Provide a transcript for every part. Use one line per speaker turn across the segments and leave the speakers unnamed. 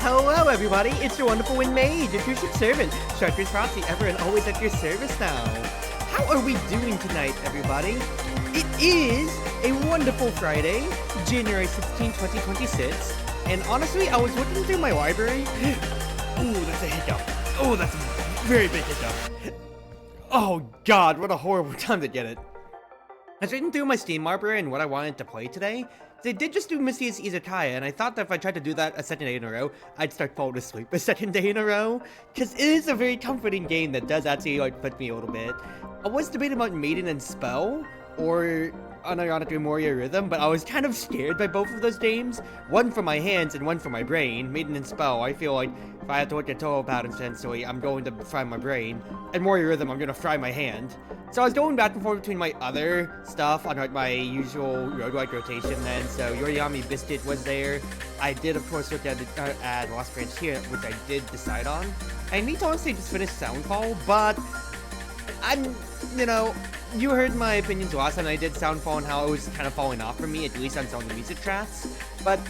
Hello everybody, it's your Wonderful Wind Mage, your Cruz Ship servant, Chartreuse Proxy, ever and always at your service now. How are we doing tonight, everybody? It is a wonderful Friday, January 16, 2026, and honestly, I was looking through my library. Ooh, that's a hiccup. Oh, that's a very big hiccup. Oh god, what a horrible time to get it. I was reading through my Steam library and what I wanted to play today. They did just do Misty's Izakaya, and I thought that if I tried to do that a second day in a row, I'd start falling asleep a second day in a row. Because it is a very comforting game that does actually, like, put me a little bit. I was debating about Maiden and Spell, or unironically Moria Rhythm, but I was kind of scared by both of those games. One for my hands and one for my brain. Maiden and Spell, I feel like if I have to look at total pattern sensory, I'm going to fry my brain. And Moria Rhythm, I'm going to fry my hand. So I was going back and forth between my other stuff on like my usual roguelike rotation then. So Yoriyami Biscuit was there. I did of course look at Lost Branch here, which I did decide on. I need to honestly just finish Soundfall, but I'm, you heard my opinions last time I did Soundfall and how it was kind of falling off for me, at least on some of the music tracks. But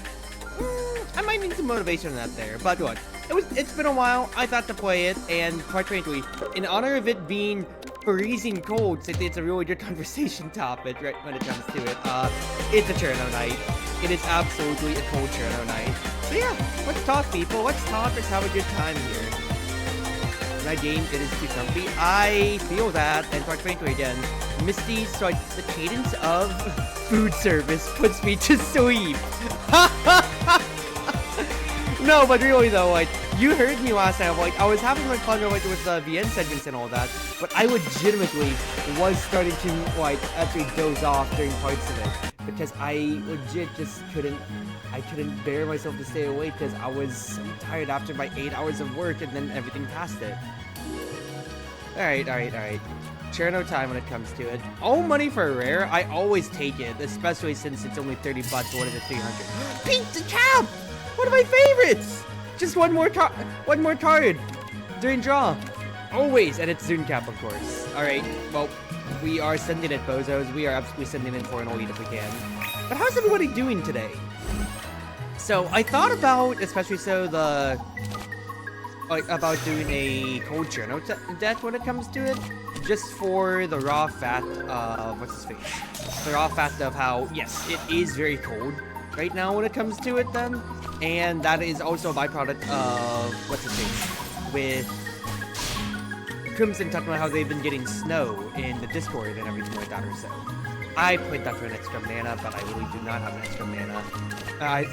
I might need some motivation on that there. But look, it's been a while. I thought to play it, and quite frankly, in honor of it being freezing cold, since it's a really good conversation topic right when it comes to it, it's a Cherno night. It is absolutely a cold Cherno night. So yeah, let's talk, people. Let's talk. Let's have a good time here. My game, it is too comfy. I feel that, and quite frankly, again, Misty's, like, the cadence of food service puts me to sleep. No, but really though, like, you heard me last time, like, I was having like fun like with the VN segments and all that, but I legitimately was starting to, like, actually doze off during parts of it. because I legit just couldn't bear myself to stay awake because I was so tired after my 8 hours of work and then everything past it. Alright. Sure, no time when it comes to it. All money for a rare, I always take it, especially since it's only 30 bucks, what is it, 300? Pizza Cap! One of my favorites! Just one more card during draw. Always, and it's Zune Cap, of course. Alright, well, we are sending it, bozos. We are absolutely sending in for an elite if we can. But how's everybody doing today? So, I thought about, especially so about doing a cold journal deck when it comes to it. Just for the raw fact of, what's his face? The raw fact of how, yes, it is very cold right now when it comes to it then. And that is also a byproduct of, what's his face? With Crimson talking about how they've been getting snow in the Discord and everything like that or so. I played that for an extra mana, but I really do not have an extra mana. I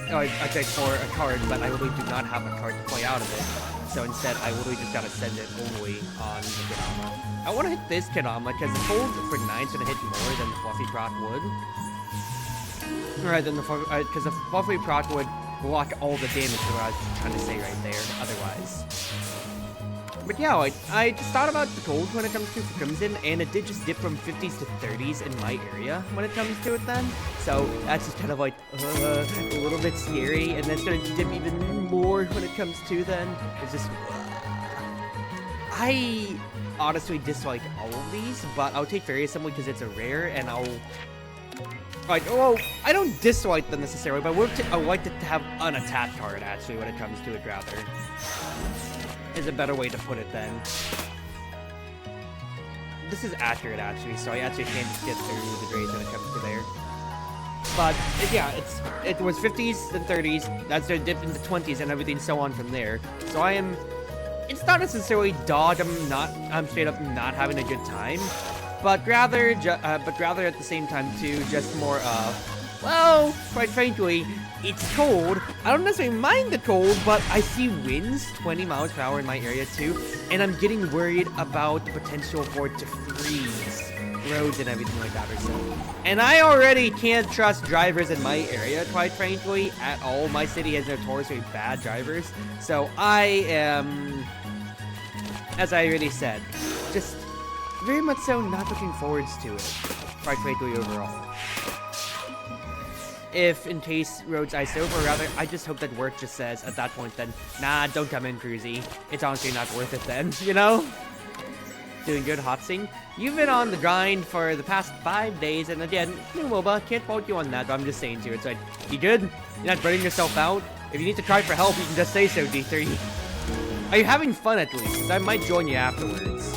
played for a card, but I really do not have a card to play out of it. So instead, I literally just gotta send it only on the Kanama. I want to hit this Kanama because the cold for 9 is gonna hit more than the Fluffy Proc would. Alright, then because the Fluffy Proc would block all the damage, is what I was trying to say right there, otherwise. But yeah, I just thought about the cold when it comes to Crimson, and it did just dip from 50s to 30s in my area when it comes to it then. So that's just kind of like, a little bit scary, and then it's gonna dip even more when it comes to then. It's just, I honestly dislike all of these, but I'll take Fairy Assembly because it's a rare, and I don't dislike them necessarily, but I would like to have an attack card, actually, when it comes to it, rather. Is a better way to put it, then. This is accurate, actually, so I actually can't just get through the grades when it comes to there. But, yeah, it was 50s, then 30s, that's their dip into 20s, and everything so on from there. So it's not necessarily dog, I'm straight up not having a good time, but rather at the same time, too, just more of, well, quite frankly, it's cold. I don't necessarily mind the cold, but I see winds 20 miles per hour in my area too, and I'm getting worried about the potential for it to freeze roads and everything like that or so. And I already can't trust drivers in my area, quite frankly, at all. My city has notoriously bad drivers, so I am, as I already said, just very much so not looking forwards to it, quite frankly, overall. If, in case roads ice over, rather, I just hope that work just says, at that point then, nah, don't come in, Cruzy. It's honestly not worth it then, you know? Doing good, Hotsing. You've been on the grind for the past 5 days, and again, new MOBA, can't fault you on that, but I'm just saying to you, it's like, you good? You're not burning yourself out? If you need to cry for help, you can just say so, D3. Are you having fun, at least? I might join you afterwards.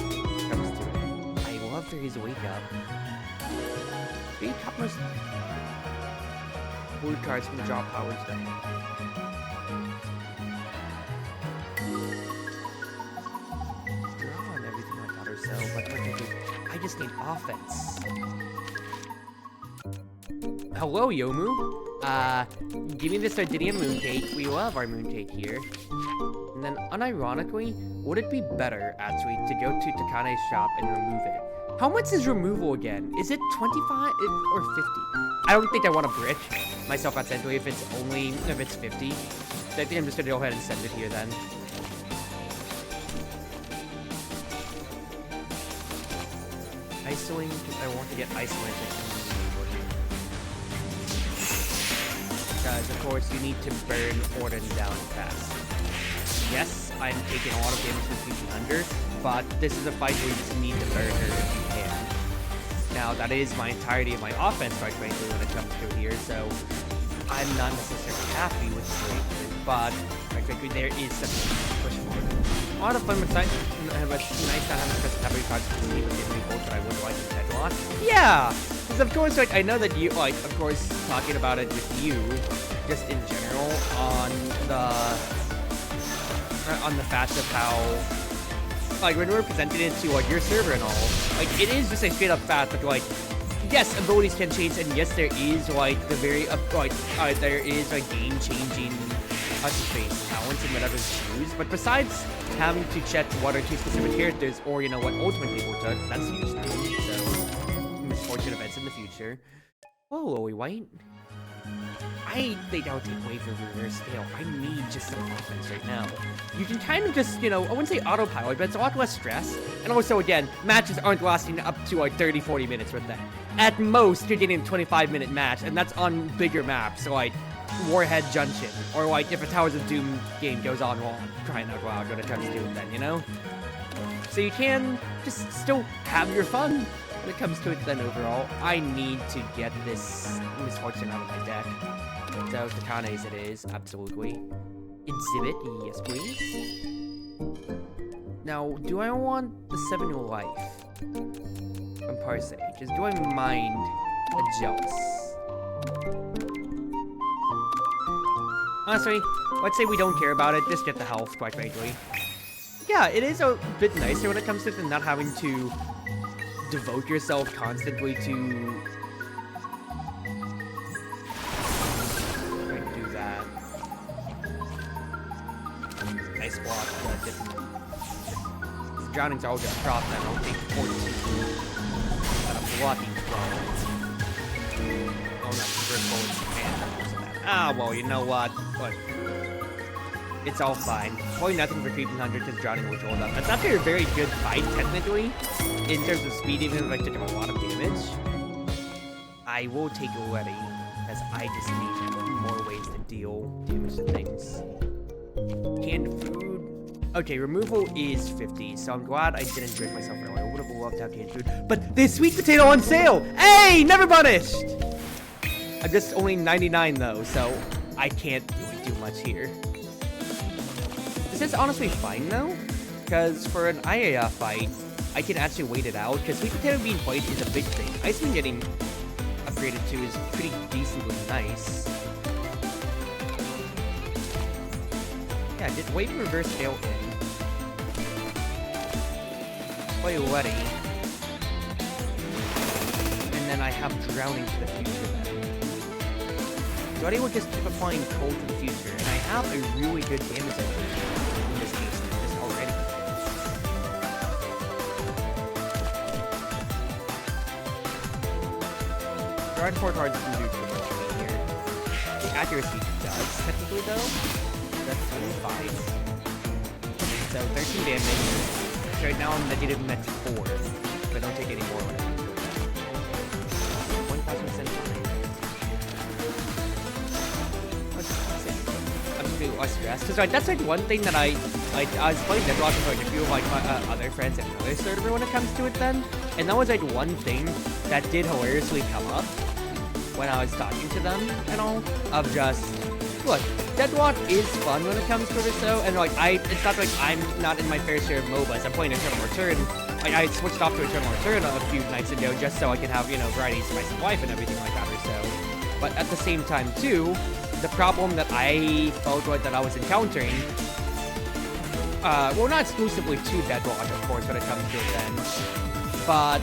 Comes to it. I love Fairy's Wake Up. Fairy Copper's blue cards from the drop power today. Draw and everything like that or so, but I just need offense. Hello, Yomu. Give me the Sardinian Mooncake. We love our Mooncake here. And then, unironically, would it be better, actually, to go to Takane's shop and remove it? How much is removal again? Is it 25 or 50? I don't think I want to brick myself accidentally if it's 50. I think I'm just gonna go ahead and send it here then. Isoling, because I want to get Isoling. Guys, of course, you need to burn Orden down fast. Yes, I'm taking a lot of damage with Fusion Under, but this is a fight where you just need to burn her if you can. Now, that is my entirety of my offense, quite frankly, when it comes to here, so I'm not necessarily happy with the breakthrough, but quite frankly, there is something to push for. A lot of fun with nice not having to press tab cards to leave and give me both, but I would like to catch a lot. Yeah! Because of course, like, I know that you, like, of course, talking about it with you, just in general, on the fact of how, like, when we're presenting it to, like, your server and all, like, it is just a straight up fact, but, like, yes, abilities can change, and yes, there is, like, the very, there is, like, game-changing touch-based talents and whatever choose, but besides having to check one or two specific characters, or, you know, what ultimate people took, that's a huge thing, so, misfortunate events in the future. Whoa, Lily White. I think I'll take away from reverse scale. I need just some offense right now. You can kind of just, you know, I wouldn't say autopilot, but it's a lot less stress. And also, again, matches aren't lasting up to like 30-40 minutes with that. At most, you're getting a 25-minute match, and that's on bigger maps, so like Warhead Junction, or like if a Towers of Doom game goes on while I'm crying out loud, what I try to do with that, you know? So you can just still have your fun when it comes to it. Then overall, I need to get this Misfortune out of my deck. So Katanes it is, absolutely. Exhibit, yes please. Now, do I want the 7 life from Parsages? Do I mind a Jealous? Honestly, let's say we don't care about it, just get the health, quite frankly. Yeah, it is a bit nicer when it comes to it than not having to devote yourself constantly to... Nice block, Drowning's all just drop that. I'll take 14. Got a blocking 12. Oh no, first bullets and that. Ah, well, you know what? Look. It's all fine. Probably nothing for 1300 because Drowning will hold up. That's actually a very good fight, technically, in terms of speed, even if I took a lot of damage. I will take a Letty, because I just need more ways to deal damage to things. Canned food. Okay, removal is 50, so I'm glad I didn't drink myself earlier. I would have loved to have canned food. But there's sweet potato on sale! Hey! Never punished! I'm just only 99 though, so I can't really do much here. This is honestly fine though, because for an IAF fight, I can actually wait it out, because sweet potato being played is a big thing. Iceman getting upgraded to is pretty decently nice. Yeah, just wait for reverse scale in. Play Letty. And then I have Drowning to the future then. Letty will just keep applying cold to the future, and I have a really good damage engine in this case, just already. Guard 4 cards doesn't do too much for me here. The accuracy does, technically though. That's 25. So 13 damage. So right now I'm negative net 4. But I don't take any more when I do it. 1000% I'm just feeling less stressed. Because like, that's like one thing that I was playing Deadlock with like a few of like my other friends in another server when it comes to it then. And that was like one thing that did hilariously come up when I was talking to them and all. Of just, look, Deadlock is fun when it comes to it, though, and like it's not like I'm not in my fair share of MOBAs. I'm playing Eternal Return. Like I switched off to Eternal Return a few nights ago just so I could have, you know, variety, spice of life and everything like that or so. But at the same time too, the problem that I felt like that I was encountering, well, not exclusively to Deadlock, of course, when it comes to it then, but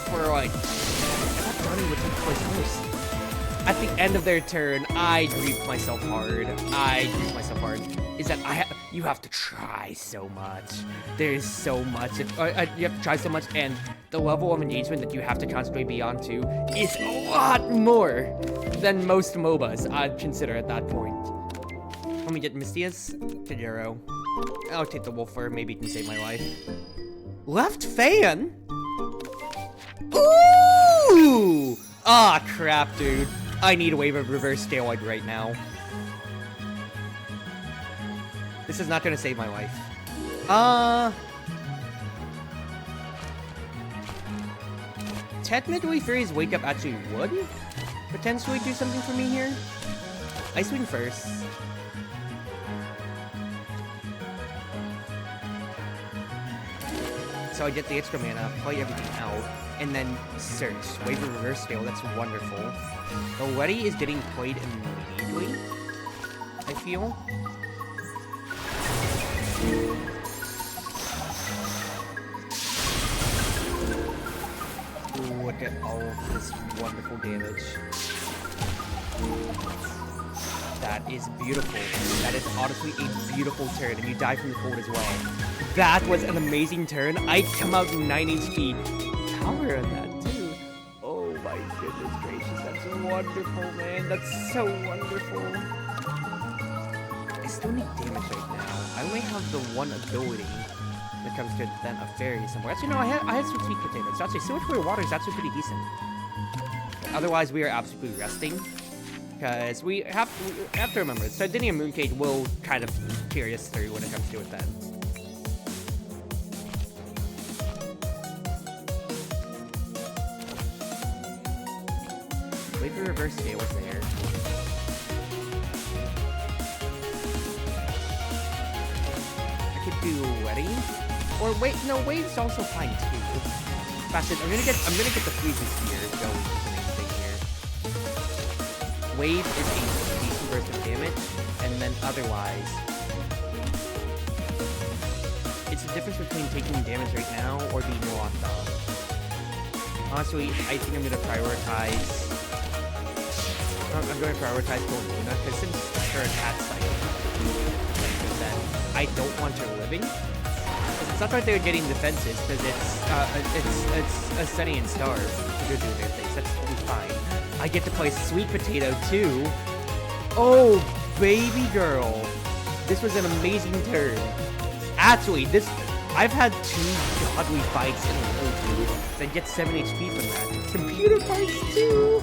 for like, I thought Johnny would take place first. At the end of their turn, I griefed myself hard. Is that you have to try so much. There's so much. You have to try so much, and the level of engagement that you have to constantly be on to is a lot more than most MOBAs I'd consider at that point. Let me get Mistia's Kajero. I'll take the Wolfer. Maybe it can save my life. Left fan? Ooh! Ah, crap, dude. I need a wave of reverse steroid right now. This is not gonna save my life. Technically, Fairy's Wake Up actually would potentially do something for me here. Icewind first. So I get the extra mana, play everything out, and then search. Wave of reverse scale, that's wonderful. The Letty is getting played immediately, I feel. Look at all of this wonderful damage. That is beautiful. That is honestly a beautiful turn, and you die from the cold as well. That was an amazing turn. I come out 9 HP. Tower on that too. Oh my goodness gracious, that's wonderful, man. That's so wonderful. I still need damage right now. I only have the one ability when it comes to then a fairy somewhere. Actually, no, I have some sweet potatoes. So actually, sewage for water is actually pretty decent. Otherwise, we are absolutely resting. Because we have to remember, Sardinia Mooncake will kind of carry us through when it comes to it then. Wait for reverse scale was there. I could do Wedding. Or wait, no, Wave's also fine too. That's it. I'm gonna get the freezes here going is the main thing here. Wave is a decent burst of damage, and then otherwise, it's the difference between taking damage right now or being locked off. Honestly, I think I'm gonna prioritize. I'm going to prioritize Luna because since her attack cycle, then I don't want her living. It's not like they're getting defenses because it's a Sunny and Star who do their things. That's totally fine. I get to play Sweet Potato too. Oh, baby girl. This was an amazing turn. Actually, I've had 2 godly fights in a row, dude. That get 7 HP from that. Computer fights too.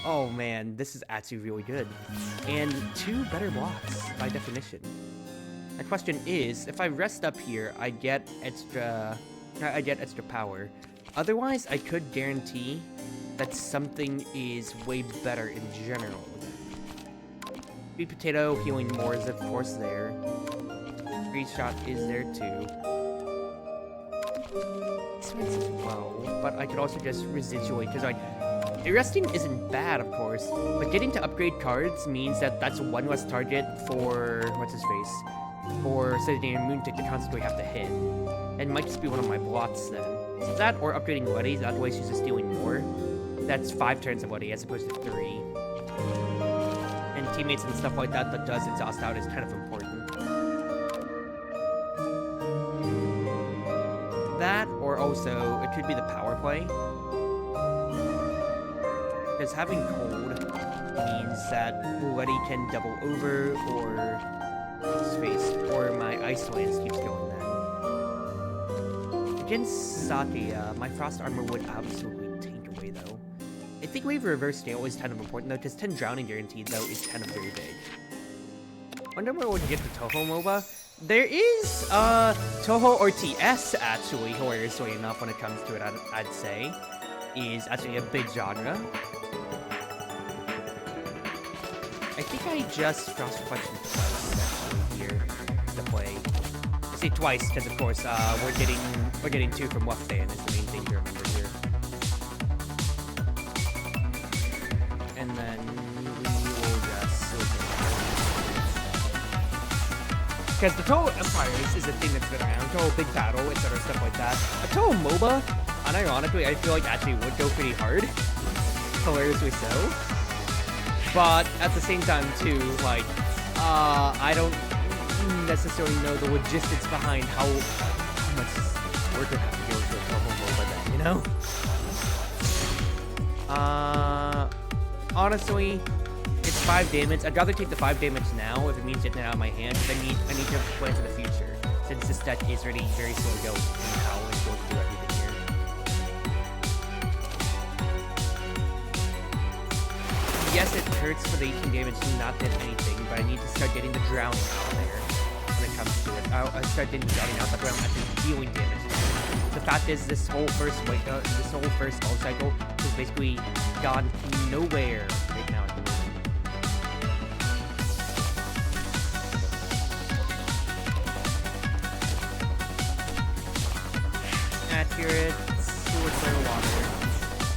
Oh man, this is actually really good. And 2 better blocks, by definition. My question is, if I rest up here, I get extra power. Otherwise, I could guarantee that something is way better in general. Sweet Potato healing more is of course there. Freeze Shot is there too. This one's as well, but I could also just residuate, because resting isn't bad, of course, but getting to upgrade cards means that that's one less target for, what's-his-face, for Sardinia Mooncake to constantly have to hit. And might just be one of my blocks then. So that or upgrading Letty, that way she's just dealing more. That's 5 turns of Letty as opposed to 3. And teammates and stuff like that that does exhaust out is kind of important. That, or also, it could be the power play. Because having cold means that Letty can double over, or space, or my Ice Lance keeps going then. Against Sakia, my Frost Armor would absolutely tank away though. I think Wave Reverse Scale is kind of important though, because 10 Drowning Guaranteed though is kind of very big. Wonder where we'll get the Toho MOBA. There is Toho or TS actually, hilariously enough when it comes to it, I'd say, is actually a big genre. I think I just Frost Reflection twice actually here to play. I say twice because of course we're getting 2 from Wuftan is the main thing to remember here. And then we will just because the Toho Empires is a thing that's been around, Toho Big Battle, etc. stuff like that. A Toho MOBA, unironically, I feel like actually would go pretty hard. Hilariously so. But at the same time, too, like, I don't necessarily know the logistics behind how much work would have to go into a Toho MOBA then, you know? Honestly, it's 5 damage. I'd rather take the 5 damage now if it means getting it out of my hand, because I need to plan for the future, since this deck is already very slow going in how it's going to do everything here. Yes, it hurts for the 18 damage to not get anything, but I need to start getting the drowning out there when it comes to it. I'll start getting the drowning out, that way I'm actually dealing damage. The fact is, this whole first all cycle has basically gone nowhere right now at the moment. Accurate, Sewage Flare Water.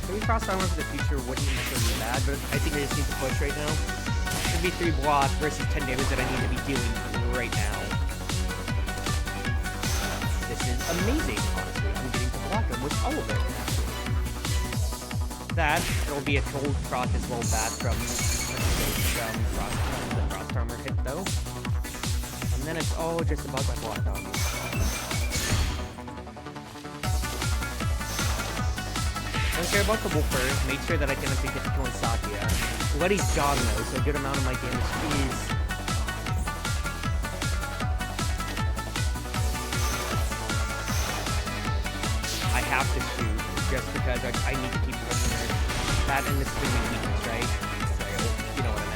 Maybe Frost Armor for the future wouldn't necessarily be bad, but I think I just need to push right now. It'd be 3 block versus 10 damage that I need to be dealing right now. This is amazing, honestly. I'm getting to block them with all of it, actually. That, it'll be a cold proc as well back from the Frost Armor hit, though. And then it's all just about my block on. Don't care about the Woofer. Make sure that I can actually get to killing Satya. Letty's gone though, so a good amount of my damage is... I have to shoot, just because I need to keep pushing her. That and this thing weakness, right? So, you know what I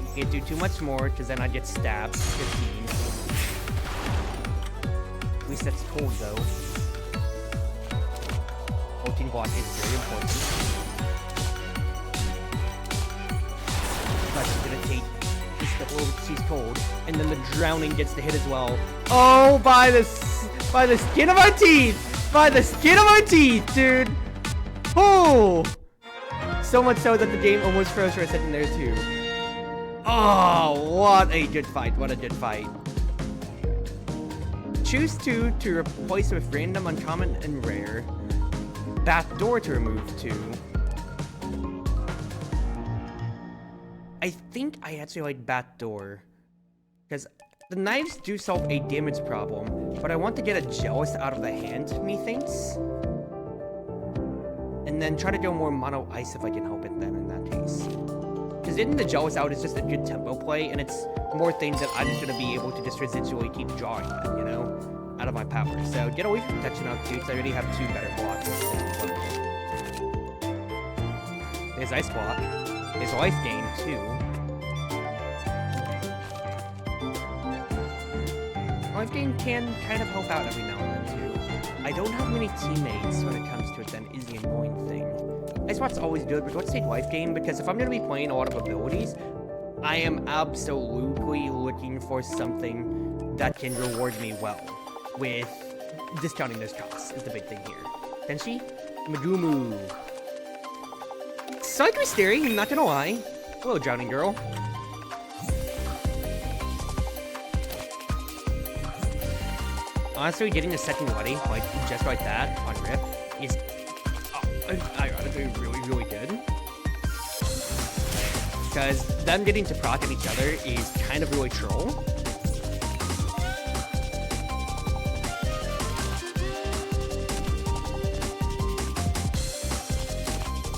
meant. Can't do too much more, because then I get stabbed. 15. At least that's cold, though. 14 block is very important. But she's gonna take this stuff over, she's cold, and then the drowning gets the hit as well. Oh, by the skin of our teeth! By the skin of our teeth, dude! Oh! So much so that the game almost froze for a second there, too. Oh, what a good fight, what a good fight. Choose 2 to replace with random, uncommon, and rare. Backdoor to remove 2. I think I actually like backdoor. Because the knives do solve a damage problem, but I want to get a jealous out of the hand, methinks. And then try to go more mono ice if I can help it then in that case. Because getting the jealous out is just a good tempo play, and it's more things that I'm just going to be able to just residually keep drawing then, you know? Out of my power. So get away from protection out too, because I already have 2 better blocks. There's ice block. There's life gain too. Life gain can kind of help out every now and then too. I don't have many teammates when it comes to it then is the annoying thing. Ice block's always good, but let's take life gain, because if I'm going to be playing a lot of abilities, I am absolutely looking for something that can reward me well. With discounting those costs is the big thing here. Tenshi? Magumu. Slightly scary, I'm not gonna lie. Hello, drowning girl. Honestly, getting the second Letty, like, just like that, on Rip, is ironically really, really good. Because them getting to proc at each other is kind of really troll.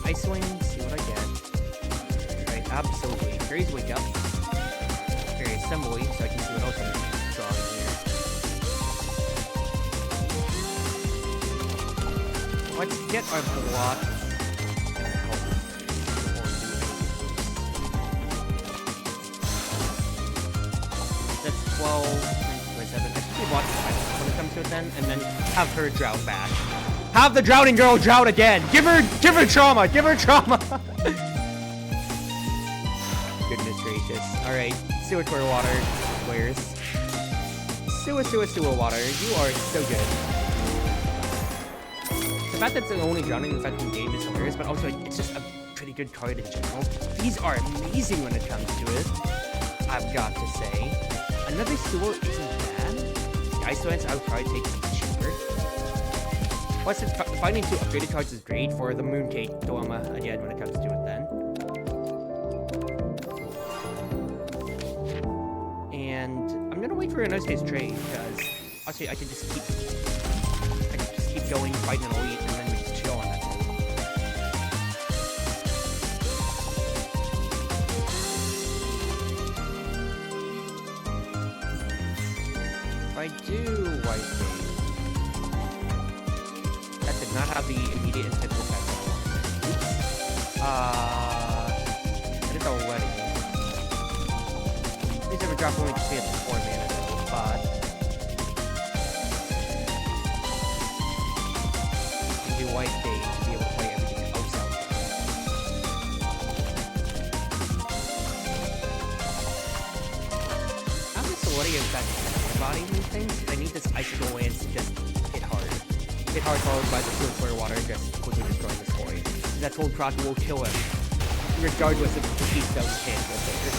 Ice Wing, see what I get. Right, absolutely. Fairies wake up. Fairy assembly, so I can see what else I'm drawing here. Let's get our block. That's 12, 27. I should be blocking when it comes to it then, and then have her drown back. Have the drowning girl drown again. Give her trauma. Give her trauma. Goodness gracious. All right, sewer water players. Sewer water. You are so good. The fact that it's the only drowning effect in the game is hilarious, but also it's just a pretty good card in general. These are amazing when it comes to it. I've got to say. Another sewer isn't bad. The Ice Lance I would probably take cheaper. Plus, finding 2 upgraded cards is great for the Mooncake dilemma again when it comes to it then. And I'm gonna wait for a nice day's trade, because actually I can just keep going, fighting an elite, and then we just chill on that move. If I do white game, not have the immediate instant effect. It is already. Please never drop only to stay at the 4 mana though, but you can do white day to be able to play everything else out. I'm just worried about body and things. I need this icicle lance to just hit hard. Hit hard followed by the Silver Water, just quickly destroying this boy. That cold cross will kill him, regardless if the Keystone can't go there.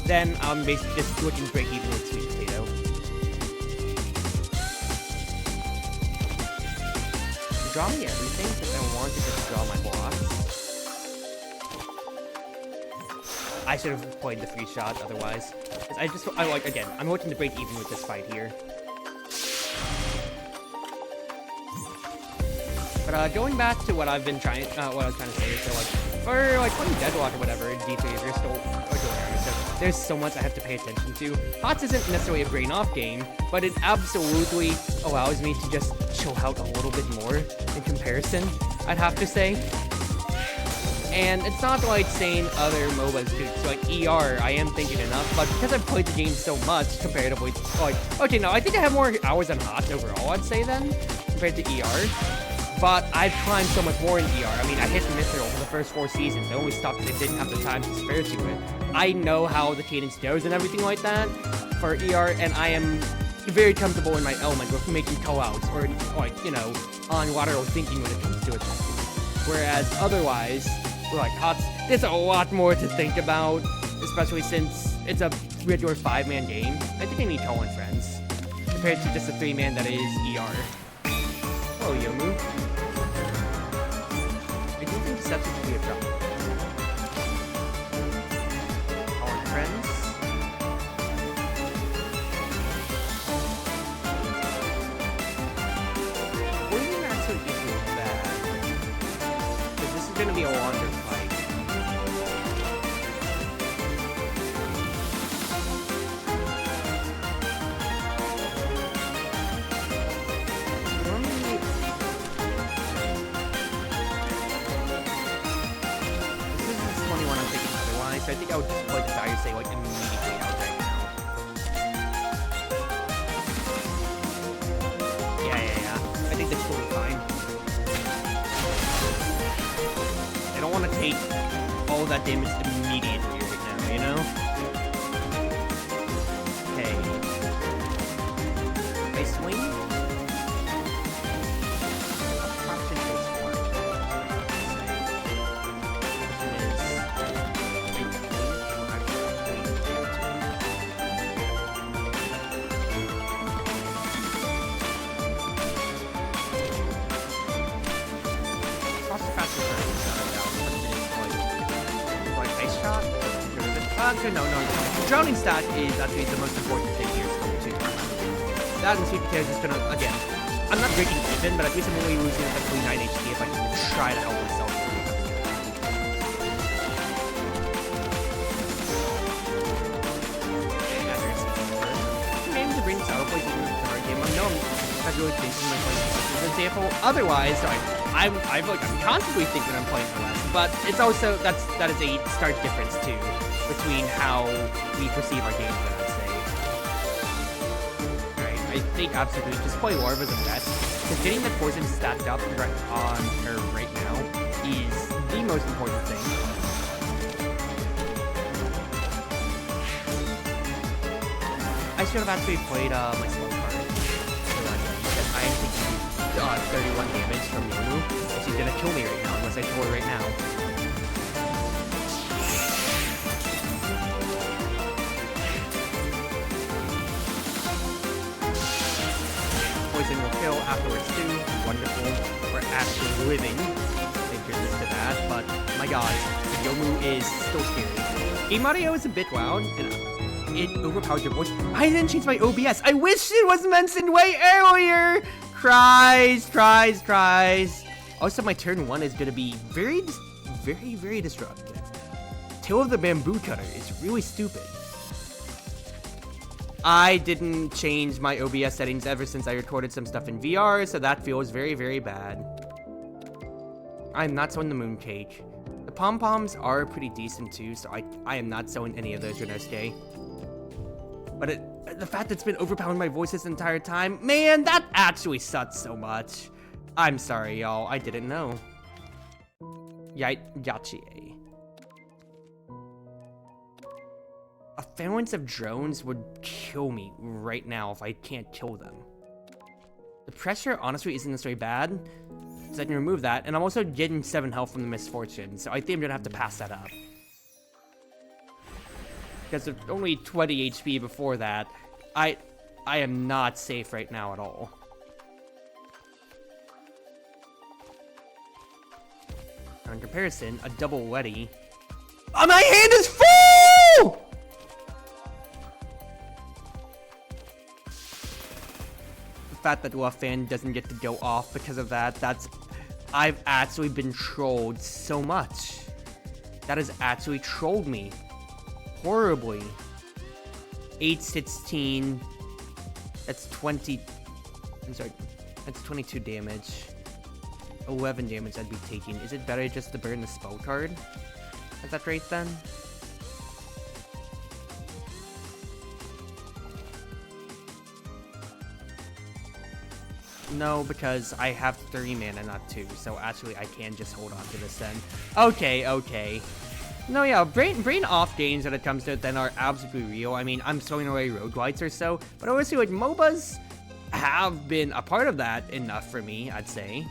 Then I'm basically just looking to break even with Sweet Potato. Draw me everything, because I want to just draw my blocks. I should have played the free shot otherwise. I'm looking to break even with this fight here. going back to what I've been trying, what I was trying to say is that, like, for, like, playing Deadlock or whatever, D3, you're still, so there's so much I have to pay attention to. HOTS isn't necessarily a brain-off game, but it absolutely allows me to just chill out a little bit more in comparison, I'd have to say. And it's not like saying other MOBAs do, so like ER, I am thinking enough, but because I've played the game so much comparatively, like, okay, no, I think I have more hours on HOTS overall, I'd say then, compared to ER. But I've climbed so much more in ER. I mean, I hit Mithril for the first 4 seasons. I only stopped because I didn't have the time to spare to it. I know how the cadence goes and everything like that for ER, and I am very comfortable in my element with making call-outs or, like, you know, on lateral thinking when it comes to it. Whereas otherwise, like HOTS, there's a lot more to think about, especially since it's a regular 5-man game. I think I need Call-in friends compared to just a 3-man that is ER. Oh, Yomu. I do think Septic would be a problem. Our friends. What do you think actually equals that? Because this is going to be a longer fight. So I think I would just play the Dire Say like immediately out right now. Yeah. I think that's totally fine. I don't want to take all of that damage immediately right now, you know? Okay. I swing? No. Drowning stat is actually the most important thing here. That and sweet potato is just gonna, again, I'm not breaking even, but at least I'm only losing effectively 9 HP if I can try to help myself. Maybe the bring Saddle Place into the card game. I'm not really thinking like for example. Otherwise, I'm constantly thinking I'm playing for less, but it's also that is a stark difference too between how we perceive our games, I'd say. Alright, I think absolutely just play Larva the best, because getting the poison stacked up on her right now is the most important thing. I should have actually played my slow card, because I am taking 31 damage from Yomu. She's gonna kill me right now, unless I kill her right now. Poison will kill afterwards too. Wonderful. We're actually living. Thank goodness to that. But my god, Yomu is still scary. Game audio is a bit loud, and it overpowers your voice. I didn't change my OBS. I wish it was mentioned way earlier. Cries. Also, my turn 1 is gonna be very disruptive. Tail of the Bamboo Cutter is really stupid. I didn't change my OBS settings ever since I recorded some stuff in VR, so that feels very bad. I'm not sewing the mooncake. The pom-poms are pretty decent too, so I am not sewing any of those Renosuke. But the fact that it's been overpowering my voice this entire time, man, that actually sucks so much. I'm sorry, y'all. I didn't know. Yachi. A phalanx of drones would kill me right now if I can't kill them. The pressure honestly isn't necessarily bad, so I can remove that, and I'm also getting 7 health from the misfortune, so I think I'm gonna have to pass that up. Because of only 20 HP before that, I am not safe right now at all. Now in comparison, a double Letty. Oh, my hand is full! The fact that Luffan doesn't get to go off because of that, I've actually been trolled so much. That has actually trolled me. Horribly. 816. That's 20... I'm sorry. That's 22 damage. 11 damage I'd be taking. Is it better just to burn the spell card? Is that right then? No, because I have 3 mana, not 2. So actually, I can just hold on to this then. Okay, okay. No, yeah, brain off games when it comes to it then are absolutely real. I mean, I'm throwing away roguelites or so, but honestly, like, MOBAs have been a part of that enough for me, I'd say.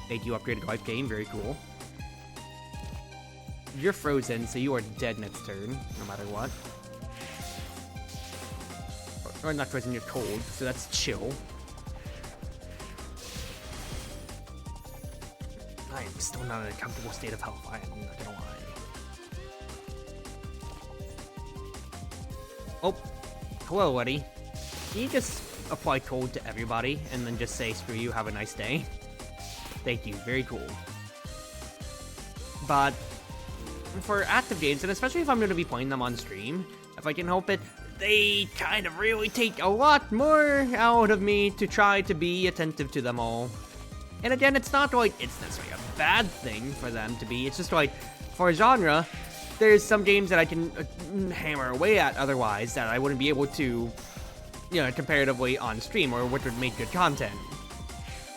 Thank you, upgraded life gain, very cool. You're frozen, so you are dead next turn, no matter what. Or not frozen, you're cold, so that's chill. I am still not in a comfortable state of health, I am not gonna lie. Oh, hello, Letty. Can you just apply cold to everybody and then just say, screw you, have a nice day? Thank you, very cool. But for active games, and especially if I'm going to be playing them on stream, if I can help it, they kind of really take a lot more out of me to try to be attentive to them all. And again, it's not like it's necessarily a bad thing for them to be, it's just like, for a genre, there's some games that I can hammer away at otherwise that I wouldn't be able to, you know, comparatively on stream, or what would make good content.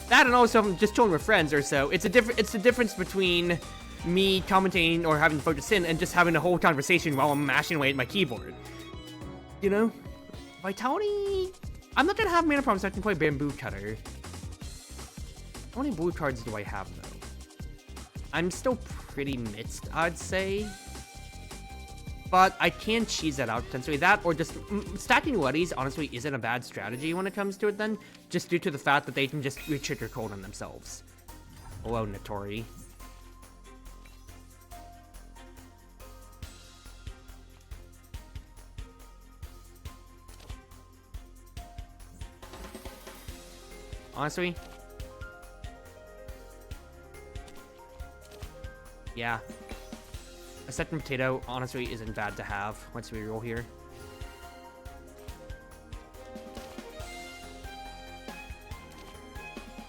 That, and also I'm just chilling with friends or so. It's the difference between me commentating or having to focus in and just having a whole conversation while I'm mashing away at my keyboard. You know? Vitality... I'm not gonna have mana problems, so I can play Bamboo Cutter. How many blue cards do I have, though? I'm still pretty mixed, I'd say. But I can cheese that out, potentially. That, or just stacking Letties, honestly, isn't a bad strategy when it comes to it, then. Just due to the fact that they can just re-trigger cold on themselves. Hello, Notori. Honestly. Yeah. A second potato, honestly, isn't bad to have once we roll here.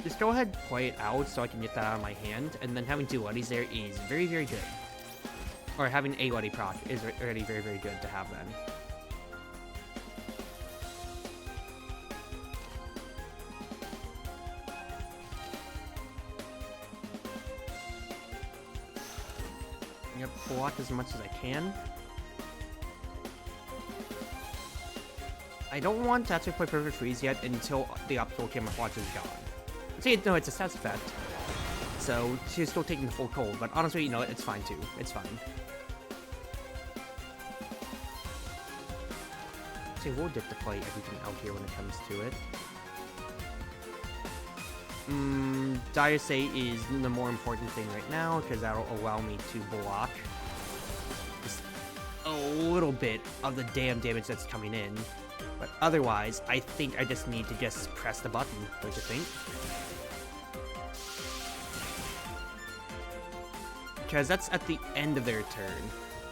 Just go ahead, play it out so I can get that out of my hand, and then having 2 Letties there is very, very good. Or having a Letty proc is already very, very good to have then. Yep, block as much as I can. I don't want to actually play Perfect Freeze yet until the optical camouflage is gone. See, no, it's a stats effect, so she's still taking the full cold, but honestly, you know, it's fine too. It's fine. See, we'll get to play everything out here when it comes to it. Dire Say is the more important thing right now, because that'll allow me to block just a little bit of the damn damage that's coming in. But otherwise, I think I just need to just press the button, don't you think? Because that's at the end of their turn.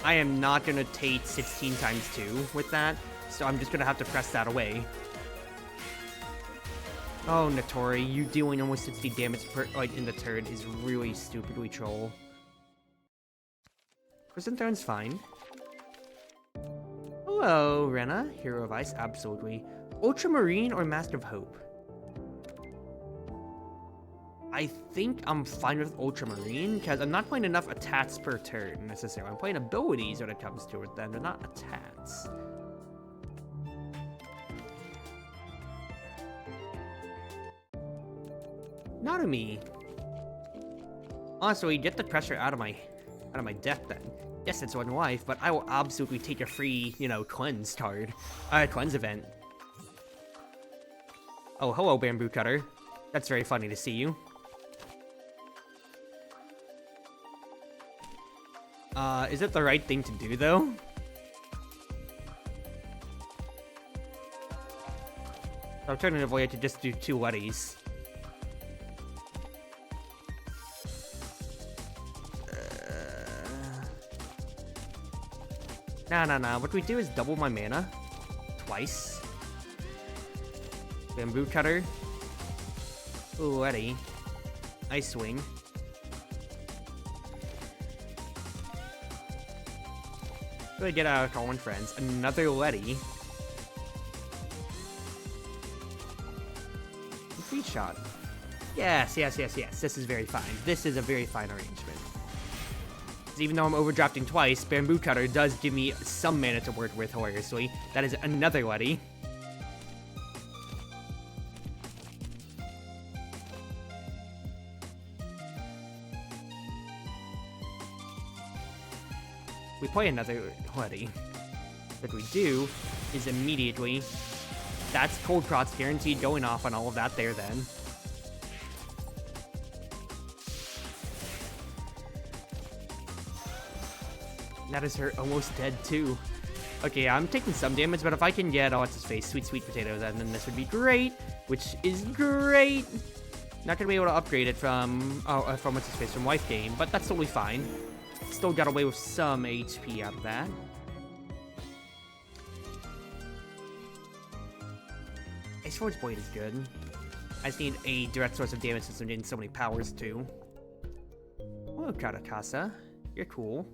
I am not going to take 16 times 2 with that, so I'm just going to have to press that away. Oh, Notori, you doing almost 60 damage per, like, in the turn is really stupidly troll. Prison Throne's fine. Hello, Rena. Hero of Ice, absolutely. Ultramarine or Master of Hope? I think I'm fine with Ultramarine, because I'm not playing enough attacks per turn, necessarily. I'm playing abilities when it comes to it, then. They're not attacks. Narumi. Honestly, get the pressure out of my deck, then. Yes, it's one life, but I will absolutely take a free, you know, cleanse card. Cleanse event. Oh, hello, Bamboo Cutter. That's very funny to see you. Is it the right thing to do, though? Alternatively, I could just do 2 Letties. Nah. What we do is double my mana. Twice. Bamboo Cutter. Letty. Ice Wing. Really get out of calling friends. Another Letty. Feed shot. Yes. This is very fine. This is a very fine arrangement. Even though I'm overdrafting twice, Bamboo Cutter does give me some mana to work with hilariously. That is another Letty. We play another Letty. What we do is immediately... That's Cold Prots guaranteed going off on all of that there then. That is her almost dead too. Okay, I'm taking some damage, but if I can get, what's his face, sweet potato, then this would be great, which is great. Not gonna be able to upgrade it from what's his face, from Wife Game, but that's totally fine. Still got away with some HP out of that. Ice Forge Blade is good. I just need a direct source of damage since I'm getting so many powers too. Oh, Katakasa, you're cool.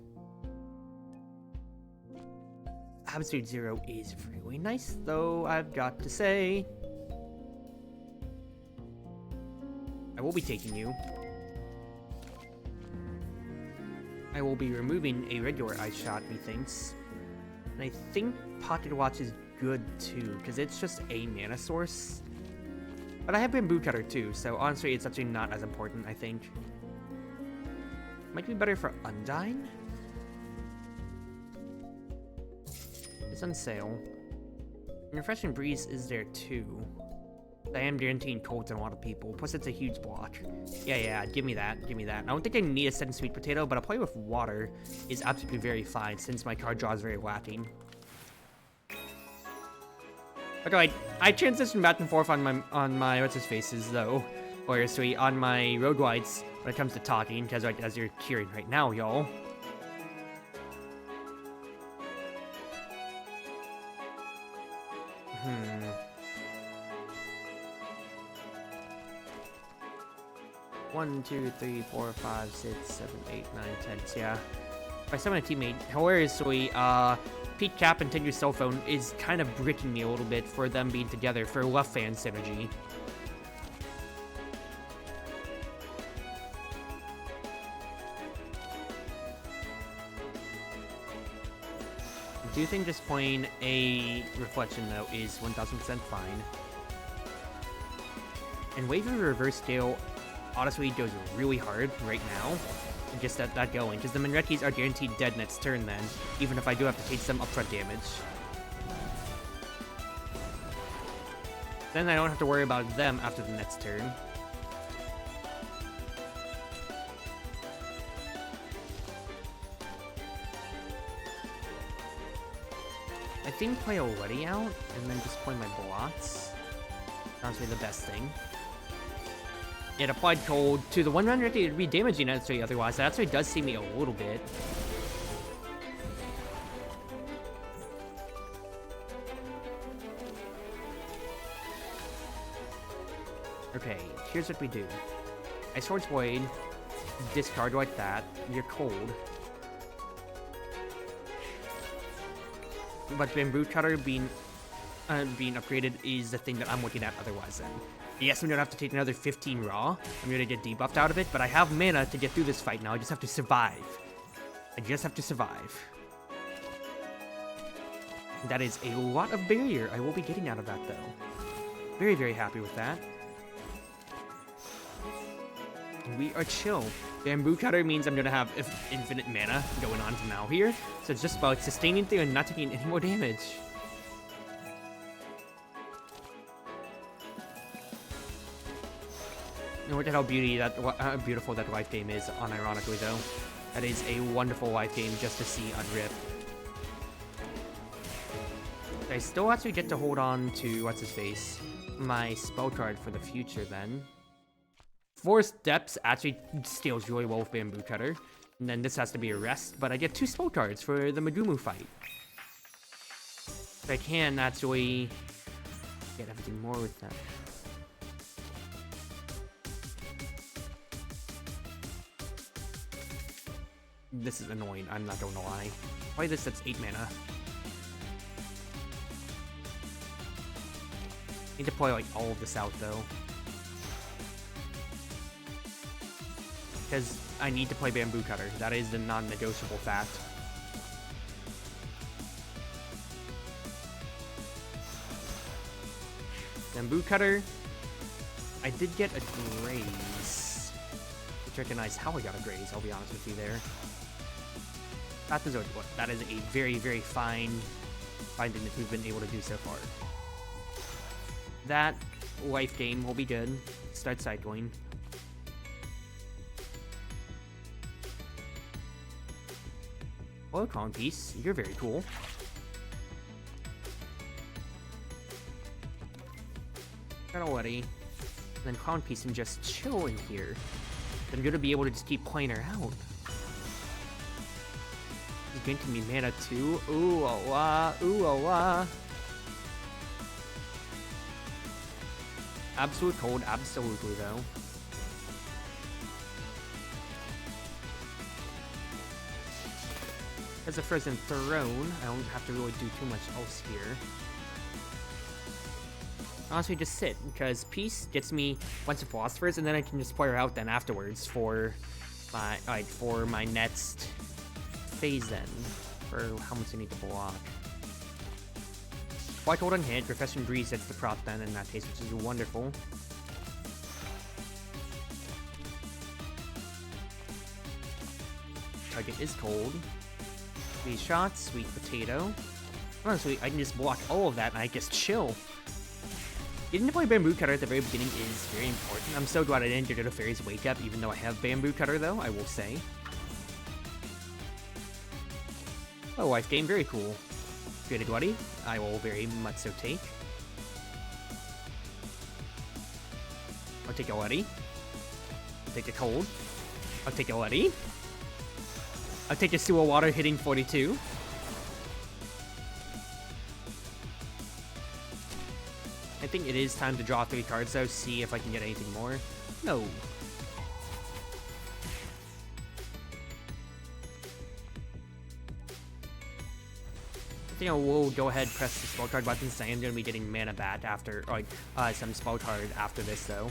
Absolute Zero is really nice, though, I've got to say. I will be taking you. I will be removing a regular Ice Shot, methinks. And I think Pocket Watch is good, too, because it's just a mana source. But I have Bamboo Cutter, too, so honestly, it's actually not as important, I think. Might be better for Undyne? It's on sale. And Refreshing Breeze is there too. I am guaranteeing cold to a lot of people. Plus, it's a huge block. Yeah, give me that. I don't think I need a second Sweet Potato, but a play with water is absolutely very fine since my card draw is very lacking. Okay, I transitioned back and forth on my what's his faces though, or sweet on my road lights when it comes to talking, because like as you're hearing right now, y'all. 1, 2, 3, 4, 5, 6, 7, 8, 9, 10. Yeah. If I summon a teammate, hilariously, Pete Cap and Tinker's cell phone is kind of bricking me a little bit for them being together for left fan synergy. I do think just playing a Reflection, though, is 1000% fine. And Wave of Reverse Scale, honestly, goes really hard right now. And just that going, because the Minrekis are guaranteed dead next turn then, even if I do have to take some upfront damage. Then I don't have to worry about them after the next turn. I think play a Letty out, and then just play my blots. Honestly, the best thing. It applied cold to the one Minreki it would be damaging actually otherwise. That actually does see me a little bit. Okay, here's what we do. Ice Forge Blade, discard like that, you're cold. But Bamboo Cutter being upgraded is the thing that I'm looking at otherwise then. Yes, I'm gonna have to take another 15 raw. I'm gonna get debuffed out of it, but I have mana to get through this fight now. I just have to survive. That is a lot of barrier I will be getting out of that though. Very, very happy with that. And we are chill. Bamboo Cutter means I'm gonna have infinite mana going on from now here. So it's just about sustaining through and not taking any more damage. And look at how beautiful that life game is, unironically though. That is a wonderful life game just to see unrip. I still actually get to hold on to, what's his face, my spell card for the future then. Forest Depths actually steals really well with Bamboo Cutter. And then this has to be a rest, but I get 2 spell cards for the Megumu fight. I can actually get everything more with that. This is annoying, I'm not gonna lie. Why this? That's 8 mana. Need to play like all of this out though. Because I need to play Bamboo Cutter. That is the non-negotiable fact. Bamboo Cutter. I did get a Graze. Which recognize how I got a Graze, I'll be honest with you there. That is a very, very fine finding that we've been able to do so far. That life gain will be good. Start cycling. Hello, Crown Piece. You're very cool. Already. And then Crown Piece and just chill in here. I'm gonna be able to just keep playing her out. He's going to me mana too. Ooh ah wah, ooh ah wah. Absolute cold, absolutely though. As a Frozen Throne, I don't have to really do too much else here. Honestly, just sit, because Peace gets me a bunch of Philosophers, and then I can just play her out then afterwards for my next phase then, for how much I need to block. Black Hold on hit, Refreshing Breeze hits the prop then in that case, which is wonderful. Target is cold. 3 shots, Sweet Potato. Honestly, I can just block all of that and I just chill. Getting to play Bamboo Cutter at the very beginning is very important. I'm so glad I didn't get a Fairy's Wake Up, even though I have Bamboo Cutter though, I will say. Oh, life gain, very cool. Created Bloody, I will very much so take. I'll take a Bloody. I'll take a Cold. I'll take a Bloody. I'll take a Sewer Water hitting 42. I think it is time to draw 3 cards though, see if I can get anything more. No. I think I will go ahead press the spell card button, so I am going to be getting mana back after, like, some spell card after this though.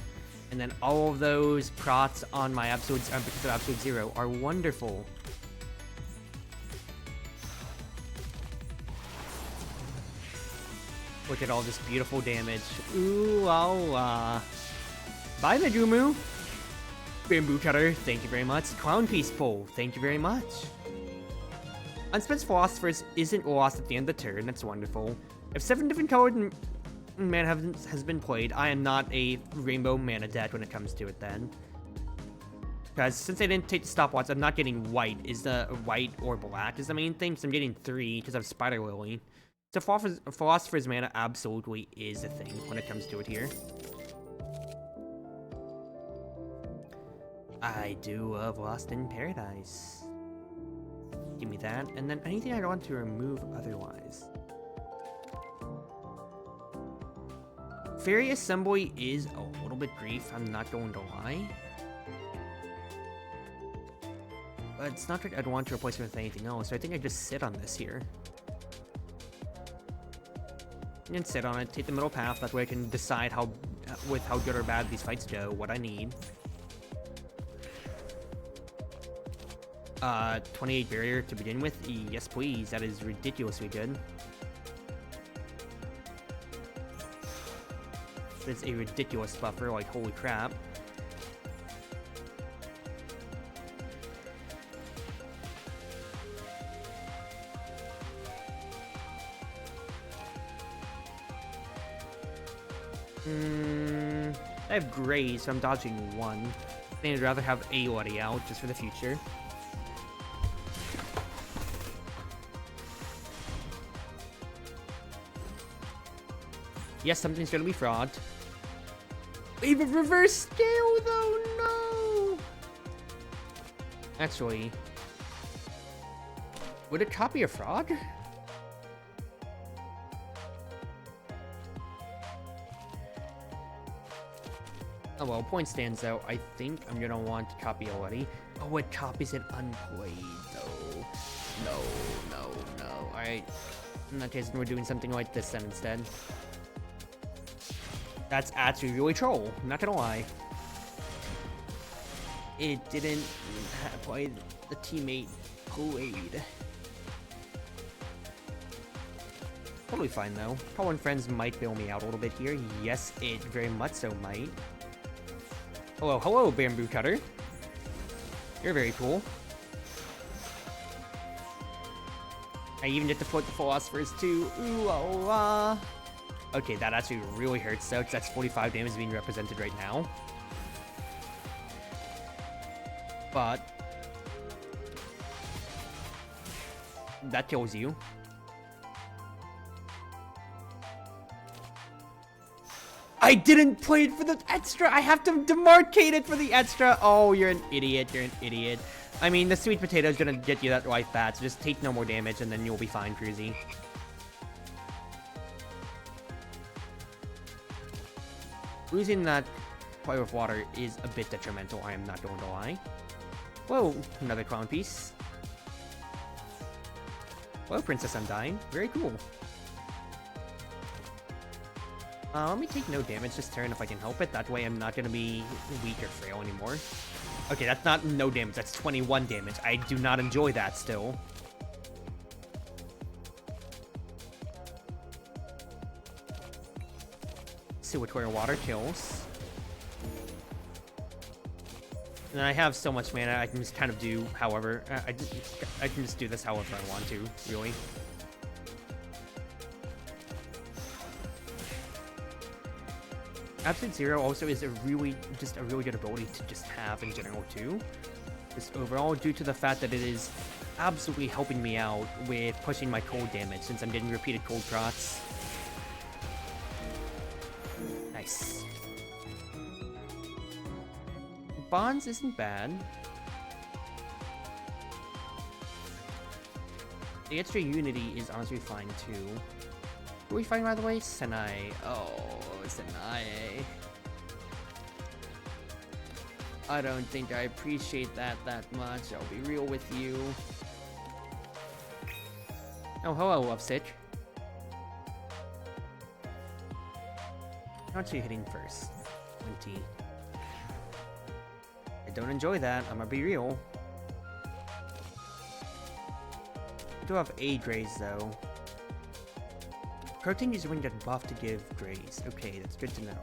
And then all of those prots on my Absolute Zero are wonderful. Look at all this beautiful damage. Ooh, ah. Bye, Megumu. Bamboo Cutter, thank you very much. Clown Piece Pole, thank you very much. Unspent Philosophers isn't lost at the end of the turn, that's wonderful. If 7 different colored mana has been played, I am not a rainbow mana deck when it comes to it then. Because since I didn't take the stopwatch, I'm not getting white. Is the white or black is the main thing, so I'm getting 3 because of Spider Lily. So Philosopher's mana absolutely is a thing when it comes to it here. I do love Lost in Paradise. Give me that, and then anything I want to remove otherwise. Fairy Assembly is a little bit grief, I'm not going to lie. But it's not like I'd want to replace it with anything else, so I think I just sit on this here. And sit on it, take the middle path, that way I can decide how good or bad these fights go, what I need. 28 barrier to begin with? Yes please, that is ridiculously good. It's a ridiculous buffer, like holy crap. I have Graze, so I'm dodging 1. I think I'd rather have Aoidy out, just for the future. Yes, something's gonna be fraud. Even reverse scale though, no! Actually, would it copy a frog? Oh well, point stands though. I think I'm gonna want to copy already. Oh, it copies it unplayed though. No. Alright. In that case, we're doing something like this then instead. That's actually really troll, not gonna lie. It didn't play the teammate played. Totally fine though. Calling friends might bail me out a little bit here. Yes, it very much so might. Hello, bamboo cutter. You're very cool. I even get to float the philosophers too. Ooh, okay, that actually really hurts though, because that's 45 damage being represented right now. But that kills you. I didn't play it for the extra. I have to demarcate it for the extra. Oh, you're an idiot. You're an idiot. I mean, the sweet potato is gonna get you that life back, so just take no more damage and then you'll be fine, Cruzy. Losing that play with water is a bit detrimental, I am not going to lie. Whoa, another clown piece. Whoa, Princess Undying. Very cool. Let me take no damage this turn if I can help it. That way I'm not going to be weak or frail anymore. Okay, that's not no damage. That's 21 damage. I do not enjoy that still. Sewatorial Water kills. And I have so much mana, I can just kind of do however. I can just do this however I want to, really. Absolute Zero also is just a really good ability to just have in general too. Just overall, due to the fact that it is absolutely helping me out with pushing my cold damage since I'm getting repeated cold procs. Nice. Bonds isn't bad. The extra Unity is honestly fine too. Who are we fighting, by the way? Senai. Oh, Senai. I don't think I appreciate that much. I'll be real with you. Oh, hello, Lovesick. How much are you hitting first? 20. I don't enjoy that. I'm gonna be real. I do have a Graze, though. Protein user when you get buffed to give Graze. Okay, that's good to know.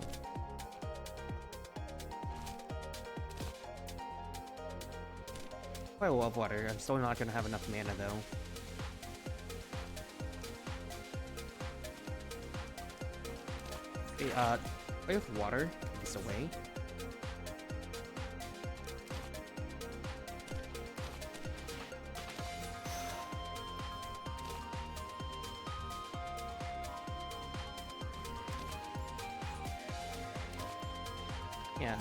I love water. I'm still not gonna have enough mana though. Okay, play with water. Get this away. Yeah.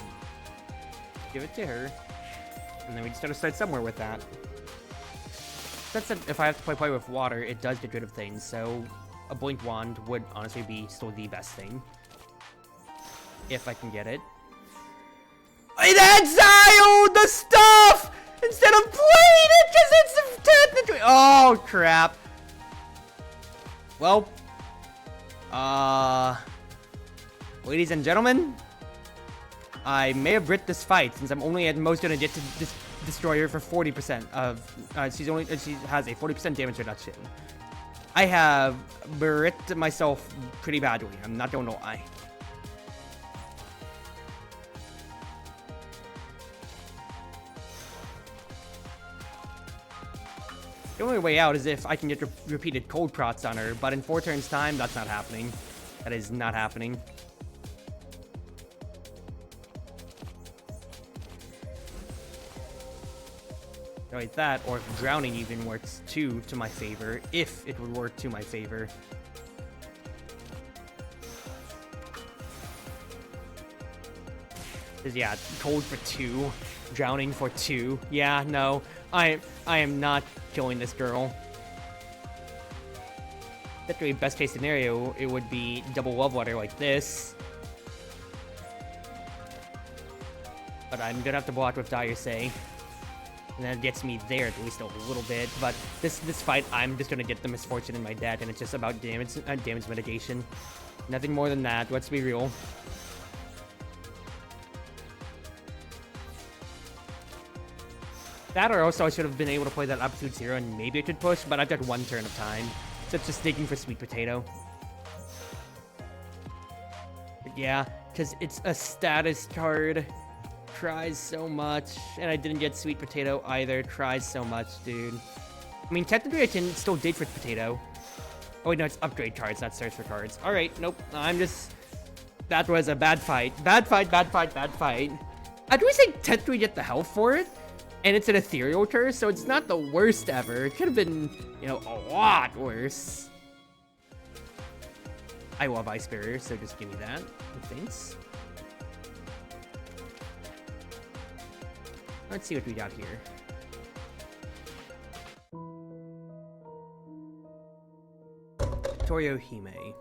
Give it to her. And then we just gotta start somewhere with that. That said, if I have to play with water, it does get rid of things, so a Blink Wand would honestly be still the best thing. If I can get it. It exiled the stuff! Instead of playing it, because it's technically... Oh, crap. Well. Ladies and gentlemen, I may have ripped this fight since I'm only at most gonna get to destroy her for 40% of. She has a 40% damage reduction. I have ripped myself pretty badly. I'm not gonna lie. The only way out is if I can get repeated cold prots on her, but in 4 turns time, that's not happening. That is not happening. Like that, or if drowning even works too to my favor, if it would work to my favor. Cause yeah, cold for 2, drowning for 2. Yeah, no, I am not killing this girl. Definitely best case scenario, it would be double love water like this. But I'm gonna have to block with Dire Say. And that gets me there at least a little bit. But this fight, I'm just gonna get the Misfortune in my deck, and it's just about damage mitigation. Nothing more than that, let's be real. That or also I should have been able to play that up to 0 and maybe I could push, but I've got 1 turn of time. So it's just digging for Sweet Potato. But yeah, because it's a status card. Tries so much, and I didn't get Sweet Potato either. Tries so much, dude. I mean, technically I can still dig for Potato. Oh wait, no, it's upgrade cards, not search for cards. Alright, nope, I'm just... That was a bad fight. Bad fight, bad fight, bad fight. I'd really say technically get the health for it, and it's an Ethereal Curse, so it's not the worst ever. It could have been, you know, a lot worse. I love Ice Barrier, so just give me that. Thanks. Let's see what we got here. Torio Hime.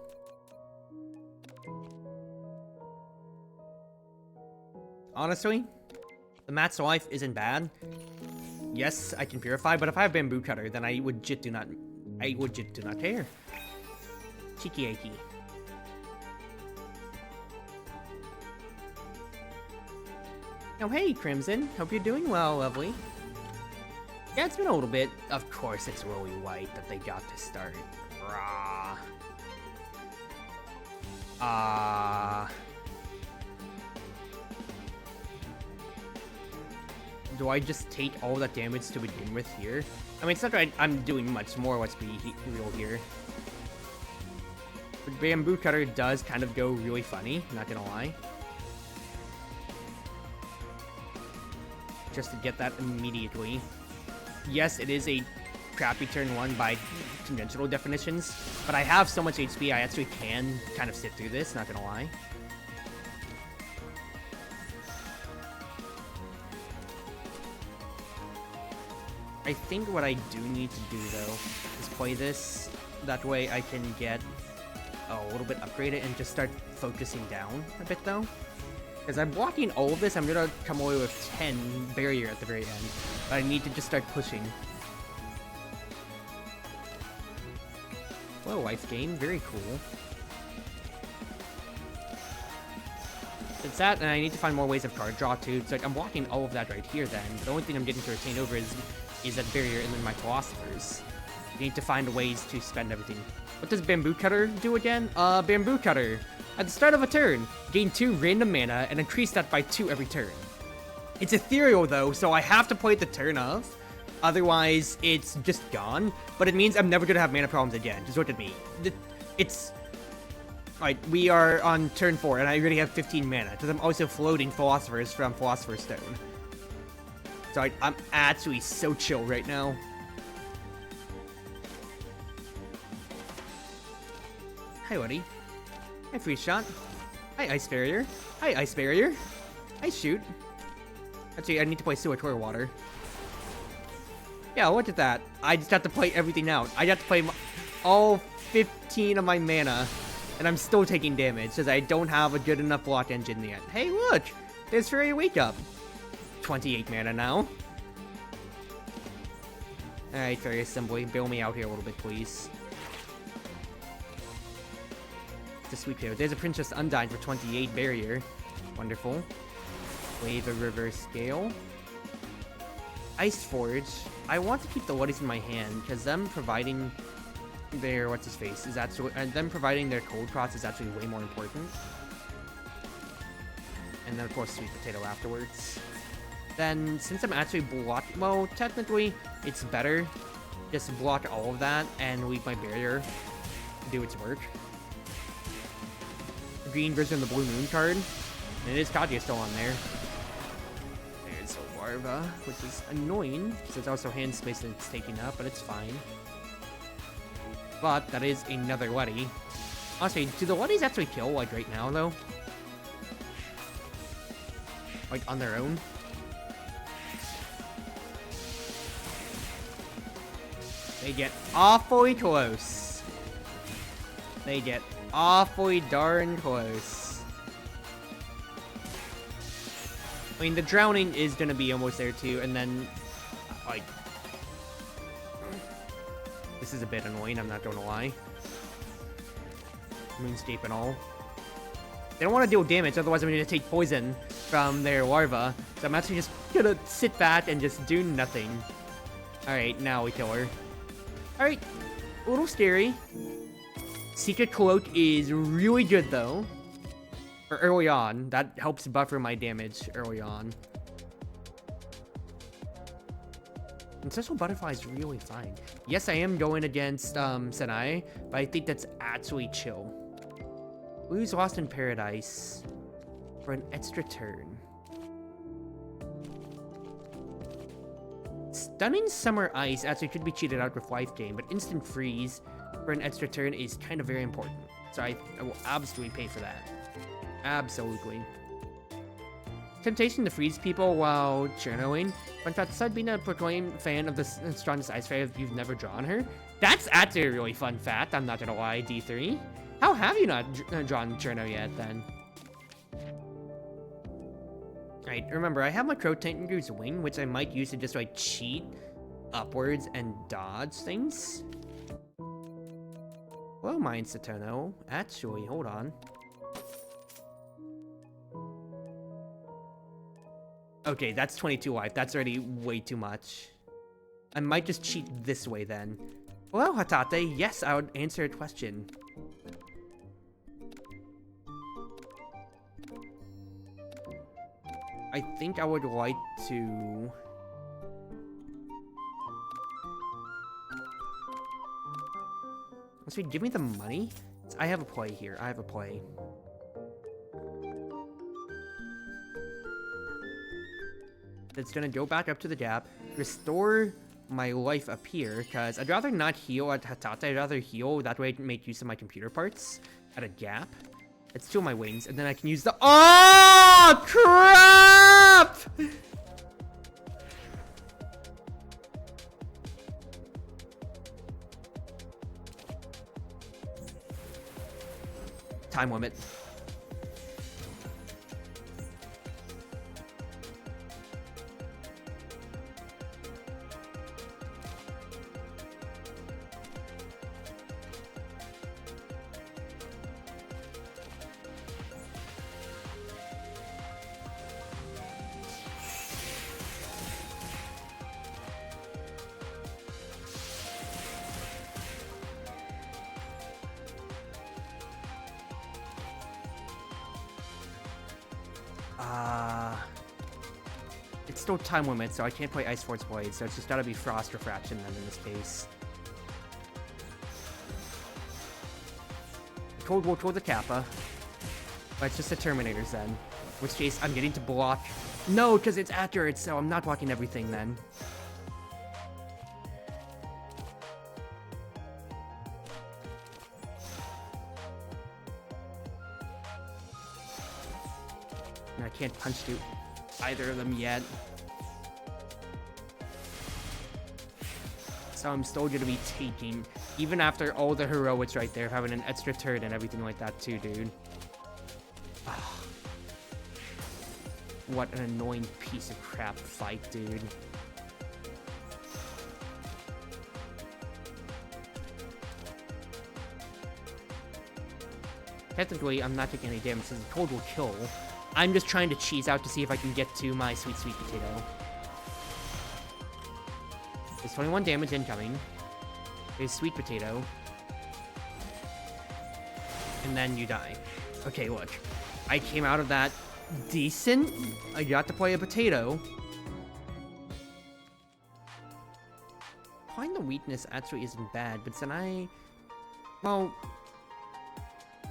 Honestly, the Mat's Life isn't bad. Yes, I can purify, but if I have Bamboo Cutter, then I legit do not care. Chikiaki. Oh, hey, Crimson. Hope you're doing well, lovely. Yeah, it's been a little bit. Of course, it's really white that they got to start. Rah. Do I just take all that damage to begin with here? I mean, it's not that I'm doing much more, let's be real here. But Bamboo Cutter does kind of go really funny, not gonna lie. Just to get that immediately. Yes, it is a crappy turn 1 by conventional definitions, but I have so much HP I actually can kind of sit through this, not gonna lie. I think what I do need to do though is play this, that way I can get a little bit upgraded and just start focusing down a bit though. As I'm blocking all of this, I'm gonna come away with 10 barrier at the very end. But I need to just start pushing. Whoa, life gain. Very cool. It's that, and I need to find more ways of card draw too. So like, I'm blocking all of that right here then. The only thing I'm getting to retain over is that barrier and then my Philosophers. I need to find ways to spend everything. What does Bamboo Cutter do again? Bamboo Cutter. At the start of a turn, gain 2 random mana and increase that by 2 every turn. It's ethereal though, so I have to play it the turn of. Otherwise, it's just gone. But it means I'm never gonna have mana problems again. Just look at me. It's... Alright, we are on turn 4 and I already have 15 mana. Because I'm also floating Philosophers from Philosopher's Stone. So I'm actually so chill right now. Hi, Woody. Hi, Freeze Shot. Hi, Ice Barrier. Hi, Ice Barrier. Hi, Shoot. Actually, I need to play Sewator Water. Yeah, look at that. I just have to play everything out. I have to play all 15 of my mana, and I'm still taking damage, because I don't have a good enough block engine yet. Hey, look! There's Fairy Wake Up. 28 mana now. Alright, Fairy Assembly, bail me out here a little bit, please. The Sweet Potato. There's a Princess Undyne for 28 barrier. Wonderful. Wave a Reverse Gale. Ice Forge. I want to keep the Woodies in my hand, because them providing their, what's-his-face, is actually, them providing their Cold Cross is actually way more important. And then, of course, Sweet Potato afterwards. Then, since I'm actually well, technically, it's better just to block all of that and leave my barrier do its work. Green version of the Blue Moon card. And it is Kaguya still on there. There's a Larva, which is annoying, because it's also hand space that it's taking up, but it's fine. But that is another Letty. Honestly, do the Letties actually kill, like, right now, though? Like, on their own? They get awfully close. They get awfully darn close. I mean, the drowning is gonna be almost there too, and then, like, this is a bit annoying, I'm not gonna lie. Moonscape and all. They don't want to deal damage, otherwise I'm gonna take poison from their larva. So I'm actually just gonna sit back and just do nothing. Alright, now we kill her. Alright, a little scary. Secret Cloak is really good though. Or early on. That helps buffer my damage early on. Ancestral Butterfly is really fine. Yes, I am going against Senai, but I think that's actually chill. Lose Lost in Paradise for an extra turn. Stunning Summer Ice actually could be cheated out with Life Gain, but Instant Freeze for an extra turn is kind of very important. So I will absolutely pay for that. Absolutely. Temptation to freeze people while journaling. Fun fact, aside being a proclaimed fan of the strongest ice fairy, you've never drawn her. That's actually a really fun fact, I'm not gonna lie, D3. How have you not drawn Journo yet, then? Alright, remember, I have my Crow Titan's Wing, which I might use to just, like, cheat upwards and dodge things. Hello, Mind Satono. Actually, hold on. Okay, that's 22 life. That's already way too much. I might just cheat this way, then. Hello, Hatate. Yes, I would answer a question. I think I would like to... Let's see, give me the money? I have a play here. I have a play. It's gonna go back up to the gap, restore my life up here, because I'd rather not heal at Hatate. I'd rather heal, that way I can make use of my computer parts at a gap. It's two of my wings, and then I can use the— Oh, crap! Time limit. It's still time limit, so I can't play Ice Force Blade, so it's just gotta be Frost Refraction then in this case. Cold will kill the Kappa, but it's just the Terminators then. In which case, I'm getting to block. No, because it's accurate, so I'm not blocking everything then. And I can't punch through either of them yet. So I'm still gonna be taking, even after all the heroics right there, having an extra turn and everything like that too, dude. Ah. What an annoying piece of crap fight, dude. Technically, I'm not taking any damage since the cold will kill. I'm just trying to cheese out to see if I can get to my sweet, sweet potato. There's 21 damage incoming. There's sweet potato. And then you die. Okay, look. I came out of that decent. I got to play a potato. Find the weakness actually isn't bad, but then well,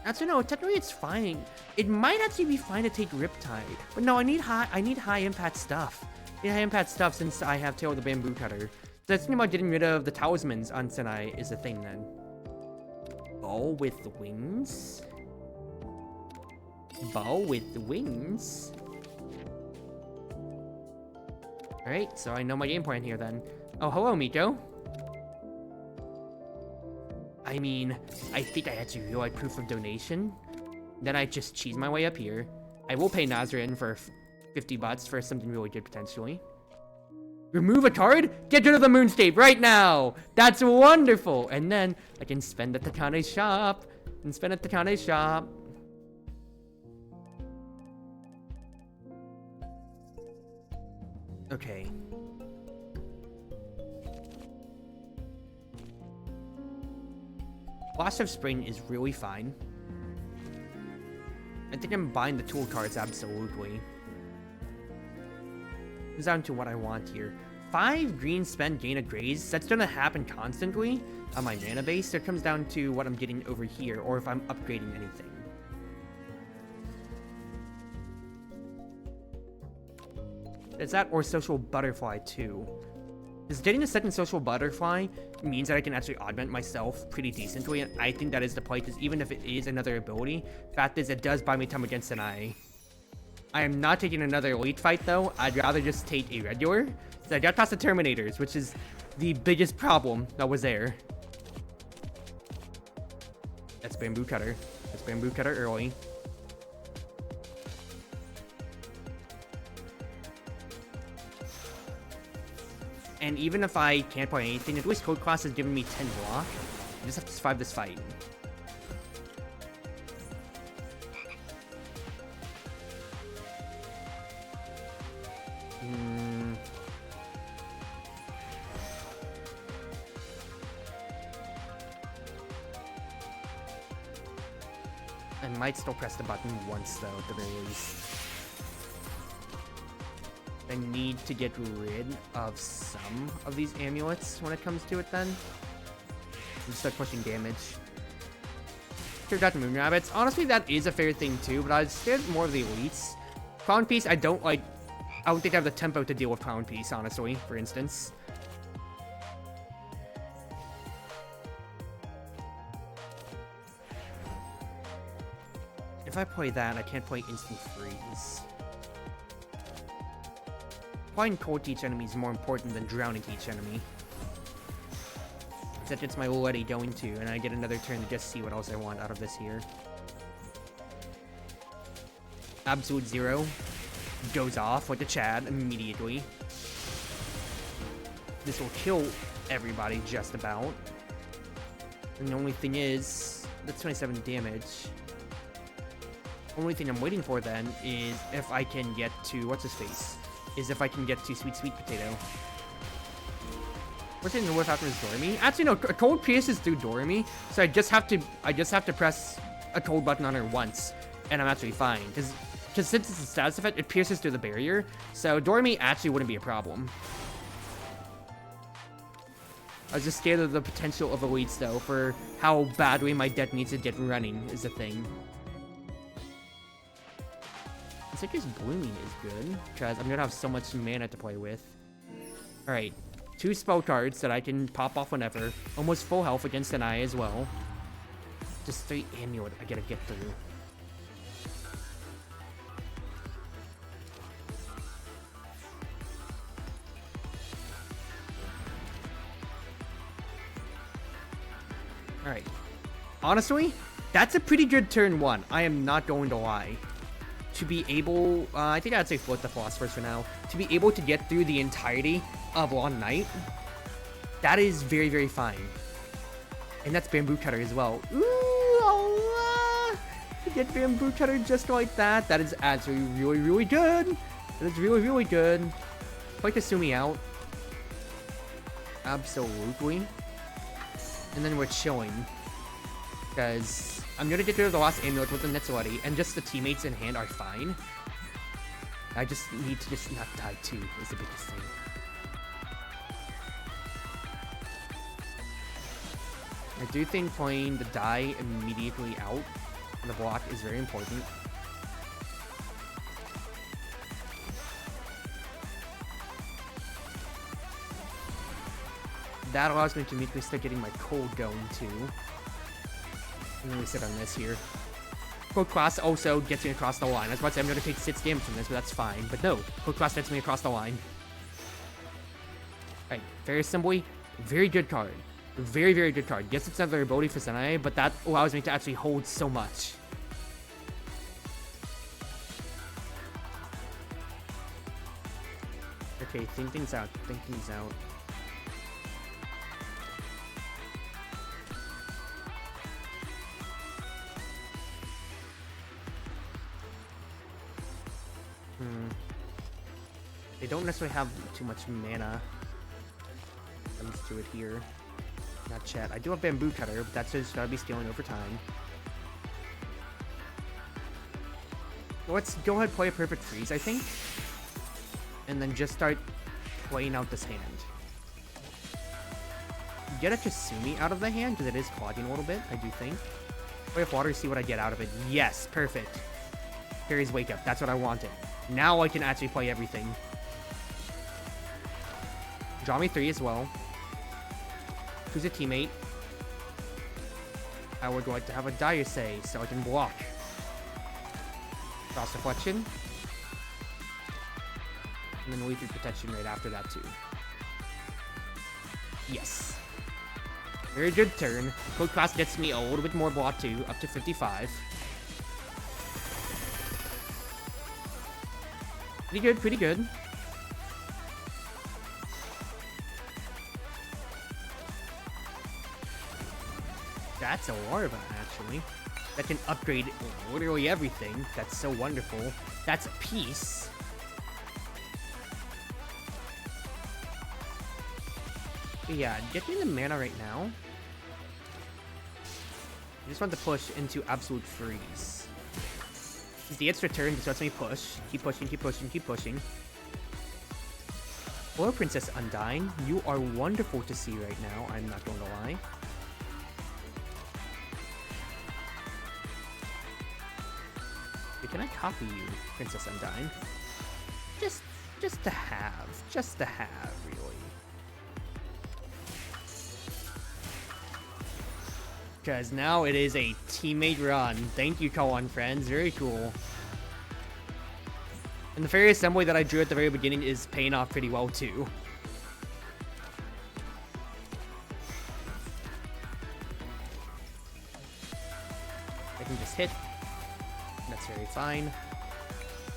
actually no, technically it's fine. It might actually be fine to take Riptide, but no, I need high impact stuff. I need high impact stuff since I have Tail of the Bamboo Cutter. So that's about getting rid of the talismans on Senai is the thing then. Ball with wings? Ball with wings? Alright, so I know my game plan here then. Oh, hello, Miko. I mean, I think I had to real like proof of donation. Then I just cheese my way up here. I will pay Nazarian for 50 bucks for something really good potentially. Remove a card? Get rid of the Moonscape right now! That's wonderful! And then I can spend at Takane's shop. Okay. Blast of Spring is really fine. I think I'm buying the tool cards, absolutely. It's down to what I want here. 5 green spend, gain a graze. That's gonna happen constantly on my mana base. So it comes down to what I'm getting over here, or if I'm upgrading anything. Is that or Social Butterfly too? Because getting a second Social Butterfly means that I can actually augment myself pretty decently, and I think that is the point, because even if it is another ability, fact is it does buy me time against an eye. I am not taking another elite fight though. I'd rather just take a regular. So I got past the Terminators, which is the biggest problem that was there. That's Bamboo Cutter. That's Bamboo Cutter early. And even if I can't play anything, at least Code Class has given me 10 block. I just have to survive this fight. I might still press the button once though, at the very least. I need to get rid of some of these amulets when it comes to it then. Just start pushing damage. Sure, got the Moon Rabbits. Honestly, that is a fair thing too, but I'd scared more of the elites. Crown Piece, I don't think I have the tempo to deal with Crown Piece, honestly, for instance. If I play that, I can't play Instant Freeze. Playing cold to each enemy is more important than drowning to each enemy. Except it's my already going to, and I get another turn to just see what else I want out of this here. Absolute Zero goes off with the Chad immediately. This will kill everybody just about. And the only thing is, that's 27 damage. Only thing I'm waiting for then is if I can get to what's his face. Is if I can get to Sweet Potato. What's in the worth after is Dormy? Actually, no. A cold pierces through Dormy, so I just have to press a cold button on her once, and I'm actually fine. Because since it's a status effect, it pierces through the barrier, so Dormy actually wouldn't be a problem. I was just scared of the potential of elites though, for how badly my deck needs to get running is the thing. Citrus Blooming is good, because I'm gonna have so much mana to play with. Alright, 2 spell cards that I can pop off whenever. Almost full health against an eye as well. Just 3 amulet I gotta get through. Alright. Honestly, that's a pretty good turn 1. I am not going to lie. To be able, I think I'd say float the Philosophers for now. To be able to get through the entirety of Long Night, that is very, very fine. And that's Bamboo Cutter as well. Ooh, oh, to get Bamboo Cutter just like that, that is actually really, really good. That is really, really good. Quite Kasumi out. Absolutely. And then we're chilling. Because I'm gonna get rid of the last amulet with the Netsuari, and just the teammates in hand are fine. I just need to just not die too, is the biggest thing. I do think playing the die immediately out on the block is very important. That allows me to immediately start getting my cold going too. And then we sit on this here. Code Class also gets me across the line. I was about to say I'm going to take 6 damage from this, but that's fine. But no, Code Class gets me across the line. Alright, very simply, very good card. Very, very good card. Yes, it's another ability for Senai, but that allows me to actually hold so much. Okay, think things out. Think things out. They don't necessarily have too much mana. Let's do it here. Not chat. I do have Bamboo Cutter, but that's just gotta be stealing over time. Let's go ahead and play a Perfect Freeze, I think. And then just start playing out this hand. Get a Kasumi out of the hand, because it is clogging a little bit, I do think. Play with water, see what I get out of it. Yes, perfect. Fairy's Wake Up, that's what I wanted. Now I can actually play everything. Draw me 3 as well. Who's a teammate? I would like to have a Dire Say so I can block. Cross Deflection. And then Lethal Protection right after that too. Yes. Very good turn. Code Class gets me a little bit more block too, up to 55. Pretty good, pretty good. That's a larva, actually. That can upgrade literally everything. That's so wonderful. That's a piece. But yeah, get me the mana right now. I just want to push into Absolute Freeze. It's the extra turn, just lets me push. Keep pushing, keep pushing, keep pushing. Hello, Princess Undyne. You are wonderful to see right now, I'm not going to lie. Can I copy you, Princess Undyne? Just to have, really. Because now it is a teammate run. Thank you, Kawan friends. Very cool. And the fairy assembly that I drew at the very beginning is paying off pretty well, too. I can just hit. That's very fine.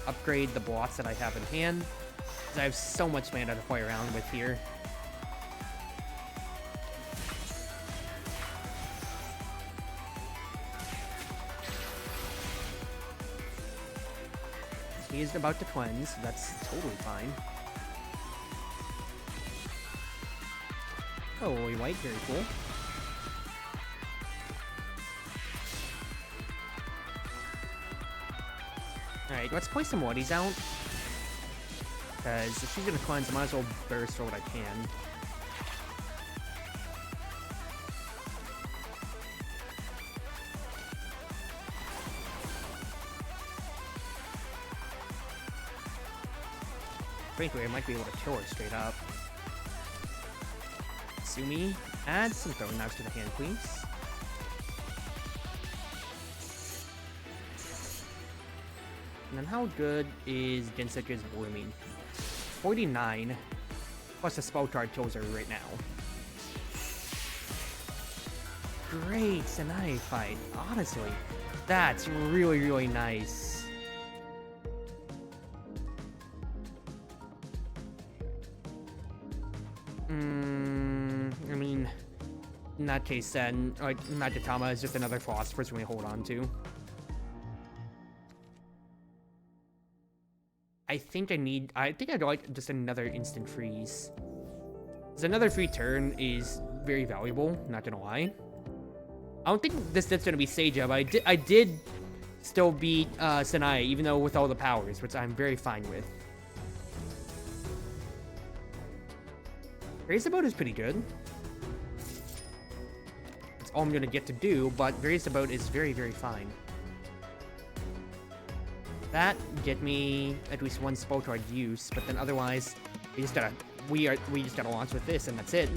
Upgrade the blocks that I have in hand, because I have so much mana to play around with here. He is about to cleanse, so that's totally fine. Oh, Holy White, very cool. Alright, let's play some Woodies out. Because if she's gonna cleanse, I might as well burst for what I can. Frankly, I might be able to kill her straight up. Sumi, add some throwing knives to the hand, please. And then how good is Gensetsu's Blooming? 49, plus a spell card kills her right now. Great Sanai fight, honestly. That's really, really nice. I mean, in that case then, like, Nagatama is just another Philosopher's we hold on to. I think I'd like just another instant freeze. Because another free turn is very valuable, not gonna lie. I don't think this is gonna be Seija, but I did still beat Sanai, even though with all the powers, which I'm very fine with. Raise the Boat is pretty good. That's all I'm gonna get to do, but Raise the Boat is very, very fine. That get me at least one spell card use, but then otherwise we just gotta launch with this and that's it.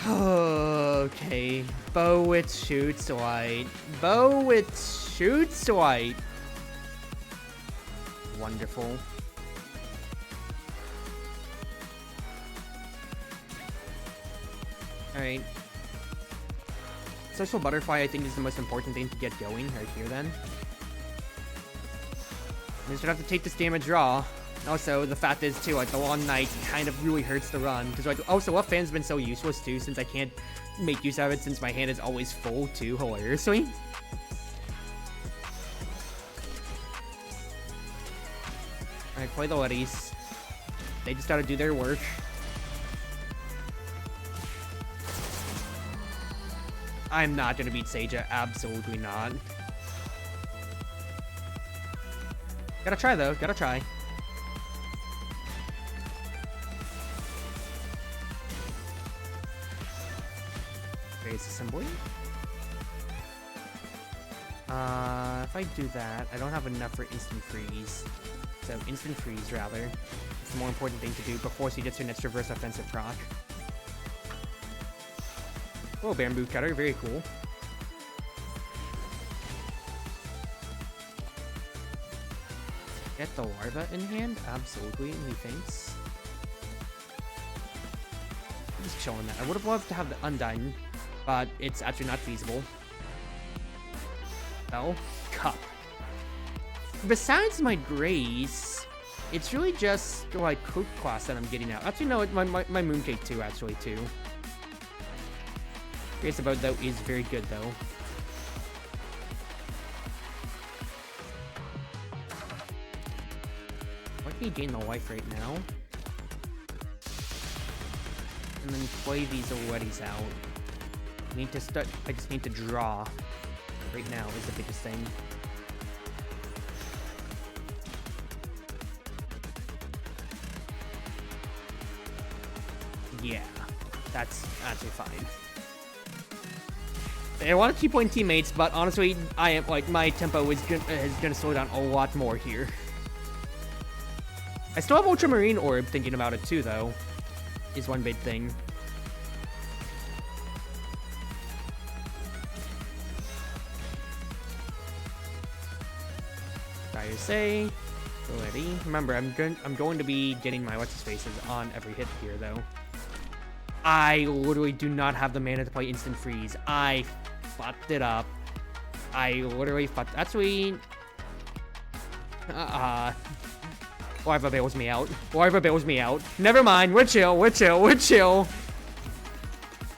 Okay, bow with shoots light. Bow with shoots light. Wonderful. Alright. Social Butterfly, I think, is the most important thing to get going right here, then. I'm just gonna have to take this damage raw. Also, the fact is, too, like, the long night kind of really hurts the run. Because, like, also, what fan's been so useless, too, since I can't make use of it since my hand is always full, too, hilariously. Alright, play the Letties. They just gotta do their work. I'm not gonna beat Seija, absolutely not. Gotta try, though, gotta try. Raise assembly. If I do that, I don't have enough for instant freeze. So instant freeze, rather. It's the more important thing to do before she gets her next reverse offensive proc. Oh, bamboo cutter, very cool. Get the larva in hand? Absolutely, he thinks. I'm just chilling that. I would have loved to have the Undyne, but it's actually not feasible. Well, cup. Besides my grace, it's really just like cook class that I'm getting out. Actually, no, my mooncake too, actually, too. Grace about though is very good though. Why can you gain the life right now? And then play these Letties out. I need to start. I just need to draw. Right now is the biggest thing. Yeah, that's actually fine. I want to keep playing teammates, but honestly, I am like my tempo is gonna slow down a lot more here. I still have Ultramarine Orb. Thinking about it too, though, is one big thing. Say, ready. Remember, I'm going to be getting my what's his faces on every hit here, though. I literally do not have the mana to play instant freeze. I fucked it up. I literally fucked. Actually, Larva bails me out. Larva bails me out. Never mind. We're chill. We're chill. We're chill.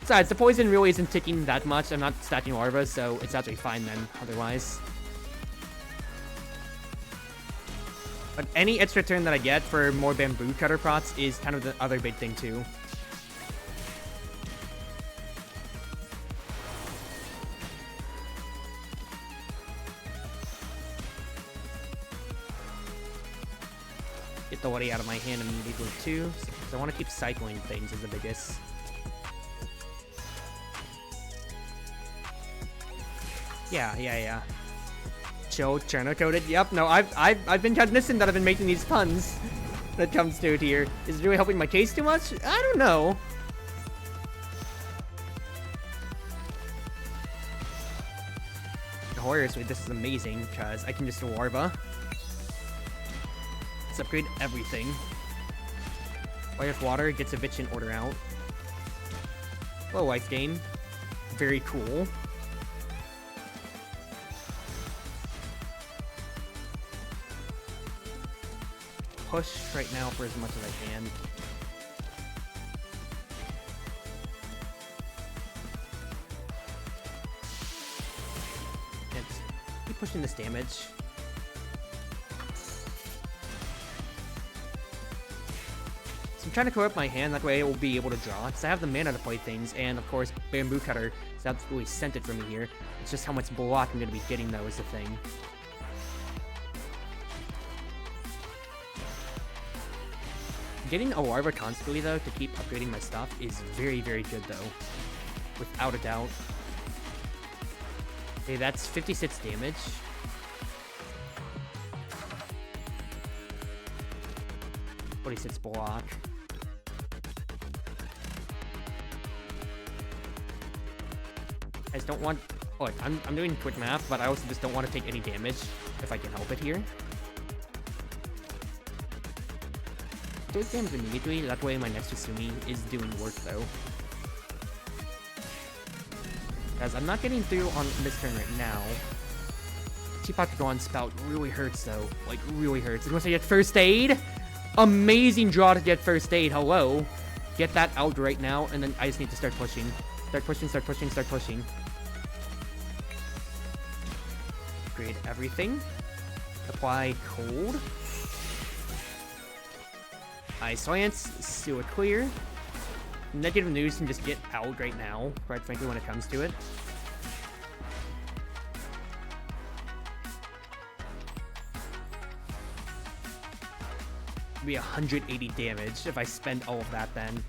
Besides, the poison really isn't ticking that much. I'm not stacking Larva, so it's actually fine then. Otherwise. But any extra turn that I get for more bamboo cutter prots is kind of the other big thing too. Get the Letty out of my hand immediately too, because I want to keep cycling things as the biggest. Yeah. Chill, Cherno coded. Yep, no, I've been cognizant that I've been making these puns when it comes to it here. Is it really helping my case too much? I don't know. Hilariously, this is amazing because I can just do Larva. Let's upgrade everything. Life Water gets eviction order out. Low life gain. Very cool. Push right now for as much as I can. And just keep pushing this damage. So I'm trying to clear up my hand, that way I will be able to draw, because I have the mana to play things, and of course, Bamboo Cutter is absolutely sent it for me here. It's just how much block I'm going to be getting, though, is the thing. Getting a Larva constantly, though, to keep upgrading my stuff is very, very good, though. Without a doubt. Okay, that's 56 damage. Sits block. I just don't want... Oh, I'm doing quick math, but I also just don't want to take any damage if I can help it here. Do it damage immediately, that way my next Usumi is doing work, though. Because I'm not getting through on this turn right now. Teapot Dawn Spout really hurts though. Like, really hurts. Unless I get first aid. Amazing draw to get first aid. Hello. Get that out right now, and then I just need to start pushing. Start pushing, start pushing, start pushing. Upgrade everything. Apply cold. Ice Lance, Sewer Clear. Negative news can just get out right now, quite frankly, when it comes to it. Be 180 damage if I spend all of that then.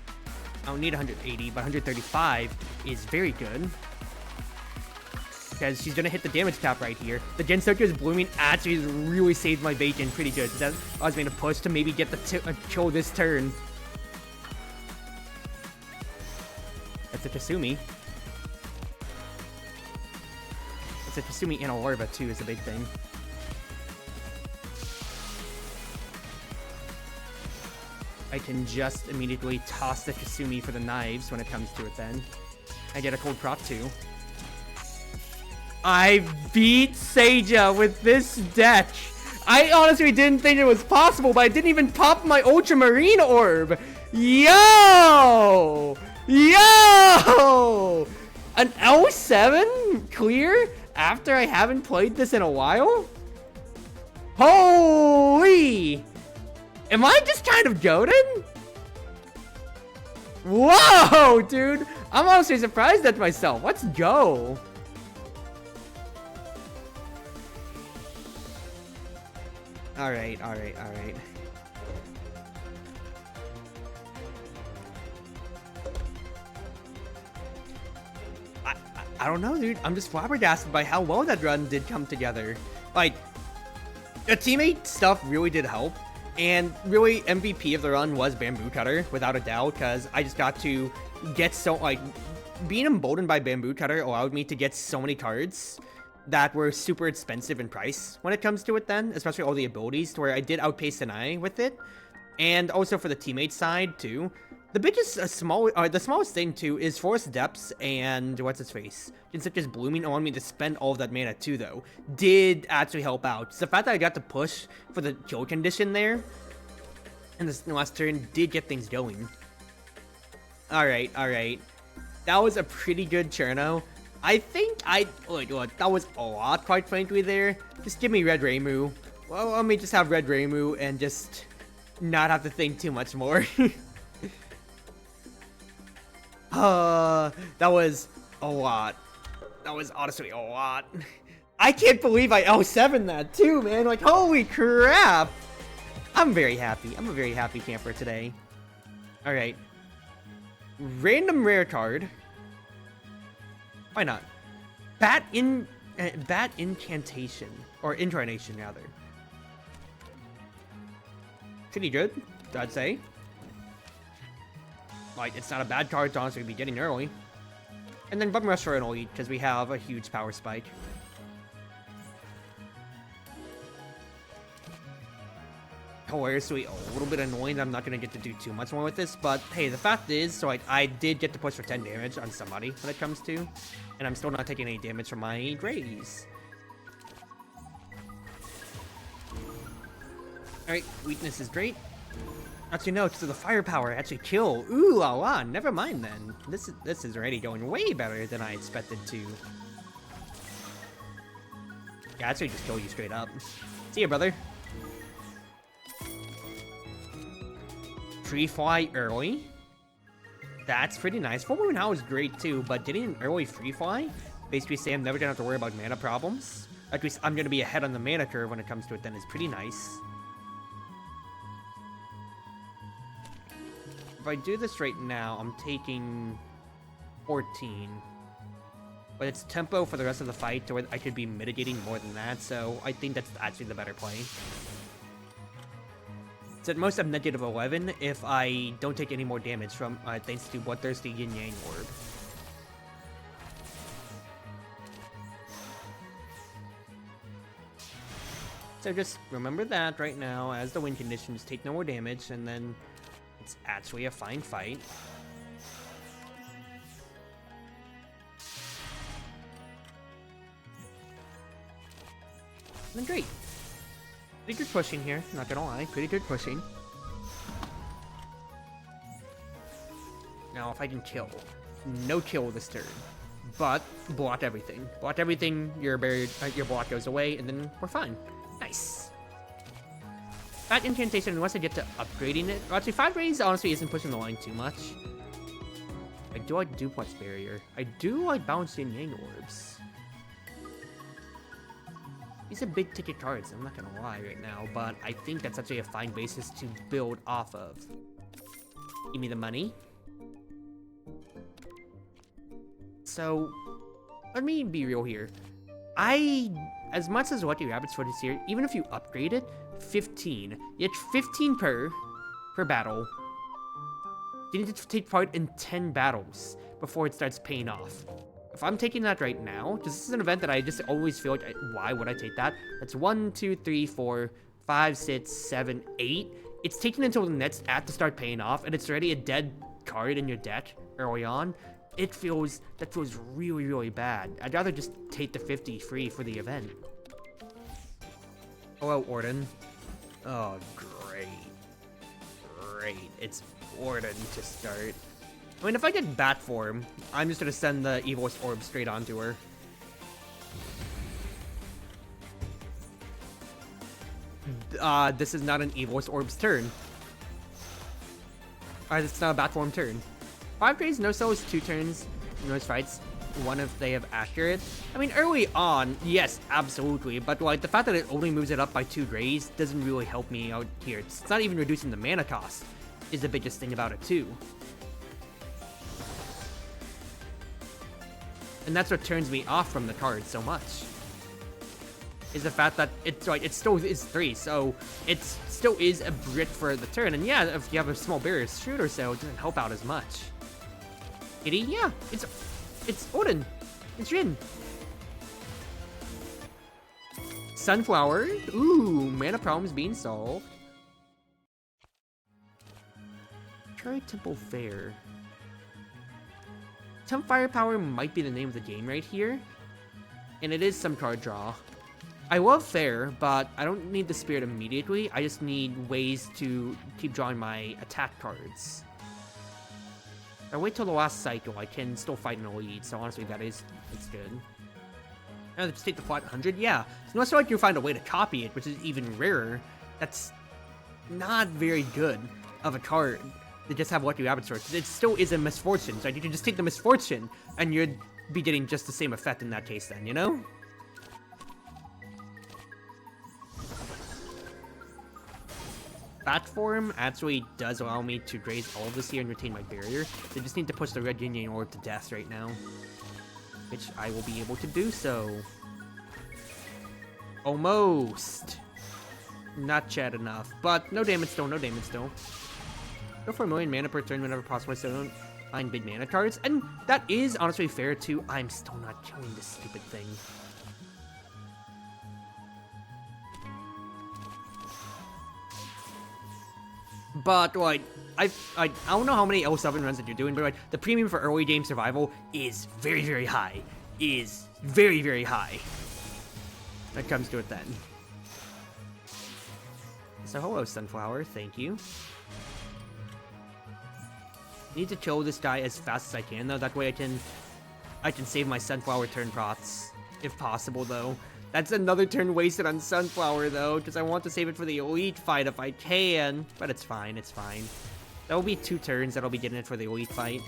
I don't need 180, but 135 is very good. Because she's gonna hit the damage cap right here. The Gen Circuit is blooming actually really saved my bacon pretty good. That I was going to push to maybe get the kill this turn. That's a Kasumi. It's a Kasumi and a Larva too is a big thing. I can just immediately toss the Kasumi for the knives when it comes to it then. I get a cold prop too. I beat Seija with this deck. I honestly didn't think it was possible, but I didn't even pop my Ultramarine Orb. Yo! Yo! An L7 clear after I haven't played this in a while? Holy! Am I just kind of goated? Whoa, dude! I'm honestly surprised at myself. Let's go. Alright. I don't know, dude. I'm just flabbergasted by how well that run did come together. Like, the teammate stuff really did help. And really, MVP of the run was Bamboo Cutter, without a doubt, because I just got to get so, like, being emboldened by Bamboo Cutter allowed me to get so many cards that were super expensive in price when it comes to it then, especially all the abilities, to where I did outpace Sanai with it. And also for the teammate side, too. The biggest, the smallest thing, too, is Forest Depths and, what's its face? Such as Blooming allowing me to spend all of that mana, too, though, did actually help out. So the fact that I got to push for the kill condition there, and this last turn did get things going. Alright. That was a pretty good Cherno. I think look, that was a lot, quite frankly, there. Just give me Red Reimu. Well, let me just have Red Reimu and just not have to think too much more. That was a lot. That was honestly a lot. I can't believe I L7 that too, man. Like, holy crap. I'm very happy. I'm a very happy camper today. Alright. Random rare card. Why not? Bat Incantation. Or Incarnation, rather. Pretty good, I'd say. Like, it's not a bad card to honestly be getting early. And then Bum Rush for an elite, because we have a huge power spike. Hilariously, a little bit annoying that I'm not going to get to do too much more with this, but hey, the fact is, so I did get to push for 10 damage on somebody when it comes to, and I'm still not taking any damage from my Grays. Alright, weakness is great. Actually, no, so the firepower actually kill. Ooh la la, never mind then. This is already going way better than I expected to. Yeah, actually just kill you straight up. See ya, brother. Free fly early. That's pretty nice. Full Moon Howl is great too, but getting an early free fly basically say I'm never gonna have to worry about mana problems. At least I'm gonna be ahead on the mana curve when it comes to it then is pretty nice. If I do this right now, I'm taking 14. But it's tempo for the rest of the fight, so I could be mitigating more than that, so I think that's actually the better play. So at most I'm negative 11 if I don't take any more damage from, thanks to Bloodthirsty Yin Yang Orb. So just remember that right now, as the win conditions, take no more damage, and then it's actually a fine fight. Then great. Pretty good pushing here, not gonna lie. Pretty good pushing. Now, if I can kill. No kill this turn. But, block everything. Block everything, your block goes away, and then we're fine. Nice. That incantation, unless I get to upgrading it. Well, actually, 5 rays honestly isn't pushing the line too much. I do like Duplex Barrier. I do like Balanced Yin Yang Orbs. These are big ticket cards, I'm not gonna lie right now, but I think that's actually a fine basis to build off of. Give me the money. So, let me be real here. As much as Lucky Rabbit's Foot is here, even if you upgrade it, 15. You get 15 per battle. You need to take part in 10 battles before it starts paying off. If I'm taking that right now, because this is an event that I just always feel like, why would I take that? That's 1, 2, 3, 4, 5, 6, 7, 8. It's taking until the next act to start paying off, and it's already a dead card in your deck early on. That feels really, really bad. I'd rather just take the 50 free for the event. Hello, Orden. Oh, great. Great. It's Orden to start. I mean, if I get Bat Form, I'm just gonna send the Evil's Orb straight onto her. This is not an Evil's Orb's turn. It's not a Bat Form turn. 5 trades, no sell is 2 turns in those fights. 1 if they have accurate. I mean, early on, yes, absolutely, but like the fact that it only moves it up by 2 grays doesn't really help me out here. It's not even reducing the mana cost is the biggest thing about it too. And that's what turns me off from the card so much. Is the fact that it's like, it still is 3, so it still is a Brit for the turn. And yeah, if you have a small barrier shoot or so, it doesn't help out as much. Kitty? Yeah, it's Odin. It's Jin. Sunflower. Ooh, mana problems being solved. Try Temple Fair. Temp Firepower might be the name of the game right here. And it is some card draw. I love Fair, but I don't need the Spirit immediately. I just need ways to keep drawing my attack cards. If I wait till the last cycle, I can still fight an elite, so honestly that's good. Now let's take the flat 100, yeah. It's not so like you find a way to copy it, which is even rarer. That's not very good of a card to just have Lucky Rabbit Sword, because it still is a misfortune, so you can just take the misfortune, and you'd be getting just the same effect in that case then, you know? Bat Form actually does allow me to graze all of this here and retain my barrier. They just need to push the Red Union Orb to death right now, which I will be able to do so. Almost. Not chat enough, but no damage still, no damage still. Go for a million mana per turn whenever possible, so don't find big mana cards, and that is honestly fair too. I'm still not killing this stupid thing. But like, I don't know how many L7 runs that you're doing, but like the premium for early game survival is very, very high. Is very, very high. That comes to it then. So hello, Sunflower. Thank you. Need to kill this guy as fast as I can, though. That way I can save my Sunflower turn prots, if possible, though. That's another turn wasted on Sunflower, though, because I want to save it for the elite fight if I can. But it's fine, it's fine. That will be 2 turns that I'll be getting it for the elite fight.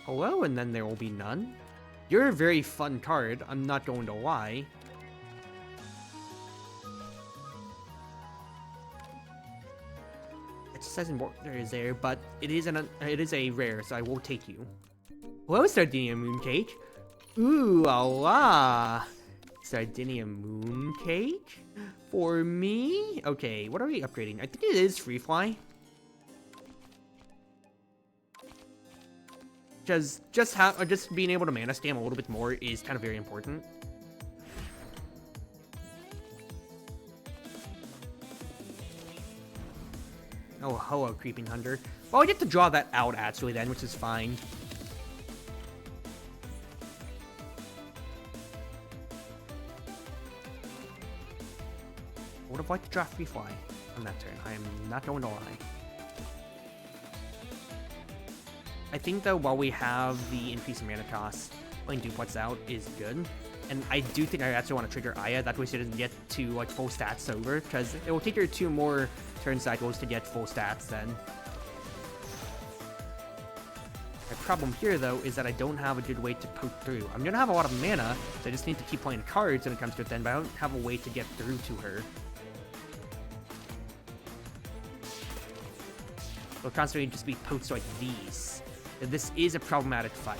Hello, and then there will be none. You're a very fun card, I'm not going to lie. Exercise Border is there, but it is a rare, so I will take you. Hello, Sardinia Mooncake. Ooh, la! Sardinia Mooncake? For me? Okay, what are we upgrading? I think it is Free Fly. Because just being able to mana scam a little bit more is kind of very important. Oh, hello, Creeping Hunter. Well, I get to draw that out, actually, then, which is fine.
have liked to draft free fly on that turn. I am not going to lie. I think though, while we have the increase in mana cost, playing duplets out is good. And I do think I actually want to trigger Aya, that way she doesn't get to like full stats over, because it will take her 2 more turn cycles to get full stats then. My problem here though is that I don't have a good way to poke through. I'm gonna have a lot of mana, so I just need to keep playing cards when it comes to it then, but I don't have a way to get through to her. It'll constantly just be pokes like these. And this is a problematic fight.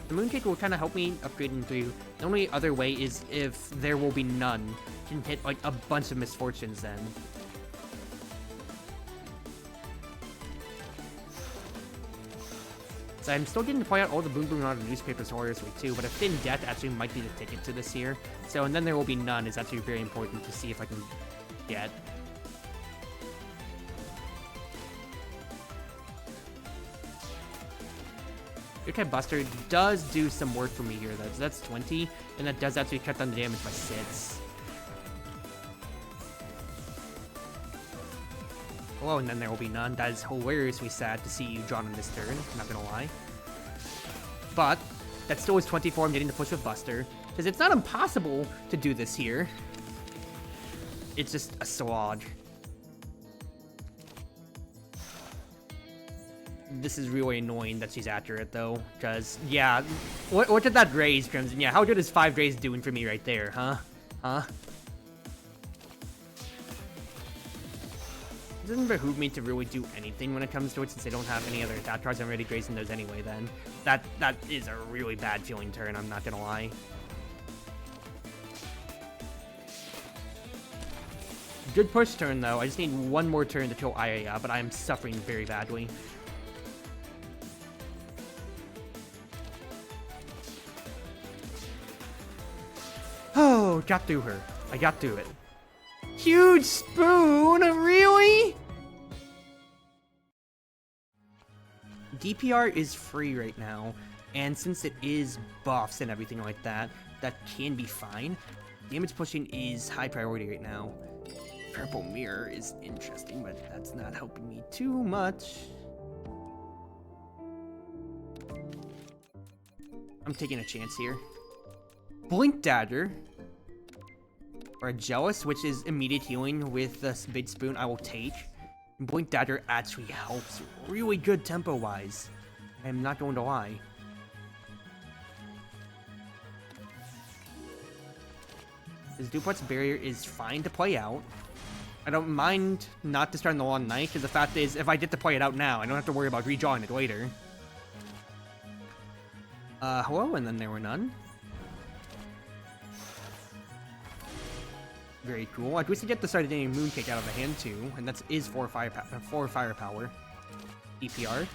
The Mooncake will kind of help me upgrading through. The only other way is if there will be none. Can hit like a bunch of misfortunes then. So I'm still getting to point out all the Boom Boom on the newspapers horrorously too, but a Thin Death actually might be the ticket to this here. So, and then there will be none is actually very important to see if I can get. Okay, Buster does do some work for me here though, so that's 20, and that does actually cut down the damage by 6. Oh, and then there will be none. That is hilariously sad to see you drawn on this turn, I'm not gonna lie. But, that still is 24, I'm getting to push with Buster, because it's not impossible to do this here. It's just a slog. This is really annoying that she's accurate though, because, yeah, what did that raise, Crimson? Yeah, how good is 5 raise doing for me right there, huh? Huh? It doesn't behoove me to really do anything when it comes to it, since I don't have any other attack cards. I'm already grazing those anyway then. That is a really bad feeling turn, I'm not gonna lie. Good push turn though, I just need one more turn to kill Aya, but I am suffering very badly. Oh, got through her. I got through it. Huge spoon? Really? DPR is free right now, and since it is buffs and everything like that, that can be fine. Damage pushing is high priority right now. Purple Mirror is interesting, but that's not helping me too much. I'm taking a chance here. Blink Dagger, or a Jealous, which is immediate healing with the big spoon, I will take. Blink Dagger actually helps really good tempo-wise. I'm not going to lie. This Duplex Barrier is fine to play out. I don't mind not discarding the Long Night, because the fact is, if I get to play it out now, I don't have to worry about redrawing it later. Hello, and then there were none. Very cool. I wish to get the Sardinian Mooncake out of the hand too, and that is 4 firepower. EPR.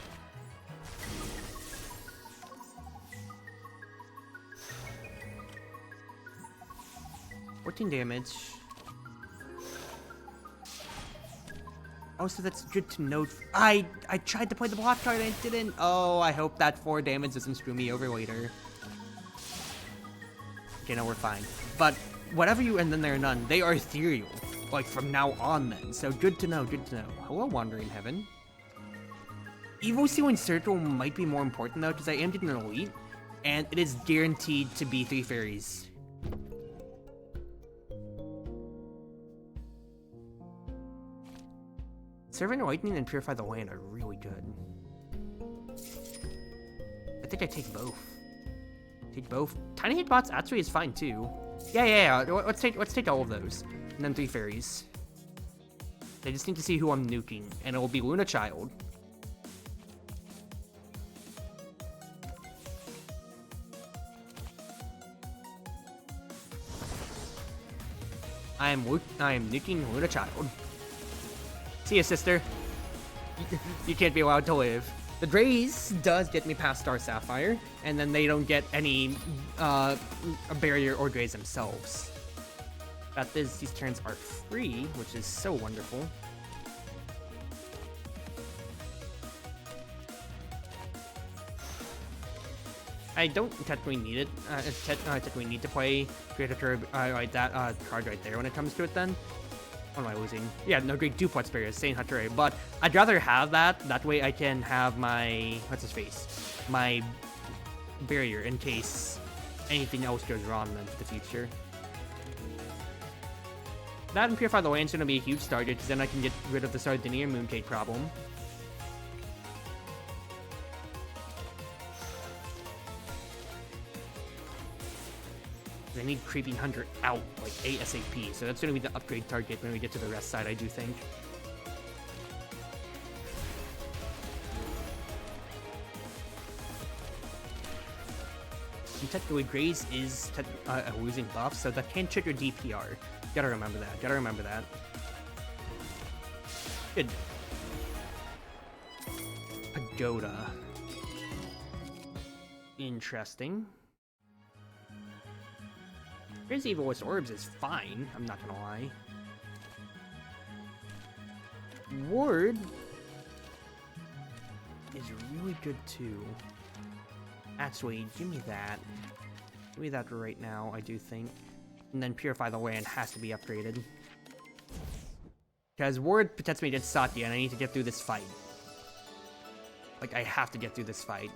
$14 damage. Oh, so that's good to note. I tried to play the block card and it didn't. Oh, I hope that 4 damage doesn't screw me over later. Okay, no, we're fine. But whatever you and then there are none, they are ethereal. Like from now on then. So good to know, good to know. Hello, Wandering Heaven. Evo Sealing Circle might be more important though, because I am getting an elite, and it is guaranteed to be 3 fairies. Servant Lightning and Purify the Land are really good. I think I take both. Take both. Tiny Hitbox actually is fine too. Yeah. Let's take all of those, and then 3 fairies. I just need to see who I'm nuking, and it will be Luna Child. I am nuking Luna Child. See ya, sister. You can't be allowed to live. The Graze does get me past Star Sapphire, and then they don't get any a barrier or Graze themselves. That is, these turns are free, which is so wonderful. I don't technically need it. Technically need to play Creator like that card right there when it comes to it then. What am I losing? Yeah, no, great duplex barrier, Saint Hattori. But I'd rather have that. That way I can have my, what's his face? My barrier in case anything else goes wrong in the future. That and Purify the Land's gonna be a huge starter because then I can get rid of the Sardinia Mooncake problem. I need Creeping Hunter out, like, ASAP, so that's going to be the upgrade target when we get to the rest side, I do think. And technically, Graze is a losing buff, so that can trigger DPR. Gotta remember that, gotta remember that. Good. Pagoda. Interesting. Crazy Evil's Orbs is fine, I'm not gonna lie. Ward is really good too. Actually, give me that. Give me that right now, I do think. And then Purify the Land has to be upgraded. Because Ward protects me against Satya and I need to get through this fight. Like, I have to get through this fight.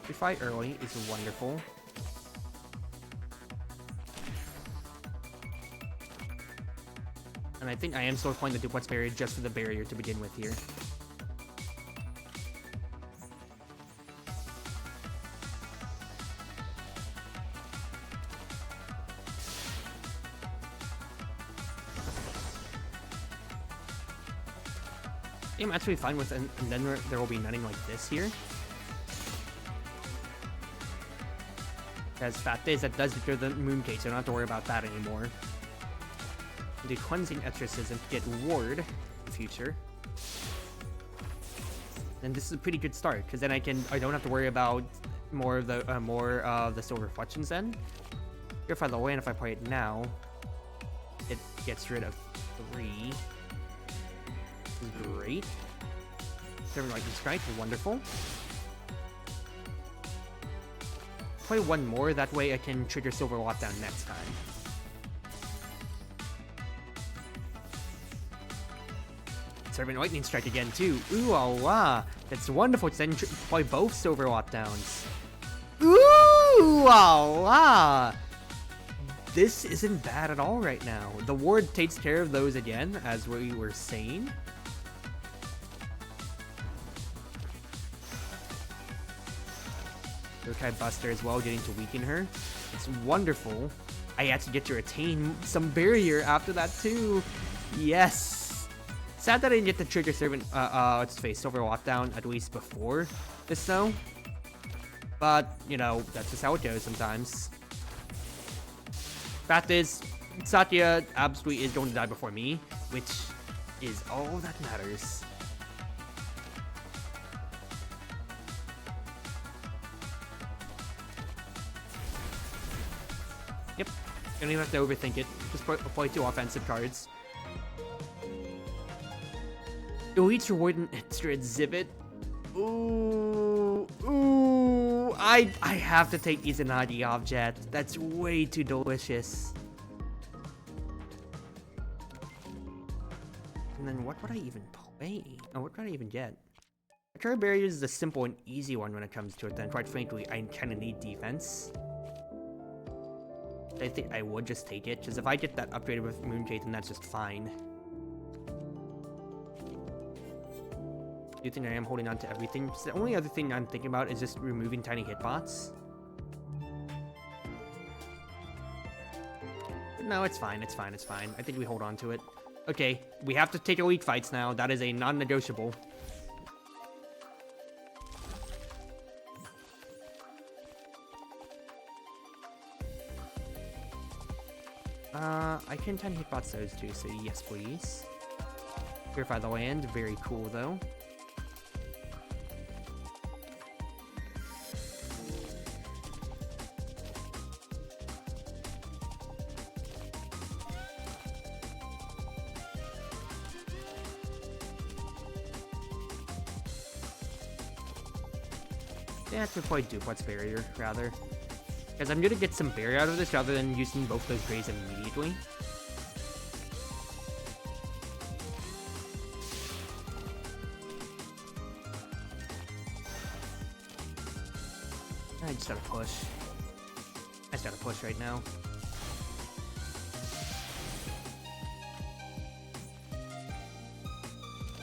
Purify early is wonderful. And I think I am still playing the duplex barrier just for the barrier to begin with here. I'm actually fine with, and then there will be nothing like this here. Because fact is, that does deter the Mooncake, so I don't have to worry about that anymore. The Cleansing Exorcism to get Ward in the future. And this is a pretty good start, because then I don't have to worry about more of the Silver Reflections then. Purify the Land, if I play it now, it gets rid of 3. Great. Seven Lightning Strike, wonderful. Play one more, that way I can trigger Silver Lockdown next time. Servant Lightning Strike again too. Ooh la la. That's wonderful to then play both Silver Lockdowns. Ooh la la. This isn't bad at all right now. The Ward takes care of those again, as we were saying. Urkai Buster as well, getting to weaken her. It's wonderful. I actually get to retain some barrier after that too. Yes. Sad that I didn't get the trigger Servant, let's face Silver Lockdown at least before this though. But, you know, that's just how it goes sometimes. Fact is, Satya absolutely is going to die before me, which is all that matters. Yep, you don't even have to overthink it. Just play 2 offensive cards. Elite's reward an extra exhibit. Ooh, ooh. I have to take Izanagi Object. That's way too delicious. And then what would I even play? Oh, what could I even get? Terror Barrier is the simple and easy one when it comes to it, then quite frankly, I kind of need defense. I think I would just take it, because if I get that upgraded with Mooncake, then that's just fine. Do you think I am holding on to everything? The only other thing I'm thinking about is just removing tiny hitbots. But no, it's fine, it's fine, it's fine. I think we hold on to it. Okay, we have to take elite fights now. That is a non-negotiable. I can tiny hitbox those too, so yes please. Purify the Land, very cool though. Yeah, to play Duplex Barrier, rather. Because I'm gonna get some barrier out of this rather than using both those Greys immediately. I just gotta push. I just gotta push right now.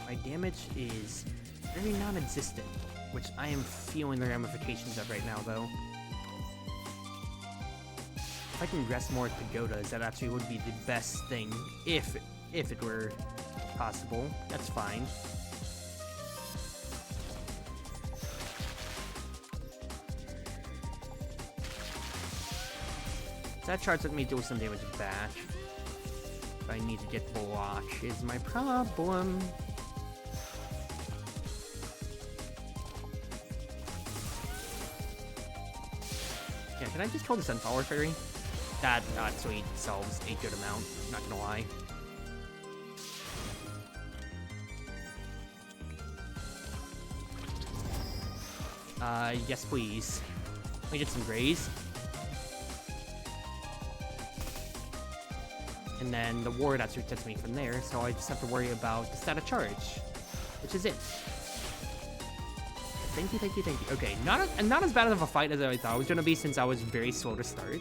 My damage is very non-existent, which I am feeling the ramifications of right now, though. If I can rest more pagodas, that actually would be the best thing, if it were possible. That's fine. That charts let me deal some damage back. If I need to get block is my problem. Yeah, can I just kill the Sunflower Fairy? That actually solves a good amount, not gonna lie. Yes please. Let me get some Greys. And then the ward actually gets me from there, so I just have to worry about the static charge, which is it. Thank you, thank you, thank you. Okay, not as bad of a fight as I thought it was gonna be since I was very slow to start.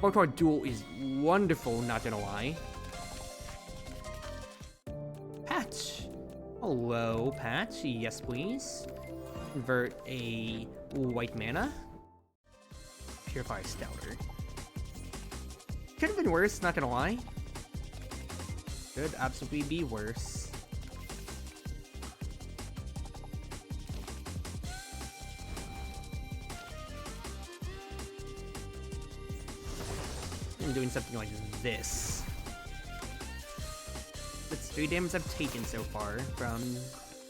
Forktor Duel is wonderful, not gonna lie. Patch. Hello, Patch. Yes, please. Convert a white mana. Purify Stouter. Could have been worse, not gonna lie. Could absolutely be worse. I'm doing something like this. That's 3 damage I've taken so far from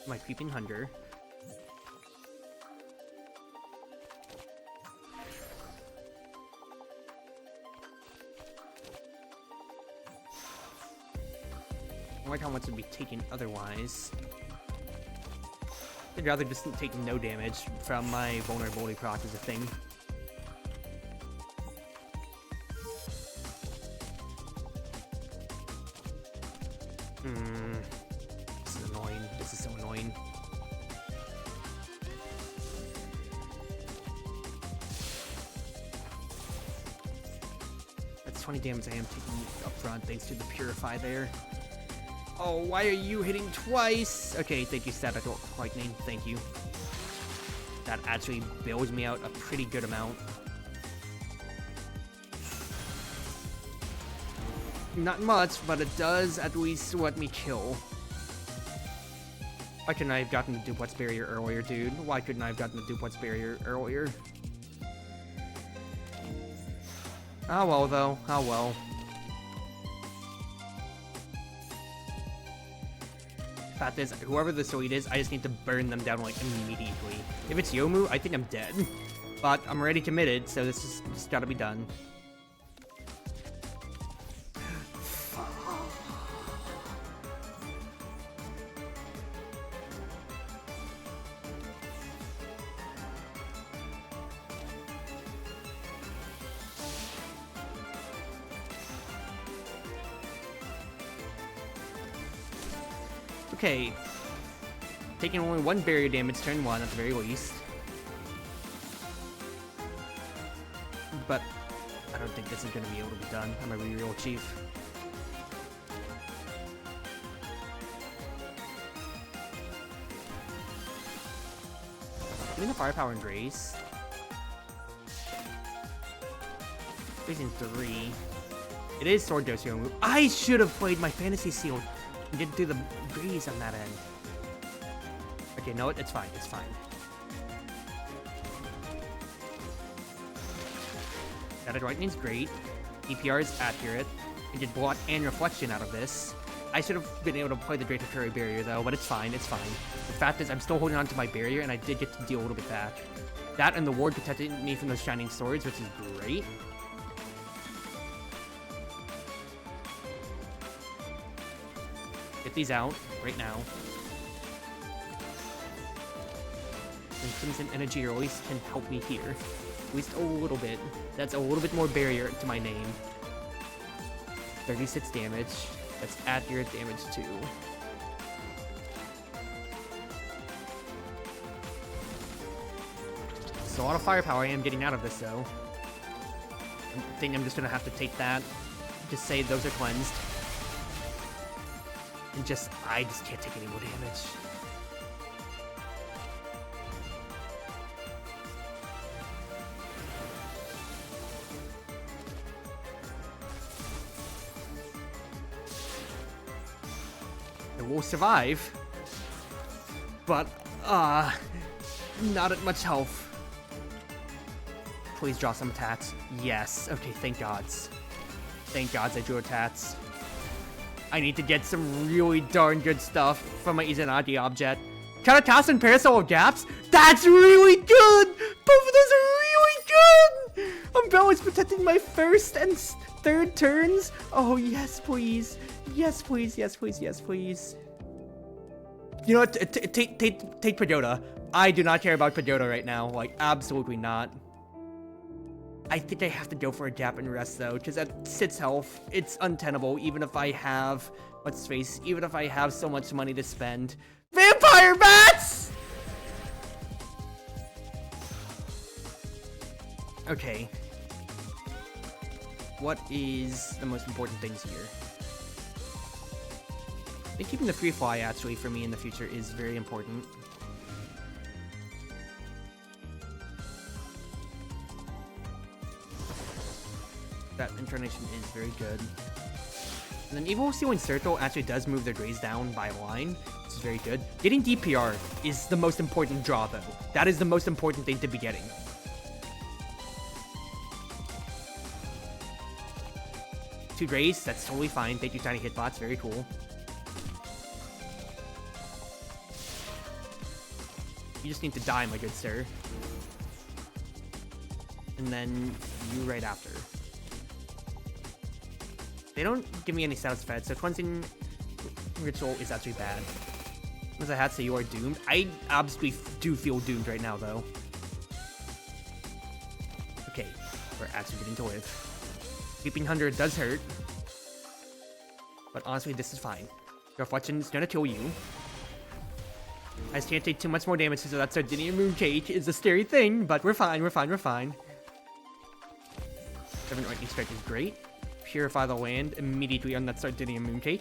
my Creeping Hunger. I like how much would be taken otherwise. I'd rather just take no damage from my vulnerability proc as a thing. This is annoying. This is so annoying. That's 20 damage I am taking up front thanks to the Purify there. Oh, why are you hitting twice? Okay, thank you, Static Lightning. Thank you. That actually bails me out a pretty good amount. Not much, but it does at least let me kill. Why couldn't I have gotten the Duplex Barrier earlier, dude? Why couldn't I have gotten the Duplex Barrier earlier? Oh well, though. Oh well. Fact is, whoever the Elite is, I just need to burn them down, like, immediately. If it's Yomu, I think I'm dead. But I'm already committed, so this is just gotta be done. Okay, taking only 1 barrier damage turn 1 at the very least. But I don't think this is going to be able to be done. I'm a reroll chief. Doing the firepower and Grace. Raising 3. It is Sword Dose Yomu. I should have played my Fantasy Seal. Didn't do the breeze on that end. Okay, no, it's fine. It's fine. Static Lightning's great. DPR is accurate. I did block and reflection out of this. I should have been able to play the Greater Fairy Barrier though, but it's fine. It's fine. The fact is, I'm still holding on to my barrier, and I did get to deal a little bit back. That and the ward protected me from those shining swords, which is great. Get these out right now. And Crimson Energy at least can help me here. At least a little bit. That's a little bit more barrier to my name. 36 damage. That's accurate damage too. So a lot of firepower I am getting out of this though. I think I'm just gonna have to take that. Just say those are cleansed. And I just can't take any more damage. I will survive. But, not at much health. Please draw some attacks. Yes. Okay, thank gods. Thank gods I drew attacks. I need to get some really darn good stuff from my Izanagi object. Karatas and Parasol of Gaps? That's really good! Both of those are really good! Umbrella is protecting my first and third turns. Oh, yes, please. Yes, please, yes, please, yes, please. You know what? Take Pagoda. I do not care about Pagoda right now. Like, absolutely not. I think I have to go for a gap and rest though, because at 6 health, it's untenable even if I have, let's face, even if I have so much money to spend. Vampire Bats! Okay. What is the most important things here? I think keeping the free fly actually for me in the future is very important. That incarnation is very good. And then Evil Sealing Circle actually does move their Grays down by a line, which is very good. Getting DPR is the most important draw, though. That is the most important thing to be getting. Two Grays, that's totally fine. Thank you, Tiny Hitbots. Very cool. You just need to die, my good sir. And then you right after. They don't give me any status fed, so Cleansing Ritual is actually bad. As I had to say, you are doomed. I absolutely do feel doomed right now, though. Okay, we're actually getting to live. Keeping 100 does hurt. But honestly, this is fine. Your Reflection is gonna kill you. I just can't take too much more damage, so that Sardinian Mooncake is a scary thing, but we're fine, we're fine, we're fine. 7 Lightning Strike is great. Purify the land immediately on that Sardinian Mooncake.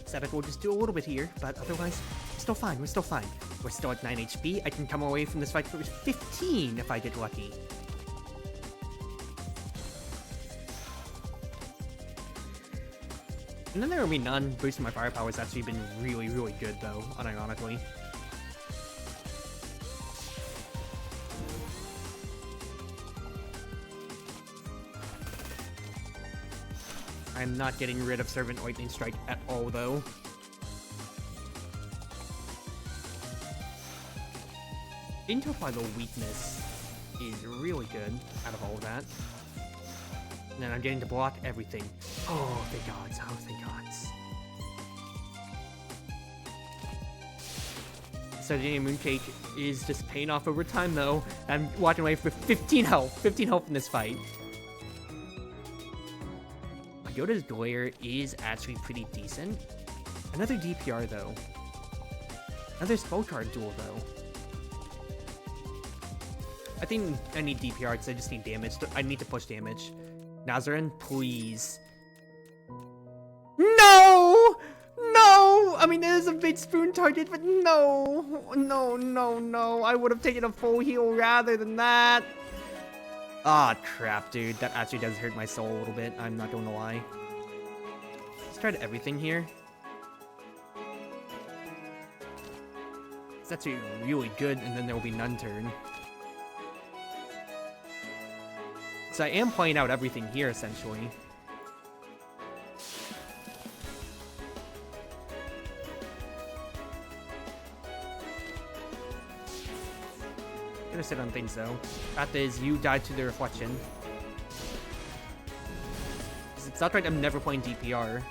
Static will just do a little bit here, but otherwise, we're still fine, we're still fine. We're still at 9 HP. I can come away from this fight with 15 if I get lucky. And then there will be none. Boosting my firepower has actually been really, really good, though, unironically. I'm not getting rid of Servant Lightning Strike at all, though. Getting to apply the weakness is really good out of all of that. And then I'm getting to block everything. Oh, thank gods. Oh, thank gods. Sardinian Mooncake is just paying off over time, though. I'm walking away with 15 health. 15 health in this fight. Yoda's Glare is actually pretty decent. Another DPR, though. Another spell card duel, though. I think I need DPR because I just need damage. I need to push damage. Nazarin, please. No! No! I mean, it is a big spoon target, but no! No, no, no. I would have taken a full heal rather than that. Ah, crap, dude. That actually does hurt my soul a little bit. I'm not going to lie. Let's try everything here. It's actually really good, and then there will be none turn. So I am playing out everything here, essentially. Gonna sit on things though. Fact is, you died to the reflection. This is That's right, I'm never playing DPR.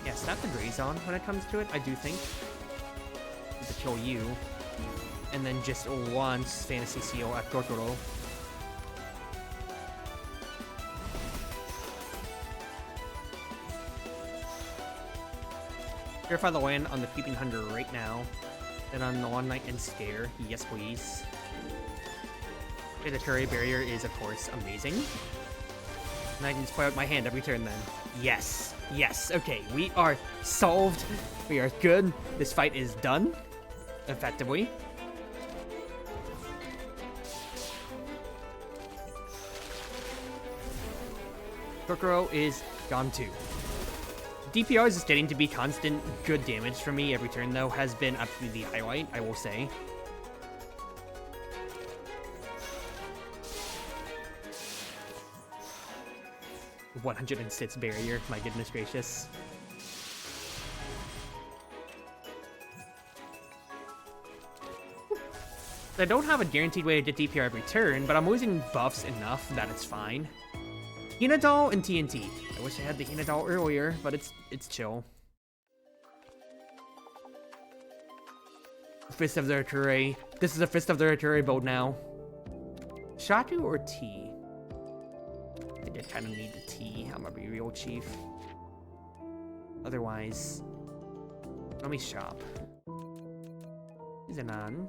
Yeah, slap the Graze on when it comes to it, I do think. To kill you. And then just once Fantasy Seal at Totoro. Purify the Land on the Peeping Hunter right now. Then on the One Night and Scare. Yes, please. Okay, the Curry Barrier is, of course, amazing. And I can just play out my hand every turn then. Yes. Yes. Okay, we are solved. We are good. This fight is done. Effectively. Kokoro is gone too. DPR is just getting to be constant good damage for me every turn, though, has been absolutely the highlight, I will say. $106 barrier, my goodness gracious. I don't have a guaranteed way to get DPR every turn, but I'm losing buffs enough that it's fine. Hinadol and TNT. I wish I had the Hinadol earlier, but it's chill. Fist of the Artillery. This is a Fist of the Artillery build now. Shatu or T? I think I kind of need the T. I'm gonna be real chief. Otherwise, let me shop. Is it on?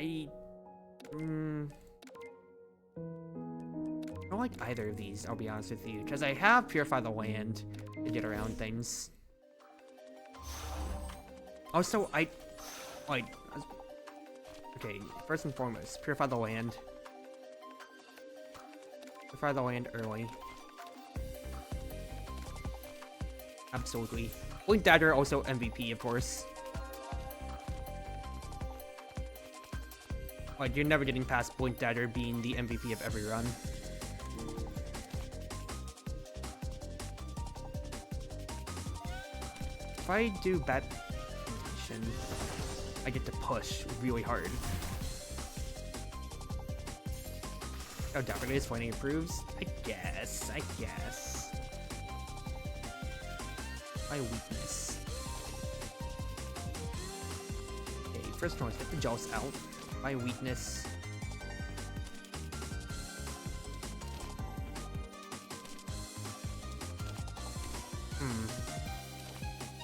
I don't like either of these, I'll be honest with you, because I have Purify the Land to get around things. Also, okay, first and foremost, Purify the Land. Purify the Land early. Absolutely. Blink Dagger, also MVP, of course. Like, you're never getting past Blink Dagger being the MVP of every run. If I do Bat Nation, I get to push really hard. Oh, Dapper Days Finding improves? I guess. My weakness. Okay, first one, get the Jaws out. My weakness.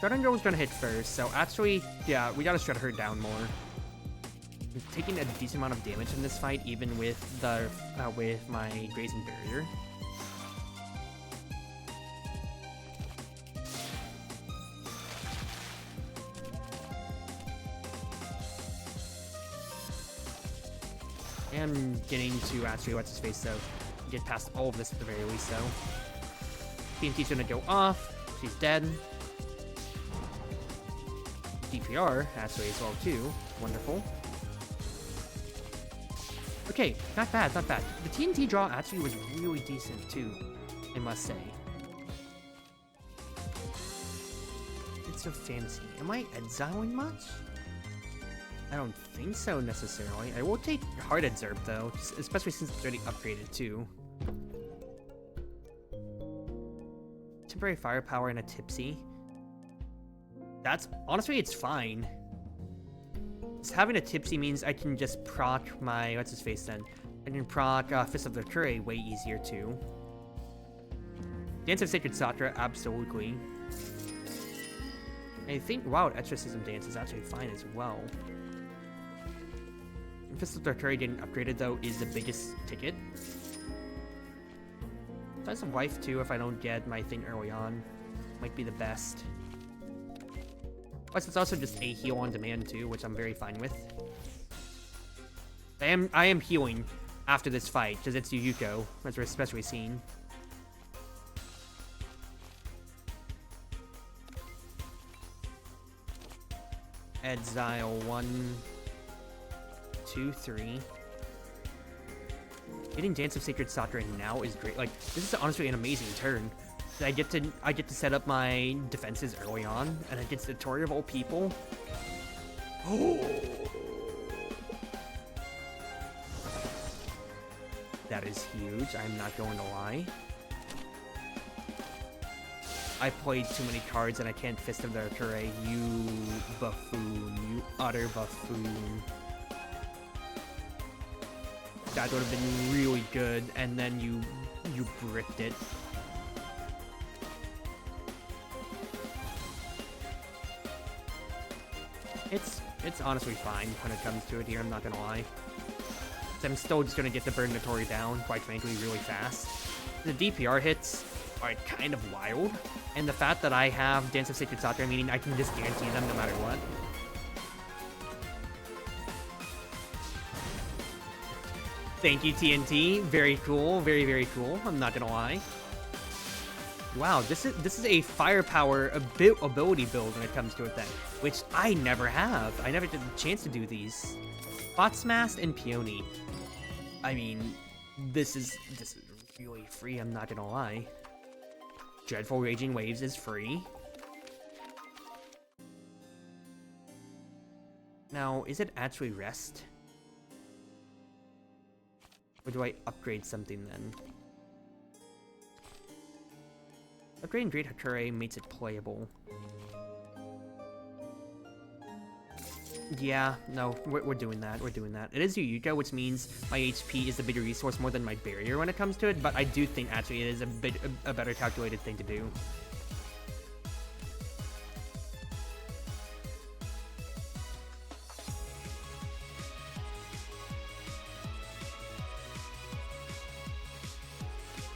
Shredder Girl was gonna hit first, so actually, yeah, we gotta shred her down more. I'm taking a decent amount of damage in this fight, even with the with my Grazing Barrier. I'm getting to actually what's his face though. Get past all of this at the very least though. TNT's gonna go off. She's dead. DPR actually as well too. Wonderful. Okay, not bad, not bad. The TNT draw actually was really decent too, I must say. It's so fancy. Am I exiling much? I don't think so necessarily. I will take Hard Excerpt though, especially since it's already upgraded too. Temporary Firepower and a Tipsy. That's honestly, it's fine. Just having a Tipsy means I can just proc my what's his face then. I can proc Fist of the Curry way easier too. Dance of Sacred Satra, absolutely. I think Wild Exorcism Dance is actually fine as well. Fist of the Curry getting upgraded though is the biggest ticket. That's a wife too if I don't get my thing early on. Might be the best. Plus it's also just a heal on demand too, which I'm very fine with. I am healing after this fight, because it's Yuyuko, as we're especially seeing. Exile 1, 2, 3. Getting Dance of Sacred Saturn now is great. Like, this is honestly an amazing turn. I get to set up my defenses early on, and against the Tory of all people. Oh, that is huge. I'm not going to lie. I played too many cards, and I can't Fist of the Arcure. You buffoon! You utter buffoon! That would have been really good, and then you bricked it. It's honestly fine when it comes to it here, I'm not gonna lie. So I'm still just gonna get the Burn Notori down, quite frankly, really fast. The DPR hits are kind of wild, and the fact that I have Dance of Sacred Saturn, meaning I can just guarantee them no matter what. Thank you, TNT. Very cool. Very, very cool. I'm not gonna lie. Wow, this is a firepower ability build when it comes to it then, which I never have. I never get the chance to do these. Fotsmast and Peony. I mean, this is really free. I'm not gonna lie. Dreadful Raging Waves is free. Now, is it actually rest? Or do I upgrade something then? Upgrading Great Hakure makes it playable. Yeah, no, we're doing that. We're doing that. It is Yuyuka, which means my HP is a bigger resource more than my barrier when it comes to it, but I do think actually it is a better calculated thing to do.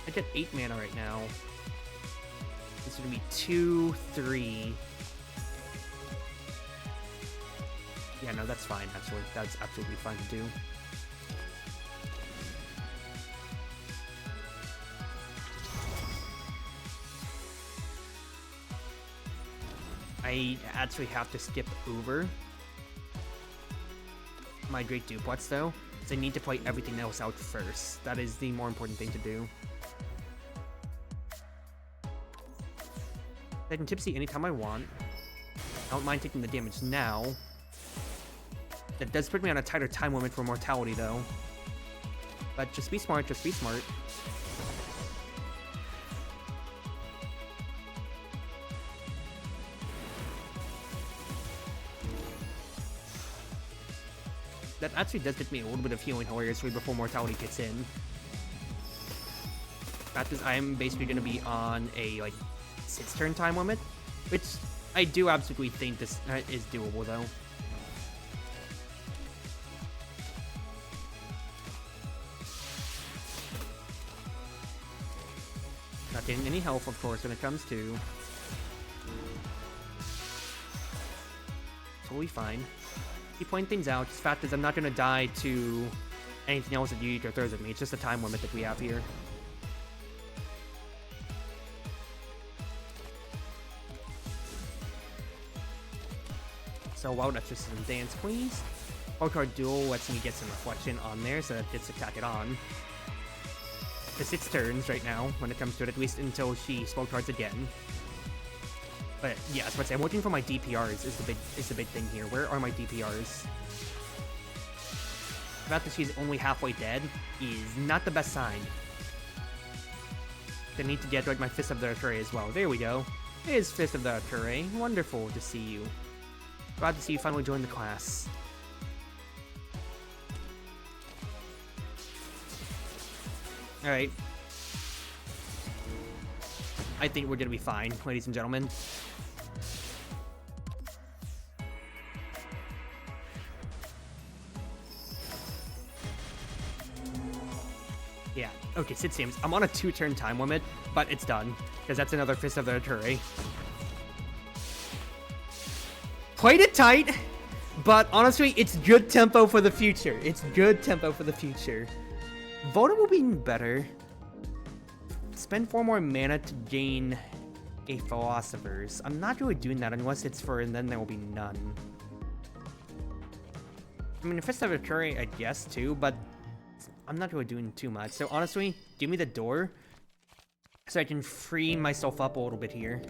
I get 8 mana right now. This is gonna be 2, 3. Yeah, no, that's fine, actually. That's absolutely fine to do. I actually have to skip over my Great Duplex, though, because I need to play everything else out first. That is the more important thing to do. I can Tipsy anytime I want. I don't mind taking the damage now. That does put me on a tighter time limit for mortality, though. But just be smart, just be smart. That actually does get me a little bit of healing hilariously before mortality kicks in. Fact is, I'm basically going to be on a, like, 6-turn time limit, which I do absolutely think this is doable, though. Not getting any health, of course, when it comes to. Totally fine. Keep playing things out. Just fact is, I'm not going to die to anything else that Yuyuka throws at me. It's just a time limit that we have here. So Wild Exorcism Dance, please. Wild Card Duel lets me get some reflection on there, so that gets to tack it on. For 6 turns right now, when it comes to it, at least until she spell cards again. But yeah, as I say, I'm looking for my DPRs is the big thing here. Where are my DPRs? The fact that she's only halfway dead is not the best sign. I need to get like my Fist of the Arcure as well. There we go. There's Fist of the Arcure. Wonderful to see you. Glad to see you finally join the class. Alright. I think we're gonna be fine, ladies and gentlemen. Yeah, okay, Sid Sims. I'm on a 2-turn time limit, but it's done, because that's another Fist of the Arcure. Played it tight, but honestly, it's good tempo for the future. It's good tempo for the future. VOD will be better. Spend 4 more mana to gain a Philosopher's. I'm not really doing that unless it's for, and then there will be none. I mean, Fist of Arcure, I guess, too, but I'm not really doing too much. So honestly, give me the door so I can free myself up a little bit here.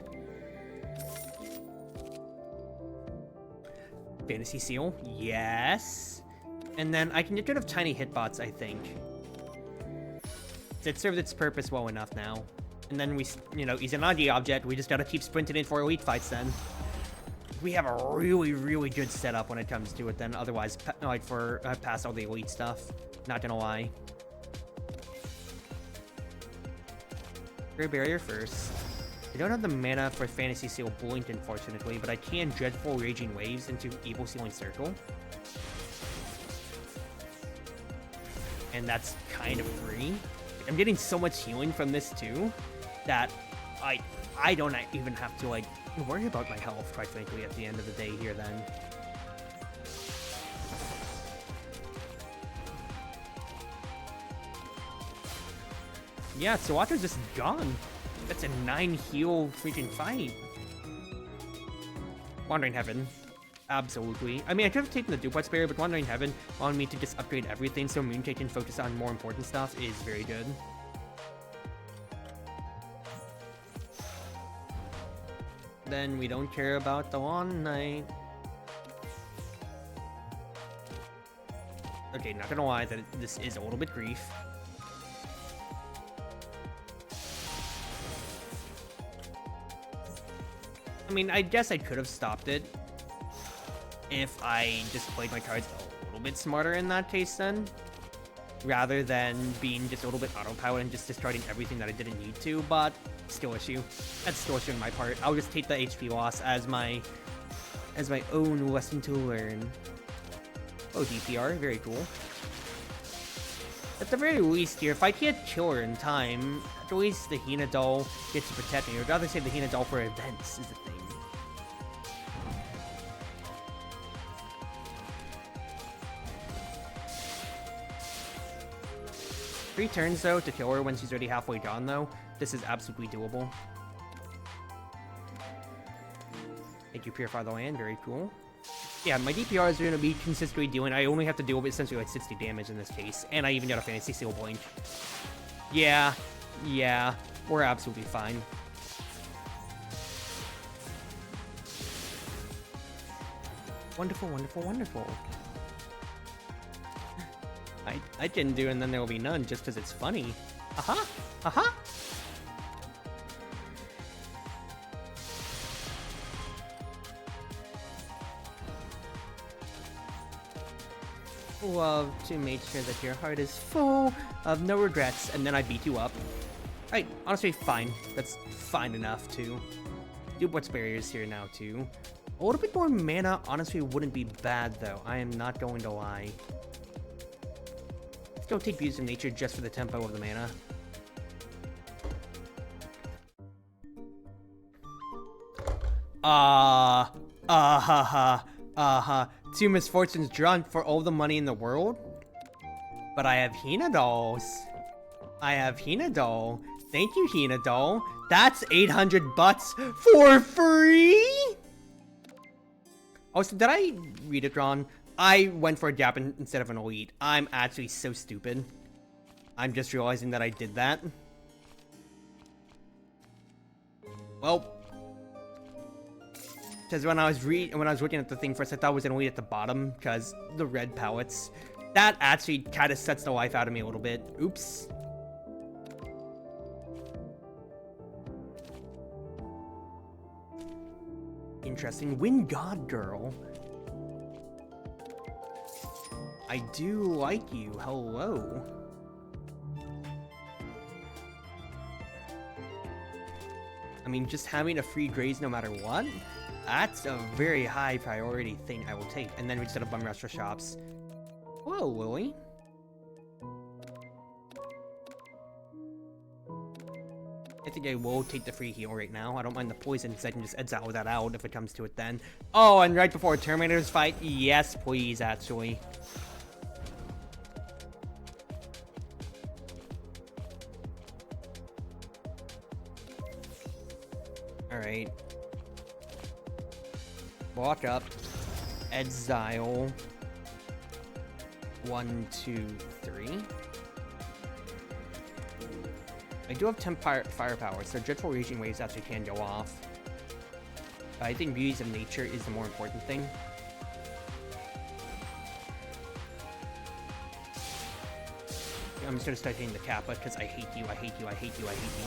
Fantasy Seal, yes. And then I can get rid of tiny hitbots, I think. It served its purpose well enough now. And then we, you know, he's an ID object. We just gotta keep sprinting in for elite fights then. We have a really, really good setup when it comes to it then. Otherwise, like for past all the elite stuff. Not gonna lie. Great Barrier first. I don't have the mana for Fantasy Seal Blink, unfortunately, but I can Dreadful Raging Waves into Evil Sealing Circle. And that's kind of free. I'm getting so much healing from this too, that I don't even have to like worry about my health, quite frankly, at the end of the day here then. Yeah, Sawata's just gone. That's a 9 heal freaking fight. Wandering Heaven. Absolutely. I mean, I could have taken the Duplex Barrier, but Wandering Heaven allowing me to just upgrade everything so Mooncake can focus on more important stuff is very good. Then we don't care about the Lawn Knight. Okay, not gonna lie, that this is a little bit grief. I mean, I guess I could have stopped it if I just played my cards a little bit smarter in that case then, rather than being just a little bit autopilot and just discarding everything that I didn't need to, but skill issue. That's skill issue on my part. I'll just take the HP loss as my own lesson to learn. Oh, DPR, very cool. At the very least here, if I can't kill her in time, at least the Hina doll gets to protect me. I'd rather save the Hina doll for events is the thing. Three turns, though, to kill her when she's already halfway gone, though. This is absolutely doable. Thank you, Purify the Land. Very cool. Yeah, my DPR is going to be consistently dealing. I only have to deal with essentially like 60 damage in this case. And I even got a Fantasy Seal Blink. Yeah. We're absolutely fine. Wonderful, wonderful, wonderful. I can do, and then there will be none, just because it's funny. Aha! Aha! Love to make sure that your heart is full of no regrets, and then I beat you up. Alright, honestly, fine. That's fine enough, too. Duplex Barriers here now, too. A little bit more mana, honestly, wouldn't be bad, though. I am not going to lie. Don't take Views of Nature just for the tempo of the mana. Two misfortunes drawn for all the money in the world? But I have Hina dolls. I have Hina doll. Thank you, Hina doll. That's 800 bucks for free? Oh, so did I read it wrong? I went for a gap instead of an elite. I'm actually so stupid. I'm just realizing that I did that. Well, because when I was looking at the thing first, I thought it was an elite at the bottom because the red pellets. That actually kind of sets the life out of me a little bit. Oops. Interesting. Wind God Girl. I do like you. Hello. I mean, just having a free graze no matter what? That's a very high priority thing I will take. And then we just had a bum rush for shops. Hello, Lily. I think I will take the free heal right now. I don't mind the poison because I can just exile that out if it comes to it then. Oh, and right before Terminator's fight, yes, please, actually. Alright. Walk up. Exile. 1, 2, 3. I do have temp firepower, so dreadful raging waves actually can go off. I think beauties of nature is the more important thing. I'm just gonna start hitting the Kappa because I hate you, I hate you, I hate you, I hate you.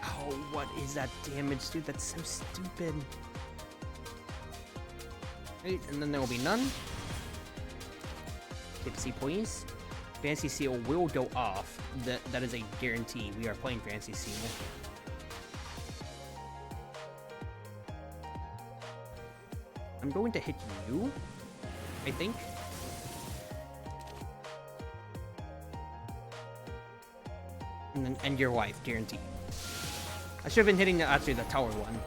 Oh, what is that damage, dude? That's so stupid. Right, and then there will be none. Hit C, please. Fancy Seal will go off. That is a guarantee. We are playing Fancy Seal. I'm going to hit you, I think. And your wife, guaranteed. I should have been hitting actually the tower one,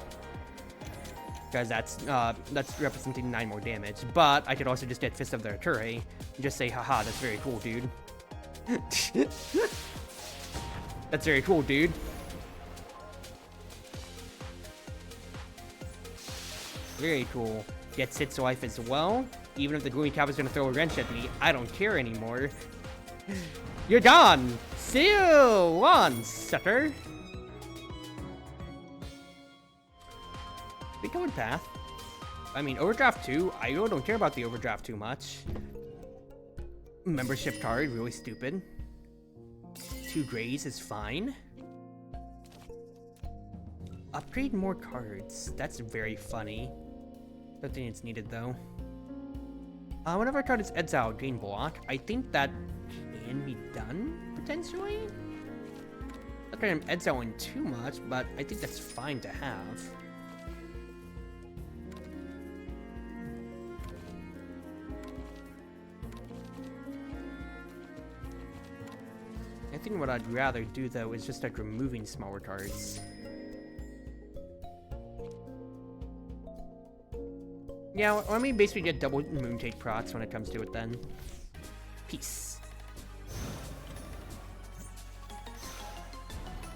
because that's representing 9 more damage. But I could also just get Fist of the Artillery and just say, haha, that's very cool, dude. That's very cool, dude. Very cool. Gets Hit's wife as well. Even if the Gloomy Cap is gonna throw a wrench at me, I don't care anymore. You're gone! See you on, sucker! Big covered path. I mean, Overdraft 2, I really don't care about the Overdraft too much. Membership card, really stupid. 2 grays is fine. Upgrade more cards. That's very funny. Don't think it's needed though. Whenever a card is exiled, gain block. I think that can be done, potentially? Not that I'm exiling too much, but I think that's fine to have. I think what I'd rather do though is just start removing smaller cards. Yeah, let me basically get double Mooncake procs when it comes to it then. Peace.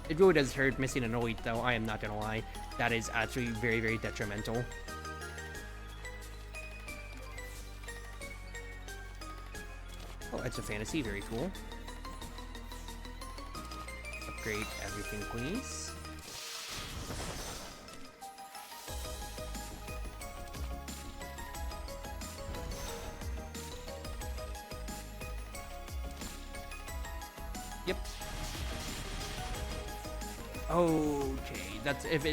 It really does hurt missing an elite though, I am not gonna lie. That is actually very, very detrimental. Oh, it's a fantasy, very cool. Upgrade everything, please. Yep. Okay, that's if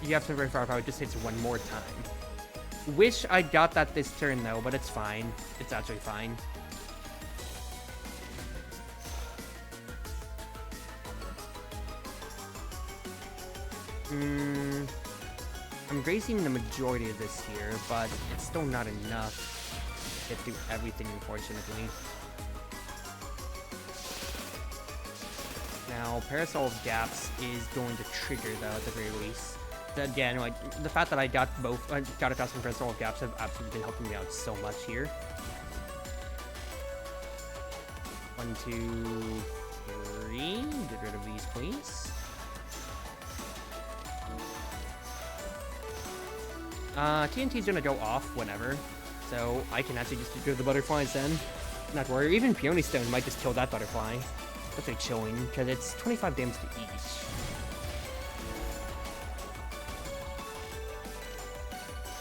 you have some very firepower, it just hits one more time. Wish I got that this turn though, but it's fine. It's actually fine. I'm grazing the majority of this here, but it's still not enough to get through everything, unfortunately. Now, Parasol of Gaps is going to trigger, though, at the very least. Again, like, the fact that I got both, I got a custom Parasol of Gaps have absolutely been helping me out so much here. 1, 2, 3. Get rid of these, please. TNT's gonna go off whenever, so I can actually just do the butterflies then. Not to worry. Even Peony Stone might just kill that butterfly. That's like chilling, because it's 25 damage to each.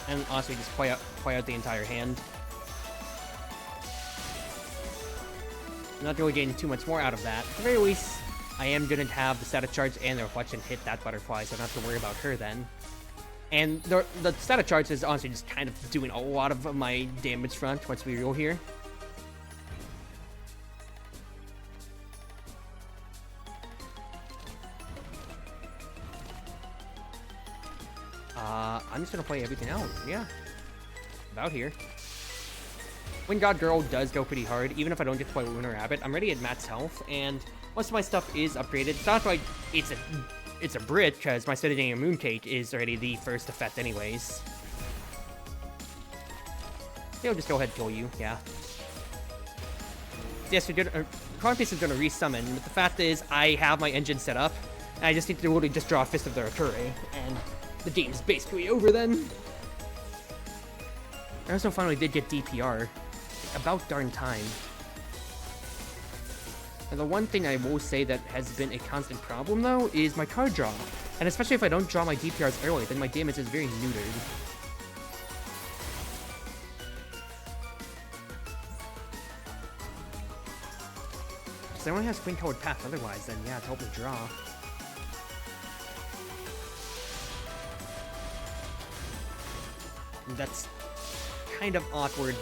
And honestly, just play out the entire hand. Not really getting too much more out of that. At the very least, I am gonna have the static charge and the reflection hit that butterfly, so I don't have to worry about her then. And the static charge is honestly just kind of doing a lot of my damage front, let's be real here. I'm just gonna play everything out, yeah. About here. Wind God Girl does go pretty hard, even if I don't get to play Lunar Rabbit. I'm already at max health, and most of my stuff is upgraded. It's not like it's a Brit, because my Citadania Mooncake is already the first effect anyways. They'll just go ahead and kill you, yeah. Yes, you're gonna, Cruzmates is gonna resummon, but the fact is, I have my engine set up, and I just need to really just draw a Fist of the Artillery, and the game's basically over then. I also finally did get DPR. About darn time. And the one thing I will say that has been a constant problem, though, is my card draw. And especially if I don't draw my DPRs early, then my damage is very neutered. Because I only have Queen Colored Path otherwise, then yeah, to help me draw. And that's kind of awkward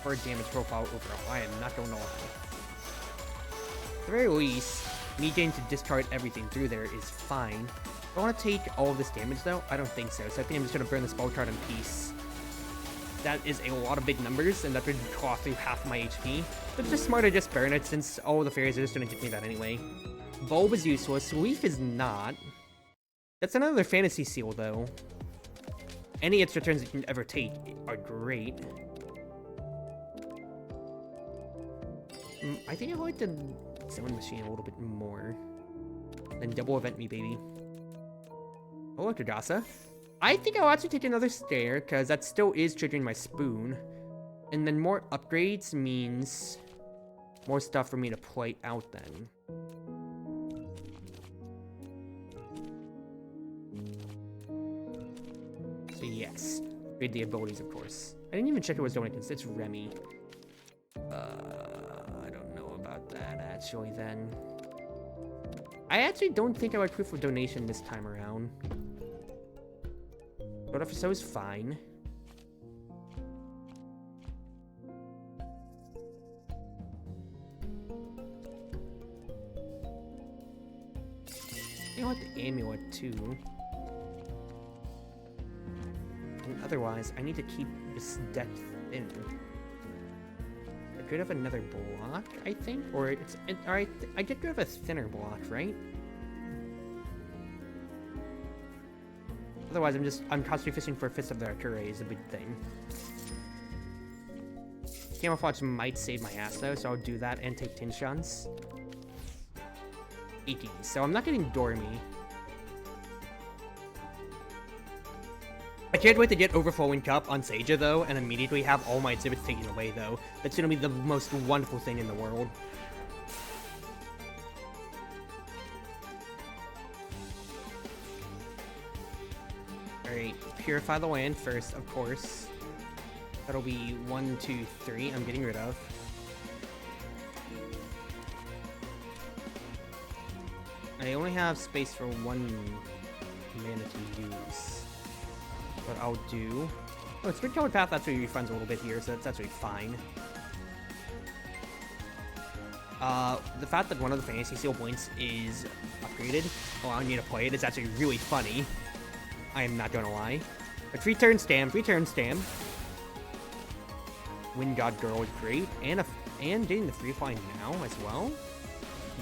for a damage profile overall. I am not going to lie. At the very least, me getting to discard everything through there is fine. Do I want to take all of this damage though? I don't think so. So I think I'm just going to burn this spell card in peace. That is a lot of big numbers, and that would cost me half my HP. But it's just smart to just burn it, since all the fairies are just going to give me that anyway. Bulb is useless. Leaf is not. That's another fantasy seal though. Any extra turns you can ever take are great. I think I like the Sewing Machine a little bit more. Then double event me, baby. Oh, look, Kadasa. I think I'll actually take another stair, because that still is triggering my spoon. And then more upgrades means more stuff for me to play out then. So yes, upgrade the abilities, of course. I didn't even check it was doing it, because it's Remy. I don't know about that, actually, then. I actually don't think I like proof of donation this time around. But if so is fine. You want the amulet too. And otherwise, I need to keep this deck thin. I could have another block, I think, or it's alright. I get rid of a thinner block, right? Otherwise, I'm constantly fishing for Fist of the Arcure is a big thing. Camouflage might save my ass though, so I'll do that and take Tinshans. 80, so I'm not getting Dormy. I can't wait to get Overflowing Cup on Seija though, and immediately have all my exhibits taken away though. That's gonna be the most wonderful thing in the world. Alright, purify the land first, of course. That'll be 1, 2, 3. I'm getting rid of. I only have space for 1 mana to use. But I'll do... Oh, it's Spring Colored Path actually refunds a little bit here, so that's actually fine. The fact that one of the Fantasy Seal points is upgraded, allowing me to play it, is actually really funny. I am not gonna lie. But 3-turn stam, 3-turn stam. Wind God Girl is great, and getting the free flying now as well.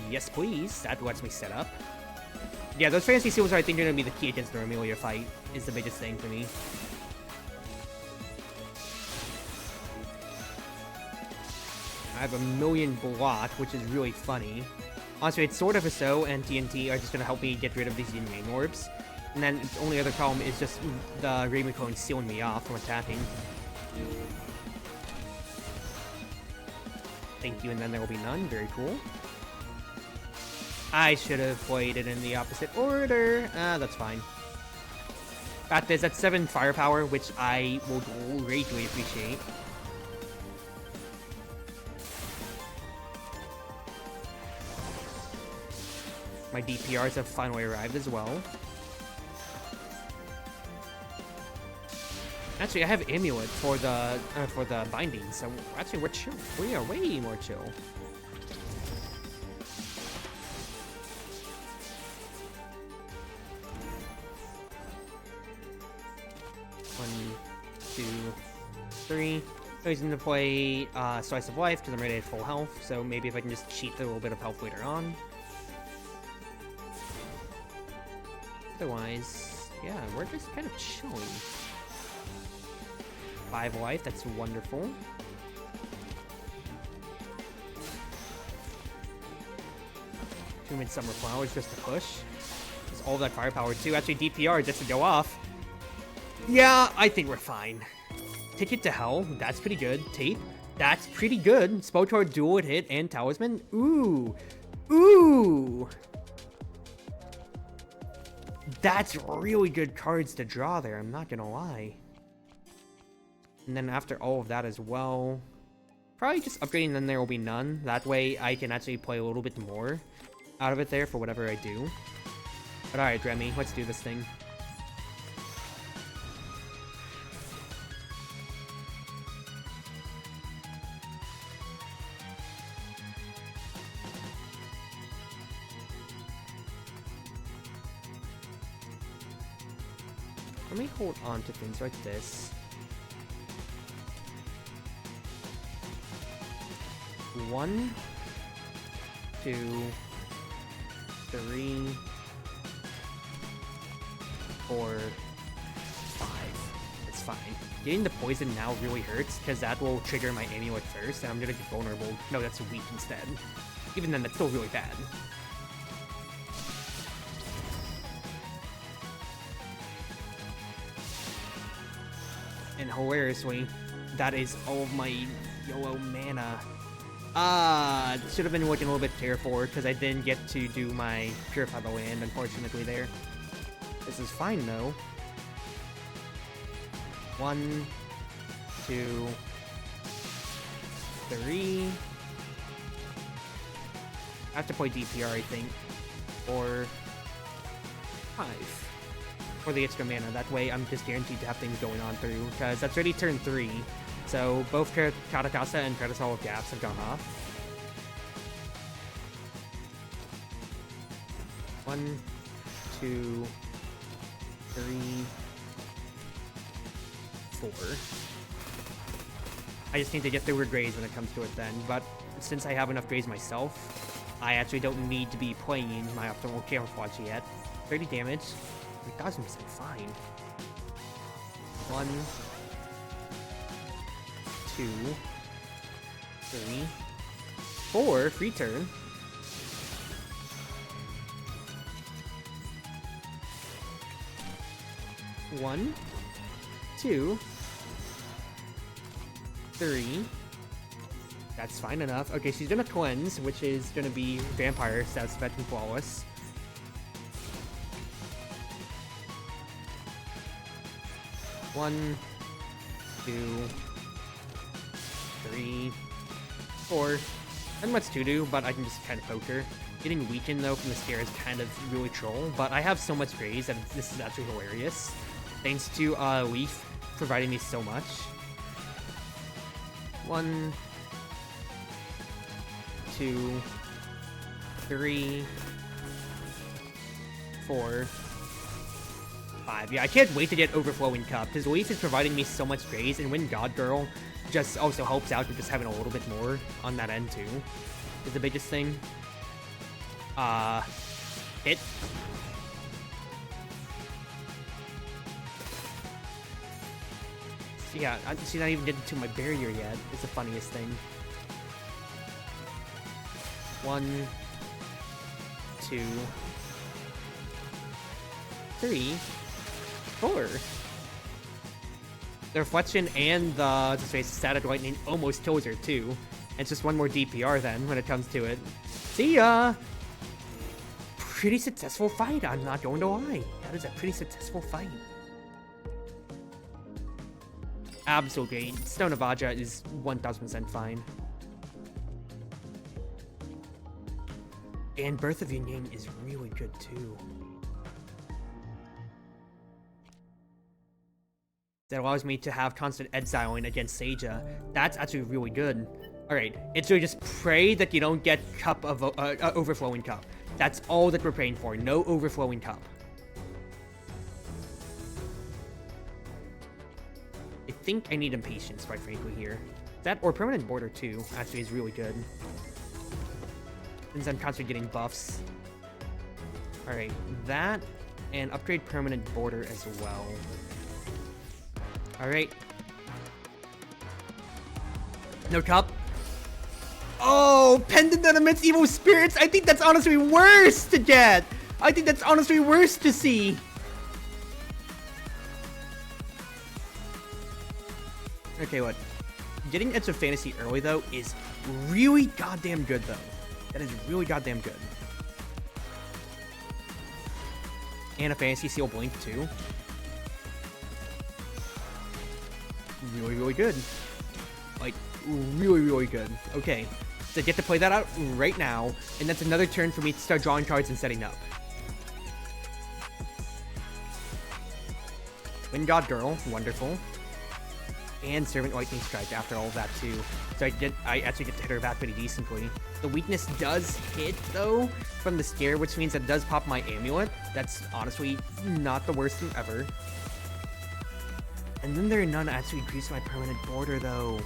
Yes, please. That lets me set up. Yeah, those Fantasy Seals are, I think, gonna be the key against the Romelia fight. Is the biggest thing for me. I have a million block, which is really funny. Honestly, it's Sword of Aso and TNT are just gonna help me get rid of these Yin Yang orbs. And then the only other problem is just the Raven Clone sealing me off from attacking. Thank you, and then there will be none. Very cool. I should have played it in the opposite order. That's fine. Fact is, that's 7 firepower, which I will greatly appreciate. My DPRs have finally arrived as well. Actually, I have Amulet for the binding, so actually we're chill. We are way more chill. One, 2, 3. I'm using to play Slice of Life because I'm ready at full health, so maybe if I can just cheat a little bit of health later on. Otherwise, yeah, we're just kind of chilling. 5 life, that's wonderful. Two Midsummer Flowers just to push. Just all that firepower too. Actually, DPR just to go off. Yeah, I think we're fine. Ticket to Hell, that's pretty good. Tape. That's pretty good. Spotor, Dual Hit, and Talisman. Ooh. Ooh. That's really good cards to draw there, I'm not gonna lie. And then after all of that as well, probably just upgrading Then There Will Be None. That way I can actually play a little bit more out of it there for whatever I do. But alright, Remy, let's do this thing. Let me hold on to things like this. 1, 2, 3, 4, 5. That's fine. Getting the poison now really hurts because that will trigger my amulet first, and I'm gonna get vulnerable. No, that's weak instead. Even then, that's still really bad. And hilariously, that is all of my YOLO mana. Should have been looking a little bit careful because I didn't get to do my Purify the Land, unfortunately, there. This is fine, though. 1, 2, 3. I have to play DPR, I think. 4, 5. For the extra mana. That way I'm just guaranteed to have things going on through, because that's already turn 3. So both Katakasa and Predasol of Gaps have gone off. 1, 2, 3, 4. I just need to get through with Grays when it comes to it then, but since I have enough Grays myself, I actually don't need to be playing my optimal camouflage yet. 30 damage. 1,000% fine. 1, 2, 3, 4. Free turn. 1, 2, 3. That's fine enough. Okay, she's gonna cleanse, which is gonna be Vampire, Stats, Fetch, and Flawless. 1, 2, 3, 4. Not much to do, but I can just kind of poke her. Getting weakened though from the scare is kind of really troll, but I have so much Graze that this is actually hilarious. Thanks to Leaf providing me so much. 1, 2, 3, 4, 5. Yeah, I can't wait to get Overflowing Cup, because Leaf is providing me so much Graze, and when God Girl just also helps out with just having a little bit more on that end too, is the biggest thing. Hit. Yeah, she's not even getting to my barrier yet. It's the funniest thing. 1, 2, 3, 4. The reflection and the static lightning almost kills her too. It's just one more DPR then when it comes to it. See ya! Pretty successful fight, I'm not going to lie. That is a pretty successful fight. Absolutely. Stone of Aja is 1000% fine. And Birth of Yin Yang is really good too. That allows me to have constant exiling against Seija. That's actually really good. Alright, it's really just pray that you don't get Cup of Overflowing Cup. That's all that we're praying for. No Overflowing Cup. I think I need Impatience, quite frankly, here. That or Permanent Border too, actually is really good. Since I'm constantly getting buffs. Alright, that and upgrade Permanent Border as well. Alright. No cup. Oh, Pendant that emits evil spirits. I think that's honestly worse to get. I think that's honestly worse to see. Okay, what? getting into fantasy early, though, is really goddamn good, though. That is really goddamn good. And a fantasy seal blink, too. Really, really good. Like, really, really good. Okay, so I get to play that out right now, and that's another turn for me to start drawing cards and setting up. Wind God Girl, wonderful. And Servant Lightning Strike after all of that too. So I actually get to hit her back pretty decently. The weakness does hit though from the scare, which means that it does pop my amulet. That's honestly not the worst thing ever. And then there are none to actually increase my permanent border though.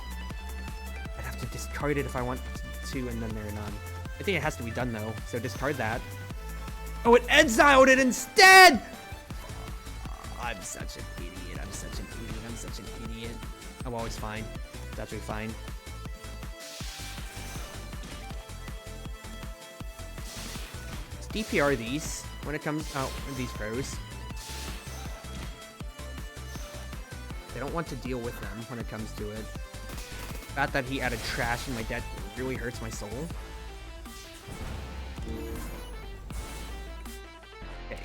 I'd have to discard it if I want to, and then there are none. I think it has to be done though, so discard that. Oh, it exiled it instead! I'm such an idiot. I'm such an idiot. I'm such an idiot. I'm always fine. It's actually fine. Let's DPR these when it comes out these pros. They don't want to deal with them when it comes to it. The fact that he added trash in my deck really hurts my soul. Okay.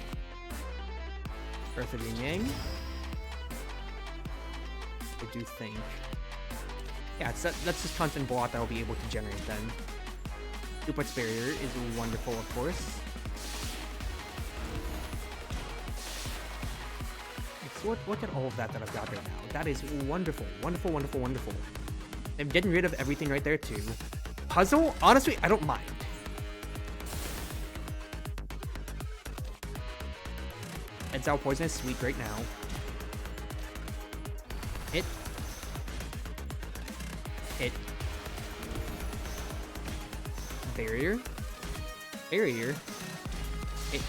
Earth of Yin Yang. I do think. Yeah, that's just constant blot that I'll be able to generate then. Duplex Barrier is wonderful, of course. So look at all of that I've got right now. That is wonderful. Wonderful, wonderful, wonderful. I'm getting rid of everything right there, too. Puzzle? Honestly, I don't mind. Exile Poison is sweet right now. Hit. Hit. Barrier. Barrier. Hit.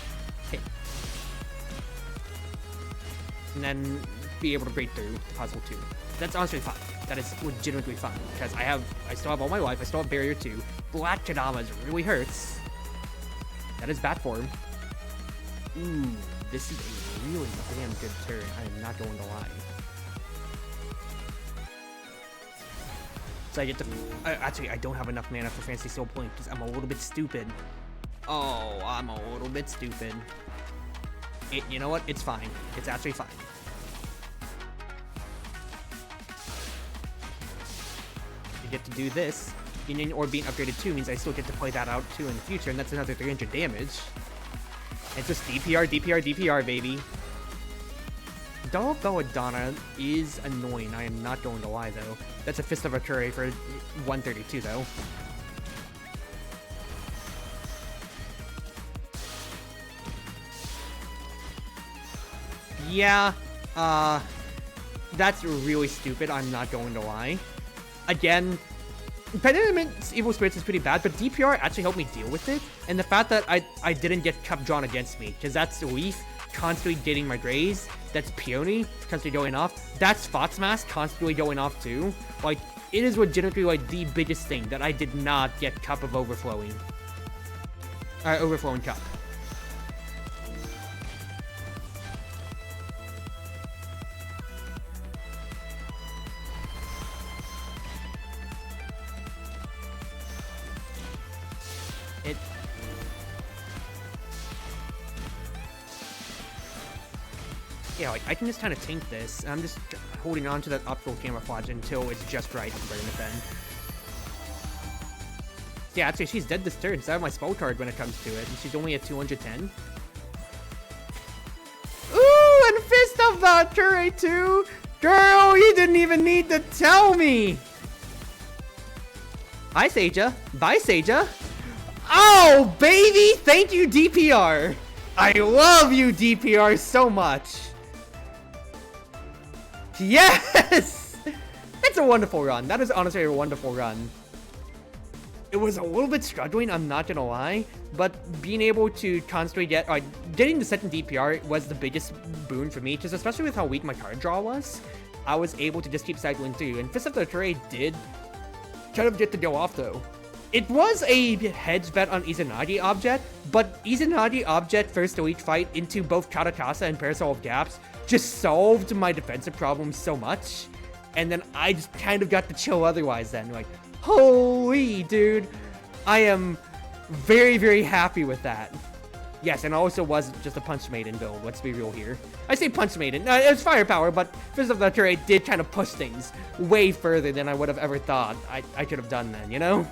Hit. And then be able to break through the puzzle too. That's honestly fine. That is legitimately fine because I still have all my life. I still have barrier 2. Black Kadamas really hurts. That is bad form. Ooh, this is a really damn good turn. I am not going to lie. So I get to... actually, I don't have enough mana for Fantasy Soul Blink because I'm a little bit stupid. Oh, I'm a little bit stupid. You know what? It's fine. It's actually fine. I get to do this. Union Orb being upgraded too means I still get to play that out too in the future, and that's another 300 damage. It's just DPR, DPR, DPR, baby. Double Belladonna is annoying. I am not going to lie, though. That's a Fist of Akure for 132, though. Yeah, that's really stupid. I'm not going to lie. Again, Penitent's Evil Spirits is pretty bad, but DPR actually helped me deal with it. And the fact that I didn't get Cup drawn against me, because that's Leaf constantly getting my Graze, that's Peony constantly going off, that's Foxmask constantly going off too. Like, it is legitimately like the biggest thing that I did not get Cup of Overflowing. Overflowing Cup. Yeah, like, I can just kind of tank this. I'm just holding on to that optical camouflage until it's just right to burn it then. Yeah, actually, she's dead this turn, so I have my spell card when it comes to it, and she's only at 210. Ooh, and Fist of the Turret too! Girl, you didn't even need to tell me! Hi, Seija. Bye, Seija. Oh, baby! Thank you, DPR! I love you, DPR, so much! Yes! It's a wonderful run. That is honestly a wonderful run. It was a little bit struggling, I'm not gonna lie, but being able to constantly getting the second DPR was the biggest boon for me, just especially with how weak my card draw was. I was able to just keep cycling through, and Fist of the Turret did kind of get to go off though. It was a hedge bet on Izanagi Object, but Izanagi Object first elite fight into both Katakasa and Parasol of Gaps just solved my defensive problems so much and then I just kind of got to chill otherwise then. Like, holy dude, I am very, very happy with that. Yes, and also was just a Punch Maiden build, let's be real here. I say Punch Maiden, it was Firepower, but Fist of the Turret did kind of push things way further than I would have ever thought I could have done then, you know?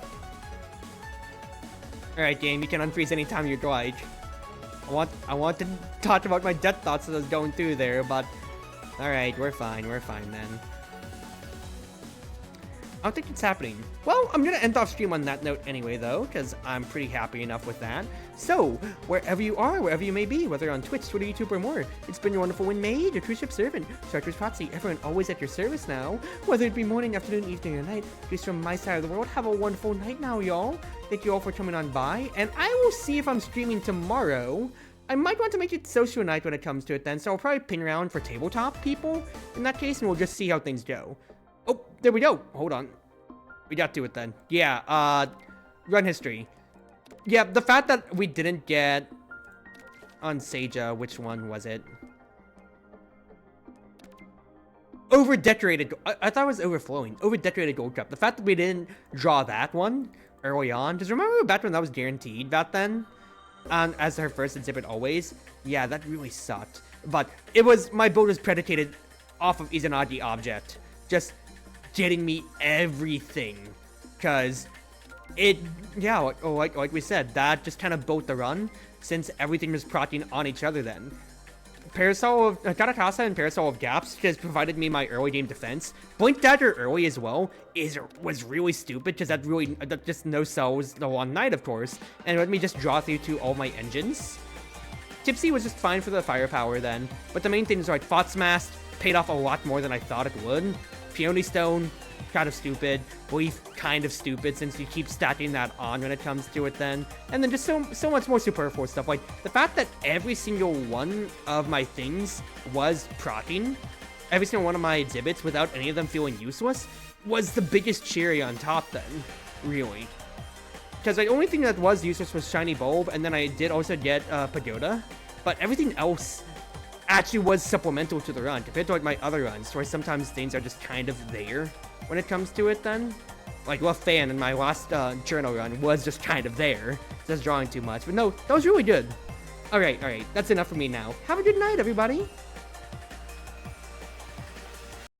Alright, game, you can unfreeze anytime you'd like. I want to talk about my death thoughts as I was going through there, but alright, we're fine then. I don't think it's happening. Well, I'm gonna end off stream on that note anyway, though, because I'm pretty happy enough with that. So, wherever you are, wherever you may be, whether on Twitch, Twitter, YouTube, or more, it's been your wonderful Wind Mage, your Cruz Ship servant, Chartreuse Proxy, everyone always at your service now. Whether it be morning, afternoon, evening, or night, just from my side of the world, have a wonderful night now, y'all. Thank you all for coming on by, and I will see if I'm streaming tomorrow. I might want to make it social night when it comes to it then, so I'll probably ping around for tabletop people in that case, and we'll just see how things go. Oh, there we go. Hold on. We got to it then. Yeah, run history. Yeah, the fact that we didn't get on Seija, which one was it? Over-decorated, I thought it was overflowing. Over-decorated gold cup. The fact that we didn't draw that one early on, because remember back when that was guaranteed back then? As her first exhibit always? Yeah, that really sucked. But it was, my build was predicated off of Izanagi object. Just getting me everything, because it, yeah, like we said, that just kind of built the run, since everything was proccing on each other then. Parasol of Katakasa and Parasol of Gaps just provided me my early game defense. Blink Dagger early as well was really stupid, because that just no sells the one night, of course, and let me just draw through to all my engines. Tipsy was just fine for the firepower then, but the main thing is like Fotsmast paid off a lot more than I thought it would. Peony Stone, kind of stupid. Leaf, kind of stupid, since you keep stacking that on when it comes to it then. And then just so much more superfluous stuff. Like, the fact that every single one of my things was proccing, every single one of my exhibits, without any of them feeling useless, was the biggest cherry on top then, really. Because the only thing that was useless was Shiny Bulb, and then I did also get Pagoda, but everything else actually was supplemental to the run, compared to like my other runs, where sometimes things are just kind of there when it comes to it then. Like, well, Fan in my last journal run was just kind of there, just drawing too much, but no, that was really good. Alright, that's enough for me now. Have a good night, everybody!